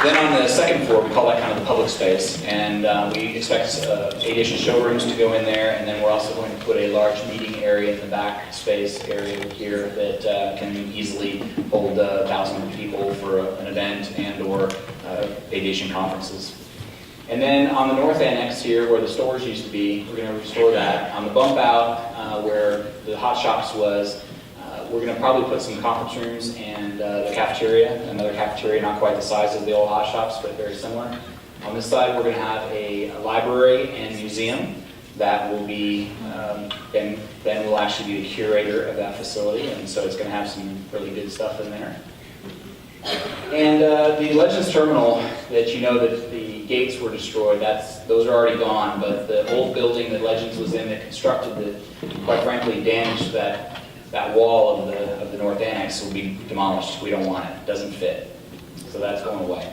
Then on the 2nd floor, we call that kind of the public space, and we expect aviation showrooms to go in there, and then we're also going to put a large meeting area in the back space area here that can easily hold 1,000 people for an event and or aviation conferences. And then on the north annex here, where the stores used to be, we're going to restore that. On the bump out, where the hot shops was, we're going to probably put some conference rooms and the cafeteria, another cafeteria, not quite the size of the old hot shops, but very similar. On this side, we're going to have a library and museum that will be, Ben will actually be the curator of that facility, and so it's going to have some really good stuff in there. And the Legends terminal, that you know that the gates were destroyed, those are already gone, but the old building that Legends was in that constructed that, quite frankly, damaged that wall of the north annex will be demolished. We don't want it. It doesn't fit. So that's going away.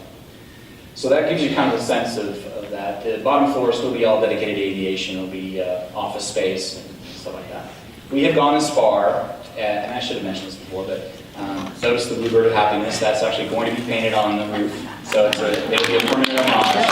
So that gives you kind of a sense of that. The bottom floor will still be all dedicated to aviation. It'll be office space and stuff like that. We have gone as far, and I should have mentioned this before, but notice the Bluebird of Happiness. That's actually going to be painted on the roof. So it'll be a permanent homage.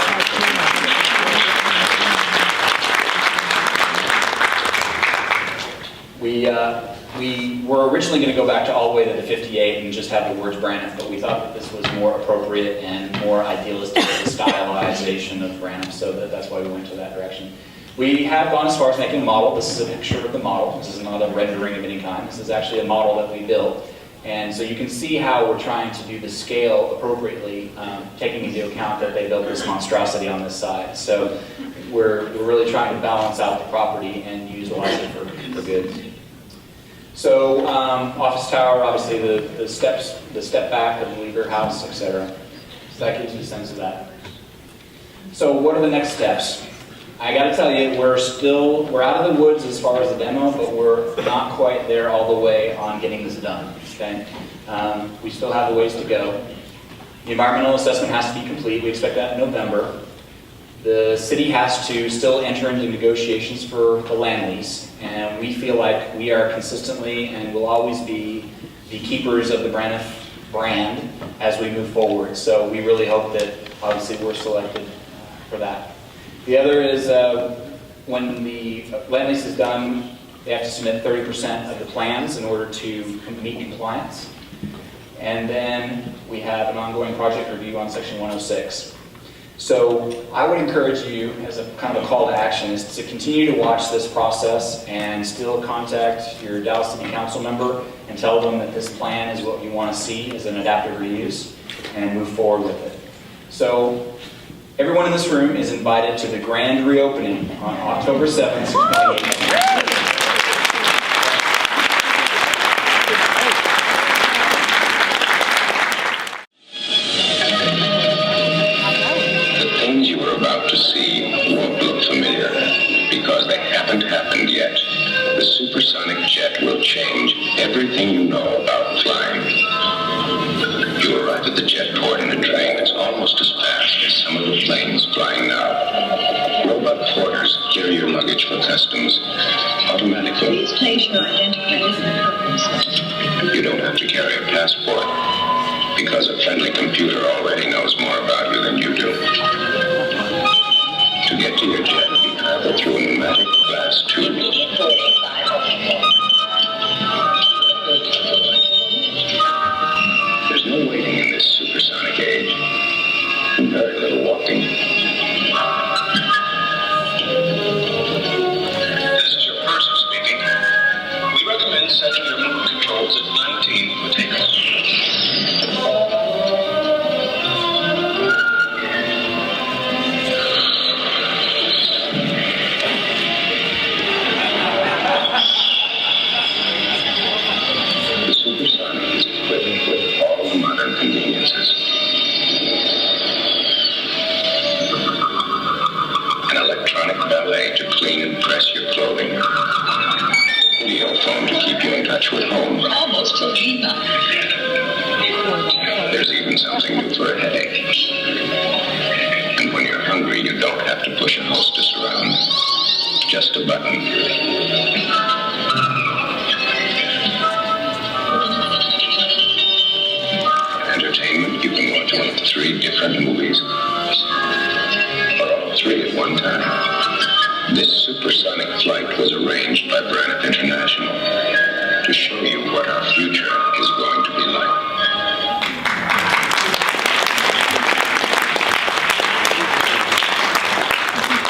We were originally going to go back to all the way to the 58 and just have the words Braniff, but we thought that this was more appropriate and more idealistic stylization of Braniff, so that's why we went to that direction. We have gone as far as making a model. This is a picture of the model. This is not a rendering of any kind. This is actually a model that we built. And so you can see how we're trying to do the scale appropriately, taking into account that they built this monstrosity on this side. So we're really trying to balance out the property and utilize it for good. So office tower, obviously the step back of the Lever House, etc. So that gives you a sense of that. So what are the next steps? I got to tell you, we're out of the woods as far as the demo, but we're not quite there all the way on getting this done. Okay, we still have a ways to go. The environmental assessment has to be complete. We expect that in November. The city has to still enter into negotiations for the land lease, and we feel like we are consistently and will always be the keepers of the Braniff brand as we move forward. So we really hope that obviously we're selected for that. The other is when the land lease is done, they have to submit 30% of the plans in order to meet compliance. And then we have an ongoing project review on Section 106. So I would encourage you, as a kind of a call to action, is to continue to watch this process and still contact your Dallas City Council member and tell them that this plan is what you want to see as an adaptive reuse and move forward with it. So everyone in this room is invited to the grand reopening on October 7th, 2018. To see won't look familiar because they haven't happened yet. The supersonic jet will change everything you know about flying. You arrive at the jet port in a train that's almost as fast as some of the planes flying now. Robot porters clear your luggage for customs automatically. Please place your identifiers and numbers. You don't have to carry a passport because a friendly computer already knows more about you than you do. To get to your jet, you travel through a pneumatic glass tube. There's no waiting in this supersonic age, and very little walking. This is your purser speaking. We recommend setting your mood controls at 19 for takeoff. An electronic valet to clean and press your clothing. Video phone to keep you in touch with home. Almost a diva. There's even something new for a headache. And when you're hungry, you don't have to push a hostess around. Just a button. Entertainment, you can watch one of 3 different movies. Or all 3 at one time. This supersonic flight was arranged by Braniff International to show you what our future is going to be like.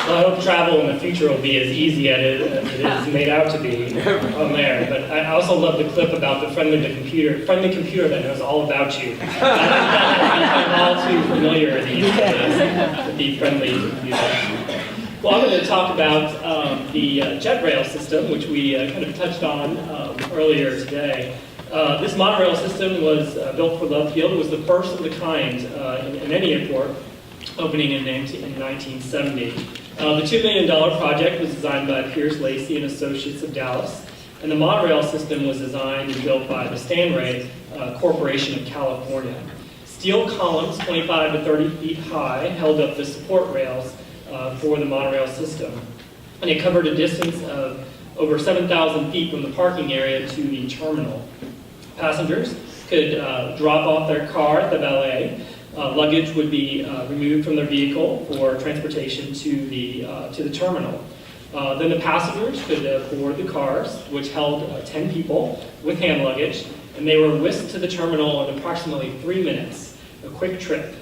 Well, I hope travel in the future will be as easy as it is made out to be on there. But I also love the clip about the friendly computer that knows all about you. I'm all too familiar these days with the friendly computer. Well, I'm going to talk about the jet rail system, which we kind of touched on earlier today. This monorail system was built for Love Field. It was the first of the kind in any airport, opening in 1970. The $2 million project was designed by Pierce Lacey and Associates of Dallas, and the monorail system was designed and built by the Stanray Corporation of California. Steel columns 25 to 30 feet high held up the support rails for the monorail system, and it covered a distance of over 7,000 feet from the parking area to the terminal. Passengers could drop off their car at the valet. Luggage would be removed from their vehicle for transportation to the terminal. Then the passengers could board the cars, which held 10 people with hand luggage, and they were whisked to the terminal in approximately 3 minutes, a quick trip,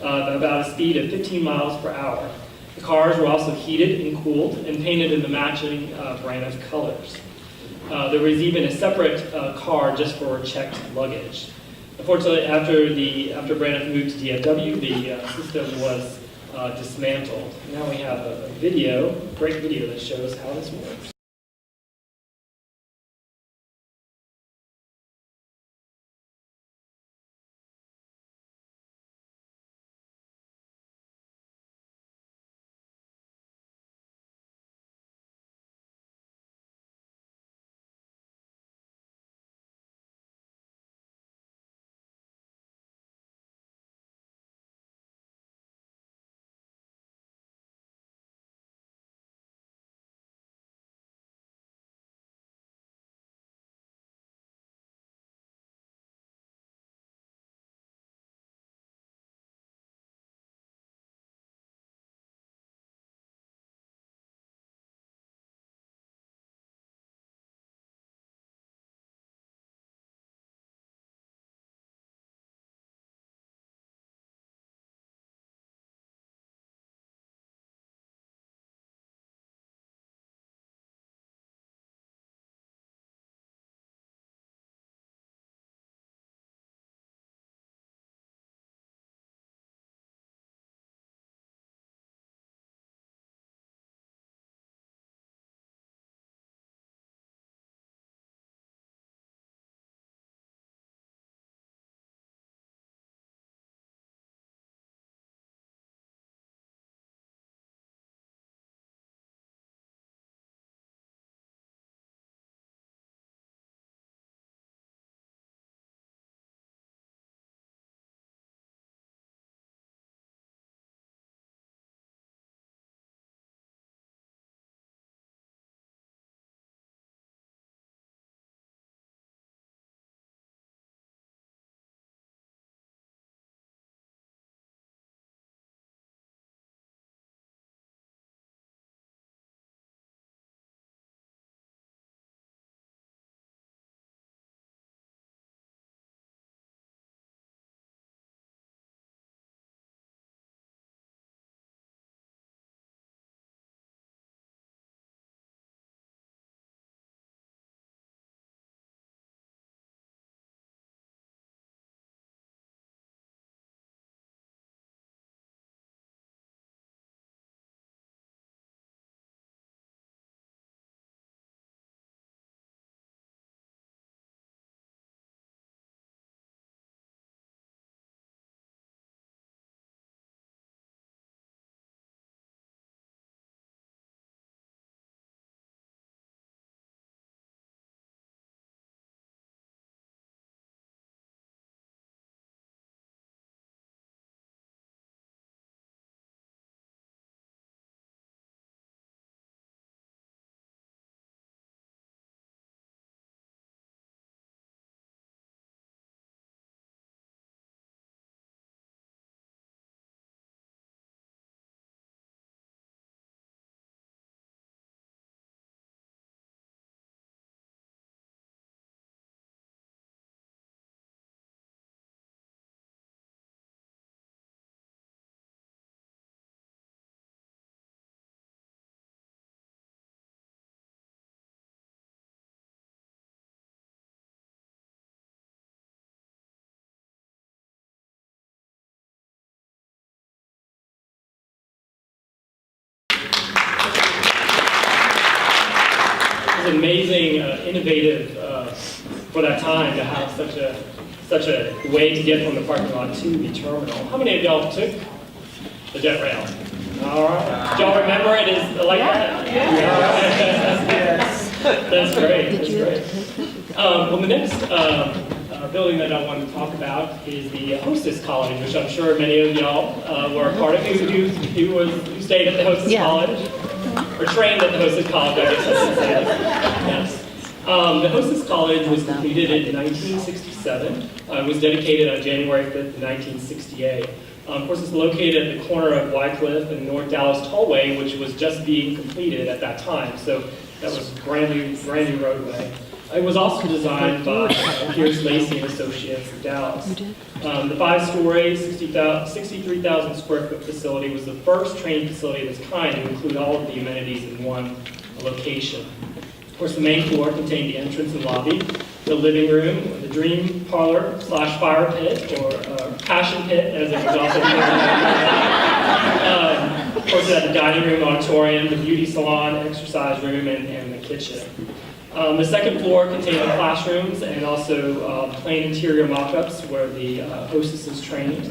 about a speed of 15 miles per hour. The cars were also heated and cooled and painted in the matching Braniff colors. There was even a separate car just for checked luggage. Unfortunately, after Braniff moved to DFW, the system was dismantled. Now we have a great video that shows how this works. amazing, innovative for that time to have such a way to get from the parking lot to the terminal. How many of y'all took the jet rail? All right. Do y'all remember it is like that? Yes. That's great. That's great. Well, the next building that I want to talk about is the Hostess College, which I'm sure many of y'all were a part of. Who stayed at the Hostess College? Or trained at the Hostess College, I guess I should say. Yes. The Hostess College was completed in 1967. It was dedicated on January 5th, 1968. Of course, it's located at the corner of Wycliffe and North Dallas Tollway, which was just being completed at that time. So that was a brand new roadway. It was also designed by Pierce Lacey and Associates of Dallas. The 5-story, 63,000 square foot facility was the first training facility of its kind to include all of the amenities in one location. Of course, the main floor contained the entrance and lobby, the living room, the dream parlor / fire pit, or passion pit, as it was also known. Of course, it had the dining room, auditorium, the beauty salon, exercise room, and the kitchen. The second floor contained the classrooms and also plain interior mock-ups where the hostesses trained.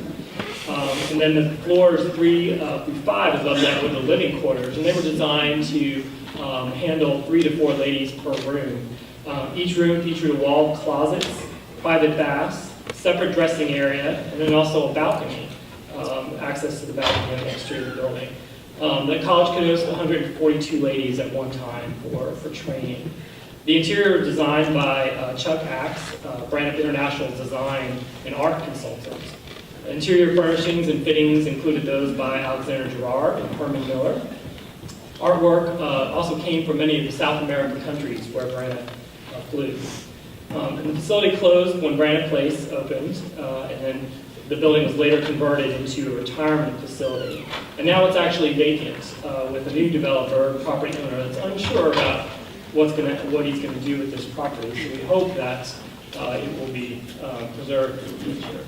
And then the floors 3 through 5 above that were the living quarters, and they were designed to handle 3 to 4 ladies per room. Each room featured a wall of closets, private baths, separate dressing area, and then also a balcony, access to the balcony on the exterior of the building. The college could host 142 ladies at one time for training. The interior was designed by Chuck Axe, Braniff International Design and Art Consultant. Interior furnishings and fittings included those by Alexander Gerard and Herman Miller. Artwork also came from many of the South American countries where Braniff flew. And the facility closed when Braniff Place opened, and then the building was later converted into a retirement facility. And now it's actually vacant with a new developer, property owner, that's unsure about what he's going to do with this property. So we hope that it will be preserved in the future.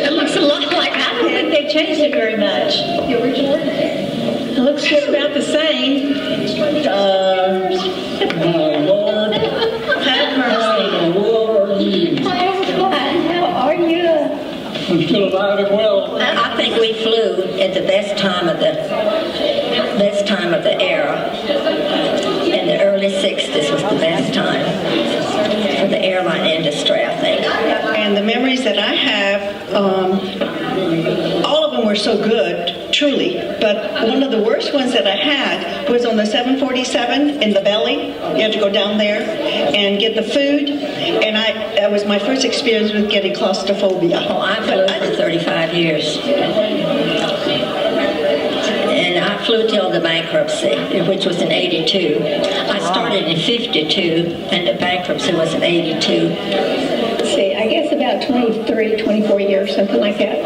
It looks a lot like I did. They changed it very much. The original? It looks just about the same. My Lord. Have mercy. How are you? I'm still alive and well. I think we flew at the best time of the era. In the early 60s was the best time for the airline industry, I think. And the memories that I have, all of them were so good, truly. But one of the worst ones that I had was on the 747 in the belly. You had to go down there and get the food. And that was my first experience with getting claustrophobia. Oh, I flew for 35 years. And I flew till the bankruptcy, which was in 82. I started in 52, and the bankruptcy was in 82. See, I guess about 23, 24 years, something like that.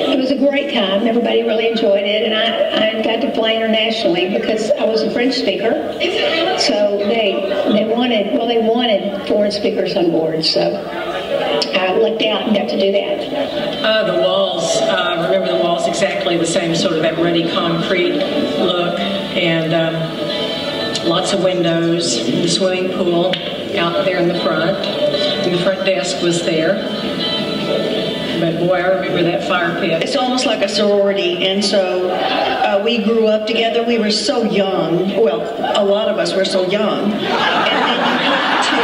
It was a great time. Everybody really enjoyed it, and I got to fly internationally because I was a French speaker. So they wanted foreign speakers on board. So I lucked out and got to do that. The walls, I remember the walls exactly the same, sort of that ruddy concrete look, and lots of windows, the swimming pool out there in the front, and the front desk was there. But boy, I remember that fire pit. It's almost like a sorority, and so we grew up together. We were so young. Well, a lot of us were so young. And then you had to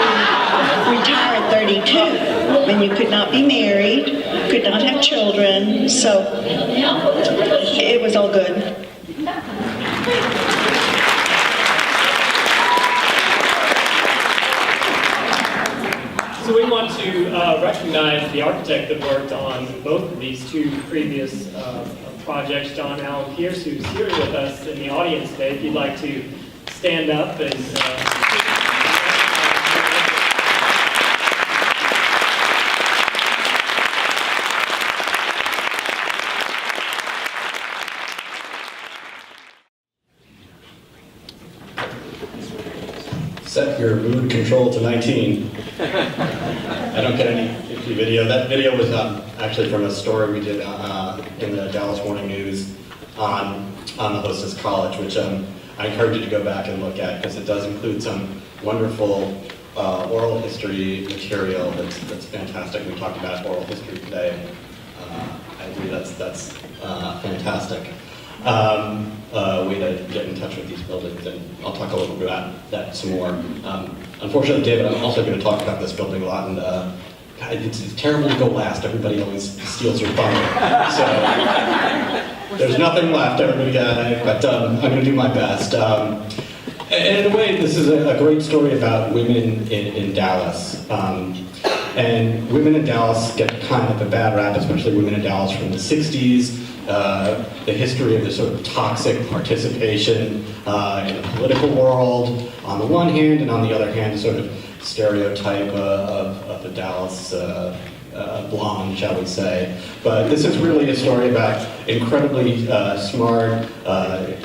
retire at 32, when you could not be married, could not have children, so it was all good. So we want to recognize the architect that worked on both of these two previous projects, John Allen Pierce, who's here with us in the audience today. If you'd like to stand up and set your mood control to 19. I don't get any video. That video was actually from a story we did in the Dallas Morning News on on the Hostess College, which I encourage you to go back and look at because it does include some wonderful oral history material that's fantastic. We talked about oral history today. I agree that's fantastic. Way to get in touch with these buildings, and I'll talk a little bit about that some more. Unfortunately, David, I'm also going to talk about this building a lot, and God, it's terrible to go last. Everybody always steals your thunder. So there's nothing left, everybody, but I'm going to do my best. And in a way, this is a great story about women in Dallas. And women in Dallas get kind of a bad rap, especially women in Dallas from the 60s. The history of the sort of toxic participation in the political world on the one hand, and on the other hand, sort of stereotype of the Dallas blonde, shall we say. But this is really a story about incredibly smart,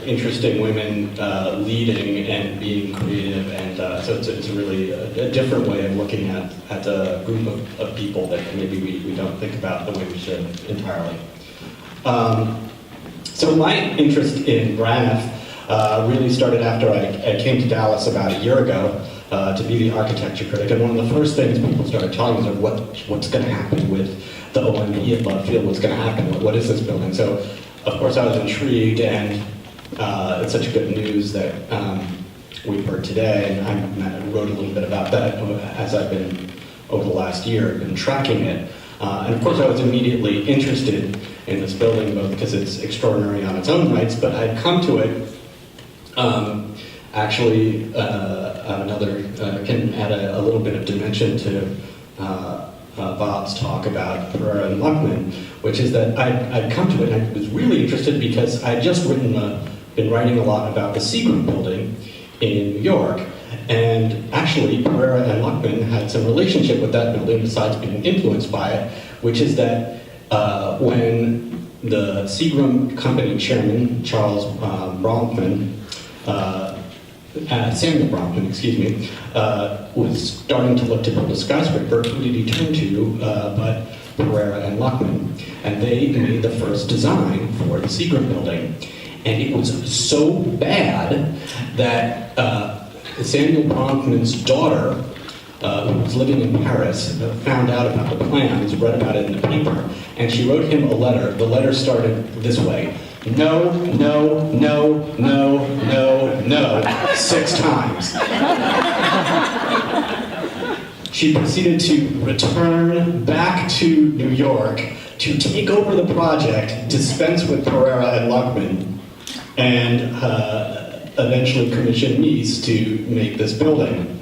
interesting women leading and being creative, and so it's really a different way of looking at a group of people that maybe we don't think about the way we should entirely. So my interest in Braniff really started after I came to Dallas about a year ago to be the architecture critic, and one of the first things people started telling me was what's going to happen with the OMB at Love Field, what's going to happen, what is this building? So of course I was intrigued, and it's such good news that we've heard today, and I wrote a little bit about that as I've been, over the last year, been tracking it. And of course I was immediately interested in this building, both because it's extraordinary on its own rights, but I'd come to it actually can add a little bit of dimension to Bob's talk about Pereira and Luckman, which is that I'd come to it and I was really interested because I'd just been writing a lot about the Seagram building in New York. And actually, Pereira and Luckman had some relationship with that building besides being influenced by it, which is that when the Seagram Company chairman, Charles Bronfman, Samuel Bronfman, excuse me, was starting to look to build a skyscraper, who did he turn to but Pereira and Luckman? And they made the first design for the Seagram building. And it was so bad that Samuel Bronfman's daughter, who was living in Paris, found out about the plans, read about it in the paper, and she wrote him a letter. The letter started this way: no, no, no, no, no, no, 6 times. She proceeded to return back to New York to take over the project, dispense with Pereira and Luckman, and eventually commissioned Nice to make this building.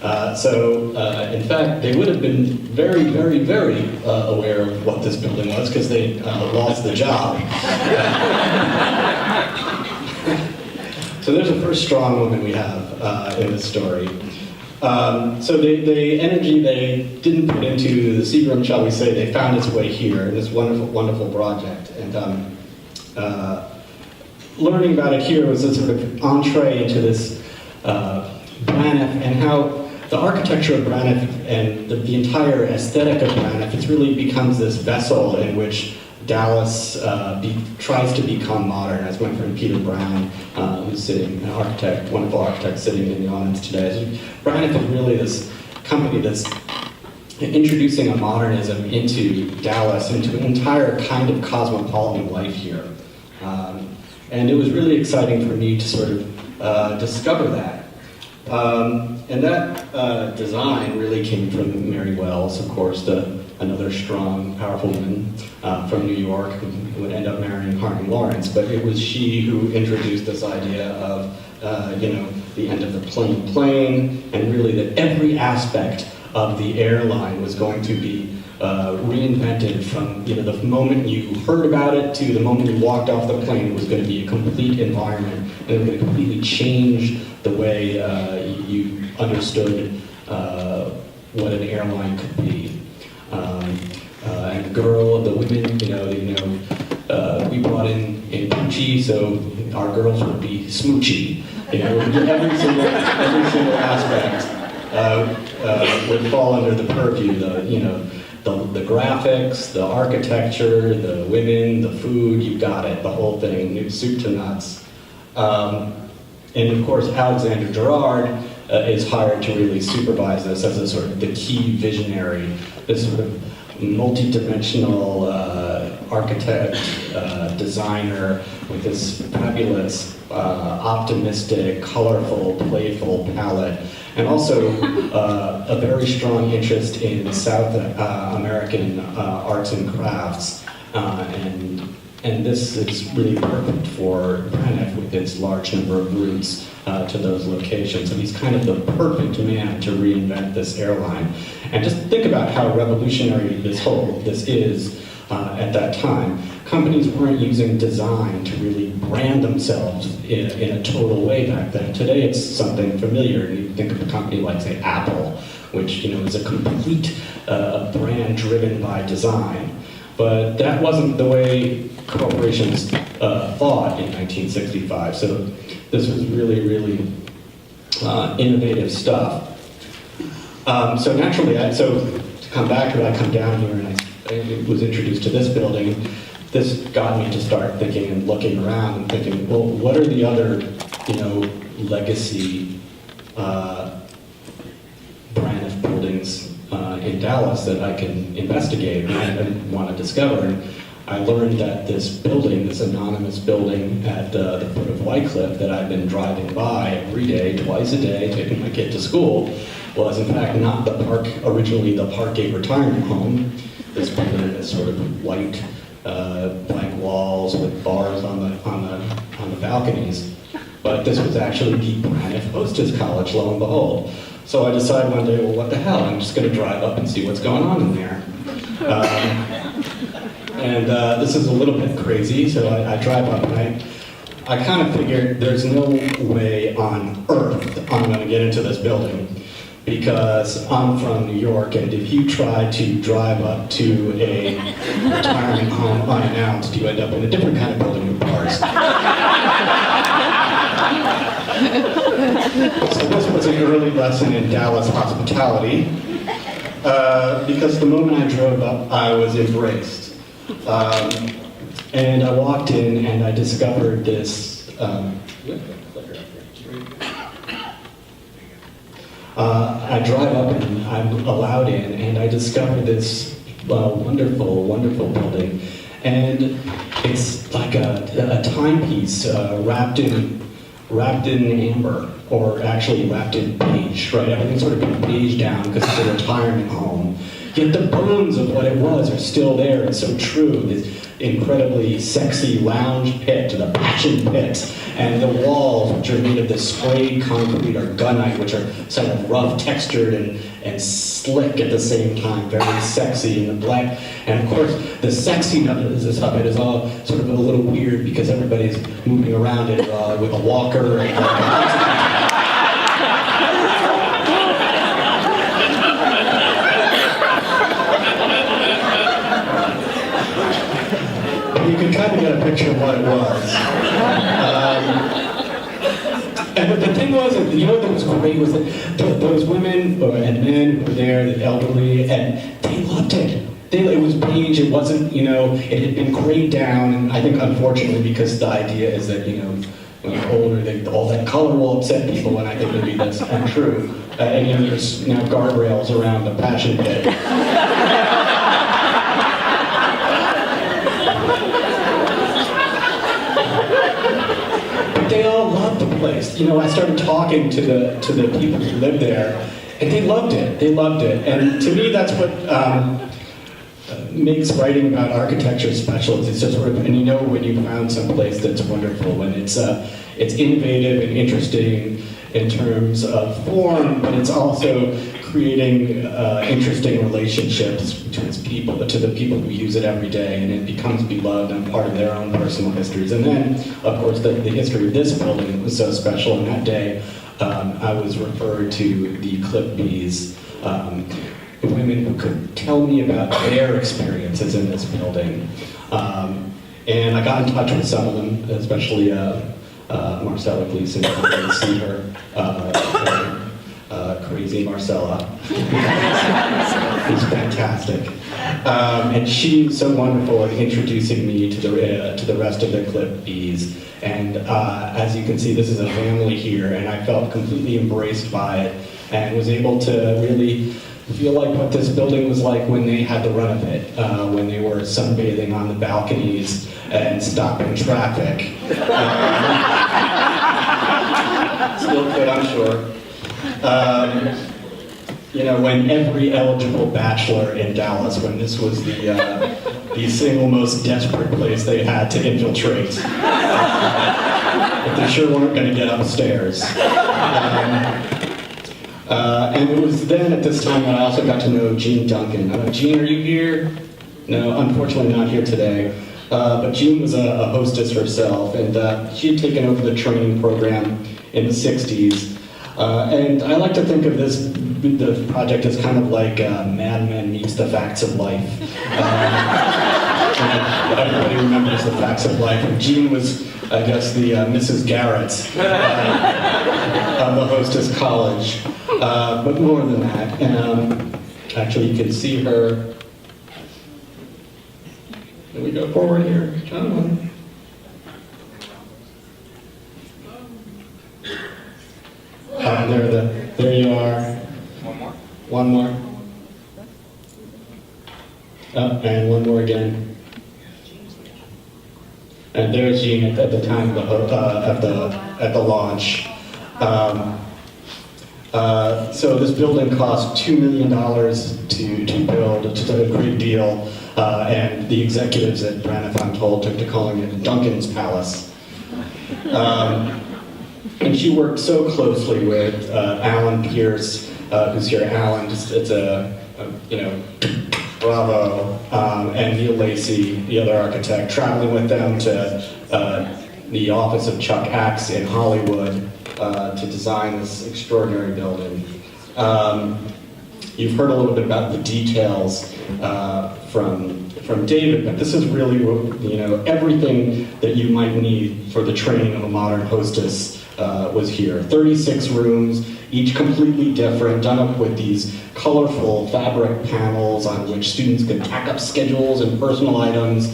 In fact, they would have been very, very, very aware of what this building was because they lost the job. So there's a first strong woman we have in this story. So the energy they didn't put into the Seagram, shall we say, they found its way here in this wonderful, wonderful project. And learning about it here was a sort of entree into this Braniff and how the architecture of Braniff and the entire aesthetic of Braniff, it really becomes this vessel in which Dallas tries to become modern, as my friend Peter Brown, who's sitting, an architect, wonderful architect sitting in the audience today. So Braniff is really this company that's introducing a modernism into Dallas, into an entire kind of cosmopolitan life here. And it was really exciting for me to sort of discover that. And that design really came from Mary Wells, of course, another strong, powerful woman from New York who would end up marrying Harvey Lawrence. But it was she who introduced this idea of, the end of the plane, and really that every aspect of the airline was going to be reinvented from the moment you heard about it to the moment you walked off the plane. It was going to be a complete environment, and it was going to completely change the way you understood what an airline could be. And the girl, the women, we brought in Poochie, so our girls would be smoochy. Every single aspect would fall under the purview, the graphics, the architecture, the women, the food, you got it, the whole thing, soup to nuts. And of course, Alexander Gerard is hired to really supervise this as a sort of the key visionary, this sort of multi-dimensional architect, designer with this fabulous, optimistic, colorful, playful palette, and also a very strong interest in South American arts and crafts. And this is really perfect for Braniff with its large number of routes to those locations. And he's kind of the perfect man to reinvent this airline. And just think about how revolutionary this is at that time. Companies weren't using design to really brand themselves in a total way back then. Today it's something familiar. You think of a company like, say, Apple, which is a complete brand driven by design. But that wasn't the way corporations thought in 1965. So this was really, really innovative stuff. So naturally, to come back, when I come down here and I was introduced to this building, this got me to start thinking and looking around and thinking, well, what are the other, legacy Braniff buildings in Dallas that I can investigate and want to discover? And I learned that this building, this anonymous building at the foot of Whitecliff that I've been driving by every day, twice a day, taking my kid to school, was in fact not originally the Parkgate retirement home. This building is sort of white, blank walls with bars on the balconies. But this was actually the Braniff Hostess College, lo and behold. So I decided one day, well, what the hell? I'm just going to drive up and see what's going on in there. And this is a little bit crazy, so I drive up and I kind of figured there's no way on earth I'm going to get into this building because I'm from New York, and if you try to drive up to a retirement home unannounced, you end up in a different kind of building with bars. So this was an early lesson in Dallas hospitality, because the moment I drove up, I was embraced. And I walked in and I discovered this, I drive up and I'm allowed in and I discovered this wonderful, wonderful building. And it's like a timepiece wrapped in amber, or actually wrapped in beige, right? Everything's sort of been beige down because it's a retirement home. Yet the bones of what it was are still there. It's so true. This incredibly sexy lounge pit, the passion pit, and the walls, which are made of this sprayed concrete or gunite, which are sort of rough textured and slick at the same time, very sexy, and the black. And of course, the sexiness of it is all sort of a little weird because everybody's moving around it with a walker and you can kind of get a picture of what it was. And the thing was, what was great was that those women and men who were there, the elderly, and they loved it. It was beige, it wasn't, it had been grayed down, and I think unfortunately because the idea is that, when you're older, all that color will upset people, and I think maybe that's untrue. And there's now guardrails around the passion pit. They all loved the place. I started talking to the people who lived there, and they loved it. They loved it. And to me, that's what makes writing about architecture special. It's just sort of, and when you found some place that's wonderful, when it's innovative and interesting in terms of form, but it's also creating interesting relationships between to the people who use it every day, and it becomes beloved and part of their own personal histories. And then, of course, the history of this building was so special. And that day, I was referred to the Clip Bees, women who could tell me about their experiences in this building. And I got in touch with some of them, especially Marcella Gleason. I didn't see her crazy Marcella, who's fantastic. And she was so wonderful at introducing me to the rest of the Clip Bees. And as you can see, this is a family here, and I felt completely embraced by it, and was able to really feel like what this building was like when they had the run of it, when they were sunbathing on the balconies and stopping traffic. Still could, I'm sure. You know, when every eligible bachelor in Dallas, when this was the single most desperate place they had to infiltrate. But they sure weren't going to get upstairs. And it was then at this time that I also got to know Jean Duncan. Jean, are you here? No, unfortunately not here today. But Jean was a hostess herself, and she had taken over the training program in the 60s. And I like to think of the project as kind of like Mad Men meets the Facts of Life. Everybody remembers the Facts of Life. And Jean was, I guess, the Mrs. Garrett of the Hostess College. But more than that. And actually, you can see her. Can we go forward here? Come on. There you are. One more. One more. And one more again. And there's Jean at the time of the launch. So this building cost $2 million to build. It's a great deal. And the executives at Braniff, I'm told, took to calling it Duncan's Palace. And she worked so closely with Alan Pierce, who's here. Alan, it's a bravo, and Neil Lacey, the other architect, traveling with them to the office of Chuck Axe in Hollywood to design this extraordinary building. You've heard a little bit about the details from David, but this is really, everything that you might need for the training of a modern hostess was here. 36 rooms, each completely different, done up with these colorful fabric panels on which students could tack up schedules and personal items,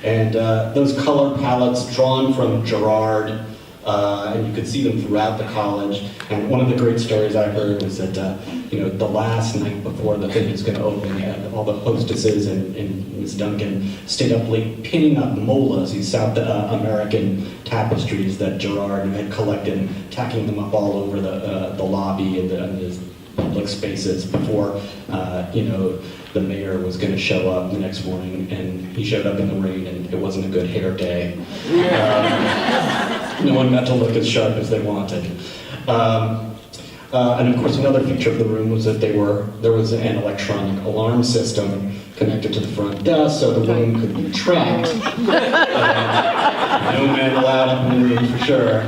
and those color palettes drawn from Gerard, and you could see them throughout the college. And one of the great stories I heard was that, the last night before the thing was going to open, all the hostesses and Ms. Duncan stayed up late pinning up molas, these South American tapestries that Gerard had collected, and tacking them up all over the lobby and the public spaces before, the mayor was going to show up the next morning, and he showed up in the rain, and it wasn't a good hair day. No one got to look as sharp as they wanted. And of course, another feature of the room was that there was an electronic alarm system connected to the front desk, so the room could be tracked. No men allowed up in the room for sure.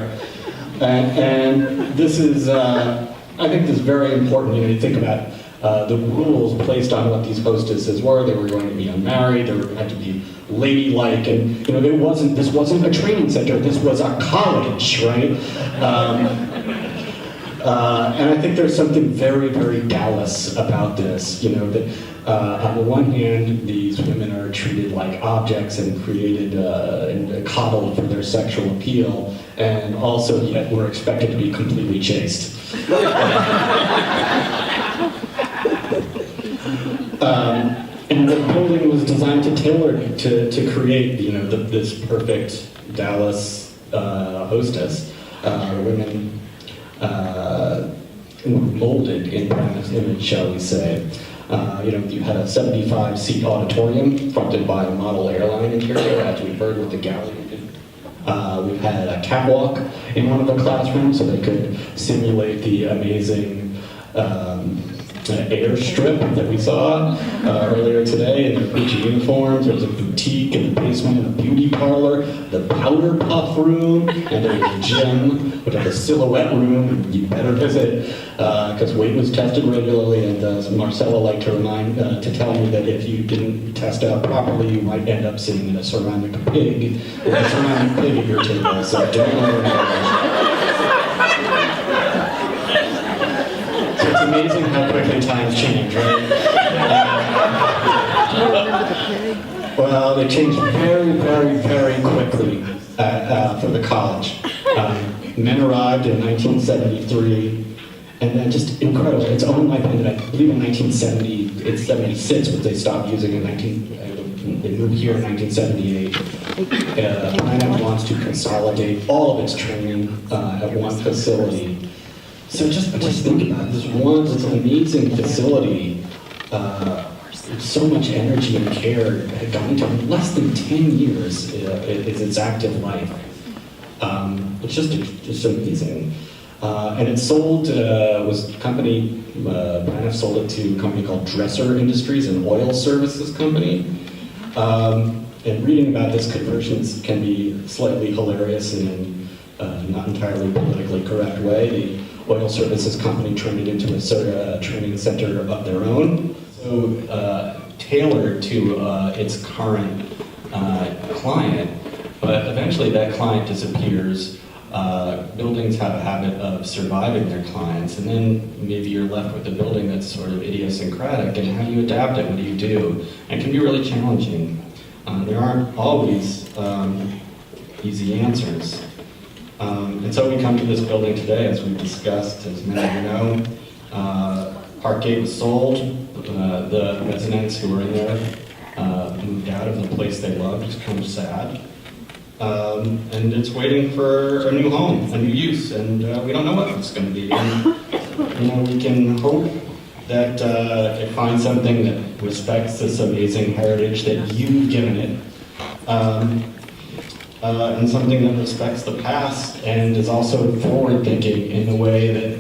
And this is, I think this is very important. You think about the rules placed on what these hostesses were. They were going to be unmarried. They had to be ladylike, and this wasn't a training center. This was a college, right? And I think there's something very, very Dallas about this. That on the one hand, these women are treated like objects and created and coddled for their sexual appeal, and also yet we're expected to be completely chaste. And the building was designed to tailor to create, this perfect Dallas hostess. Women molded in Braniff's image, shall we say. You had a 75-seat auditorium fronted by a model airline interior, as we've heard with the galley. We had a catwalk in one of the classrooms so they could simulate the amazing airstrip that we saw earlier today in their Gucci uniforms. There was a boutique in the basement, a beauty parlor, the powder puff room, and there was a gym, which had a silhouette room you better visit, because weight was tested regularly, and Marcella liked to tell me that if you didn't test out properly, you might end up sitting in a ceramic pig with a ceramic pig at your table, so don't worry about it. So to amazing how quickly times change, right? Well, they changed very, very, very quickly for the college. Men arrived in 1973, and then just incredible. It's owned by Ben, I believe in 1976, but they stopped using it they moved here in 1978. Braniff wants to consolidate all of its training at one facility. So just think about it. This amazing facility, so much energy and care had gone into it. Less than 10 years is its active life. It's just amazing. And it sold, Braniff sold it to a company called Dresser Industries, an oil services company. And reading about this conversions can be slightly hilarious in a not entirely politically correct way. The oil services company turned it into a training center of their own. So tailored to its current client, but eventually that client disappears. Buildings have a habit of surviving their clients, and then maybe you're left with a building that's sort of idiosyncratic, and how do you adapt it? What do you do? And it can be really challenging. There aren't always easy answers. And so we come to this building today, as we've discussed, as many of you know. Parkgate was sold. The residents who were in there moved out of the place they loved. It's kind of sad. And it's waiting for a new home, a new use, and we don't know what it's going to be. And, we can hope that it finds something that respects this amazing heritage that you've given it, and something that respects the past and is also forward-thinking in the way that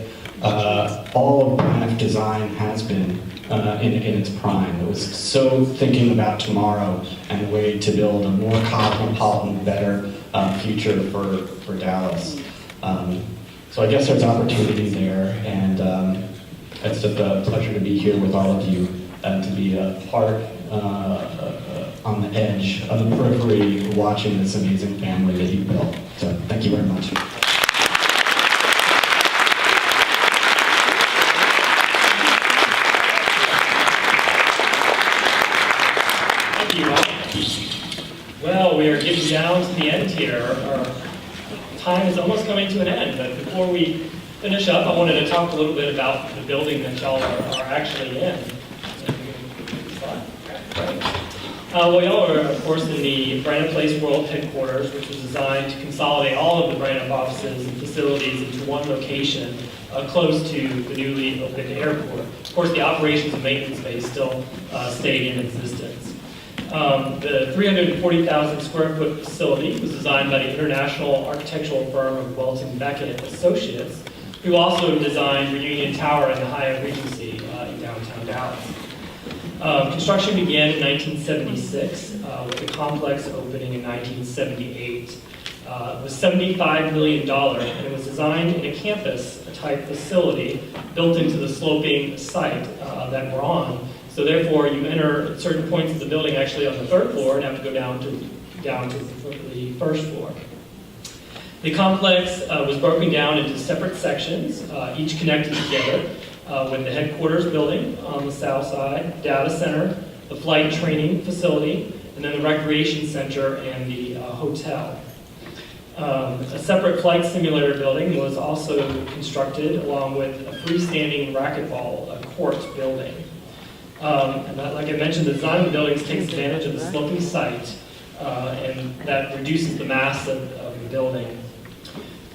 all of Braniff design has been in its prime. It was so thinking about tomorrow and a way to build a more cosmopolitan, better future for Dallas. So I guess there's opportunity there, and it's just a pleasure to be here with all of you and to be a part on the edge, on the periphery, watching this amazing family that you've built. So thank you very much. Well, we are getting down to the end here. Our time is almost coming to an end, but before we finish up, I wanted to talk a little bit about the building that y'all are actually in. Well, y'all are, of course, in the Braniff Place World Headquarters, which was designed to consolidate all of the Braniff offices and facilities into one location close to the newly opened airport. Of course, the operations and maintenance space still stayed in existence. The 340,000 square foot facility was designed by the international architectural firm of Welton Beckett Associates, who also designed Reunion Tower and the Hyatt Regency in downtown Dallas. Construction began in 1976, with the complex opening in 1978. It was $75 million, and it was designed in a campus-type facility built into the sloping site that we're on. So therefore, you enter at certain points of the building actually on the third floor and have to go down to the first floor. The complex was broken down into separate sections, each connected together, with the headquarters building on the south side, data center, the flight training facility, and then the recreation center and the hotel. A separate flight simulator building was also constructed along with a freestanding racquetball court building. And like I mentioned, the design of the buildings takes advantage of the sloping site, and that reduces the mass of the building.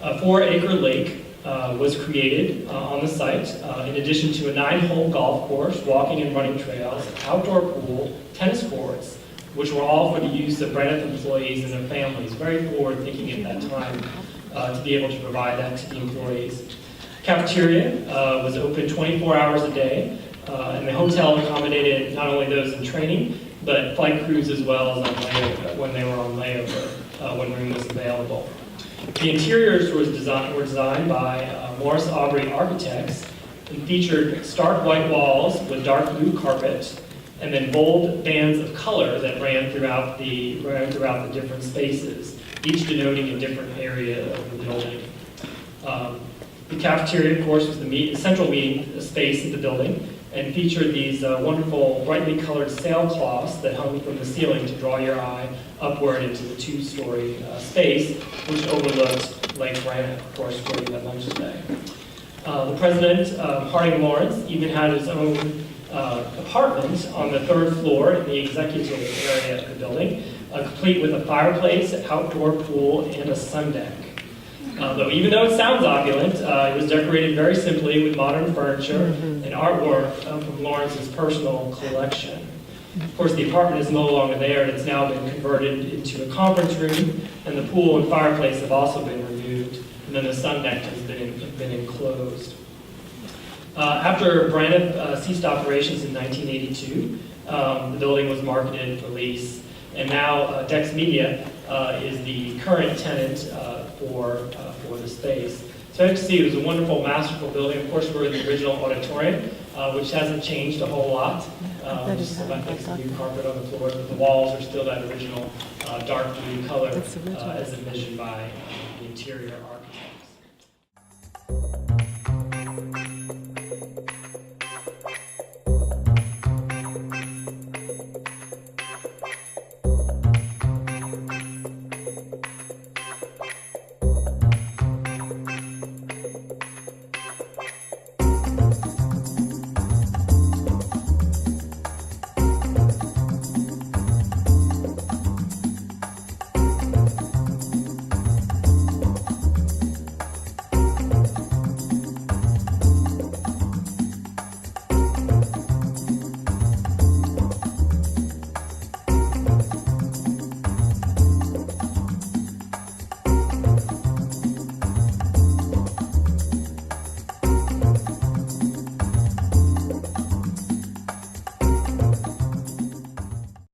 A 4-acre lake was created on the site, in addition to a 9-hole golf course, walking and running trails, outdoor pool, tennis courts, which were all for the use of Braniff employees and their families. Very forward-thinking at that time to be able to provide that to the employees. Cafeteria was open 24 hours a day, and the hotel accommodated not only those in training, but flight crews as well as on layover, when they were on layover, when room was available. The interiors were designed by Morris Aubrey Architects and featured stark white walls with dark blue carpet, and then bold bands of color that ran throughout the different spaces, each denoting a different area of the building. The cafeteria, of course, was the central meeting space of the building and featured these wonderful brightly colored sailcloths that hung from the ceiling to draw your eye upward into the two-story space, which overlooked Lake Braniff, of course, where we had lunch today. The president, Harding Lawrence, even had his own apartment on the third floor in the executive area of the building, complete with a fireplace, outdoor pool, and a sun deck. Even though it sounds opulent, it was decorated very simply with modern furniture and artwork from Lawrence's personal collection. Of course, the apartment is no longer there, and it's now been converted into a conference room, and the pool and fireplace have also been removed, and then the sun deck has been enclosed. After Braniff ceased operations in 1982, the building was marketed for lease, and now Dex Media is the current tenant for the space. So as you can see, it was a wonderful, masterful building. Of course, we're in the original auditorium, which hasn't changed a whole lot. Just about some new carpet on the floor, but the walls are still that original dark blue color as envisioned by the interior architects.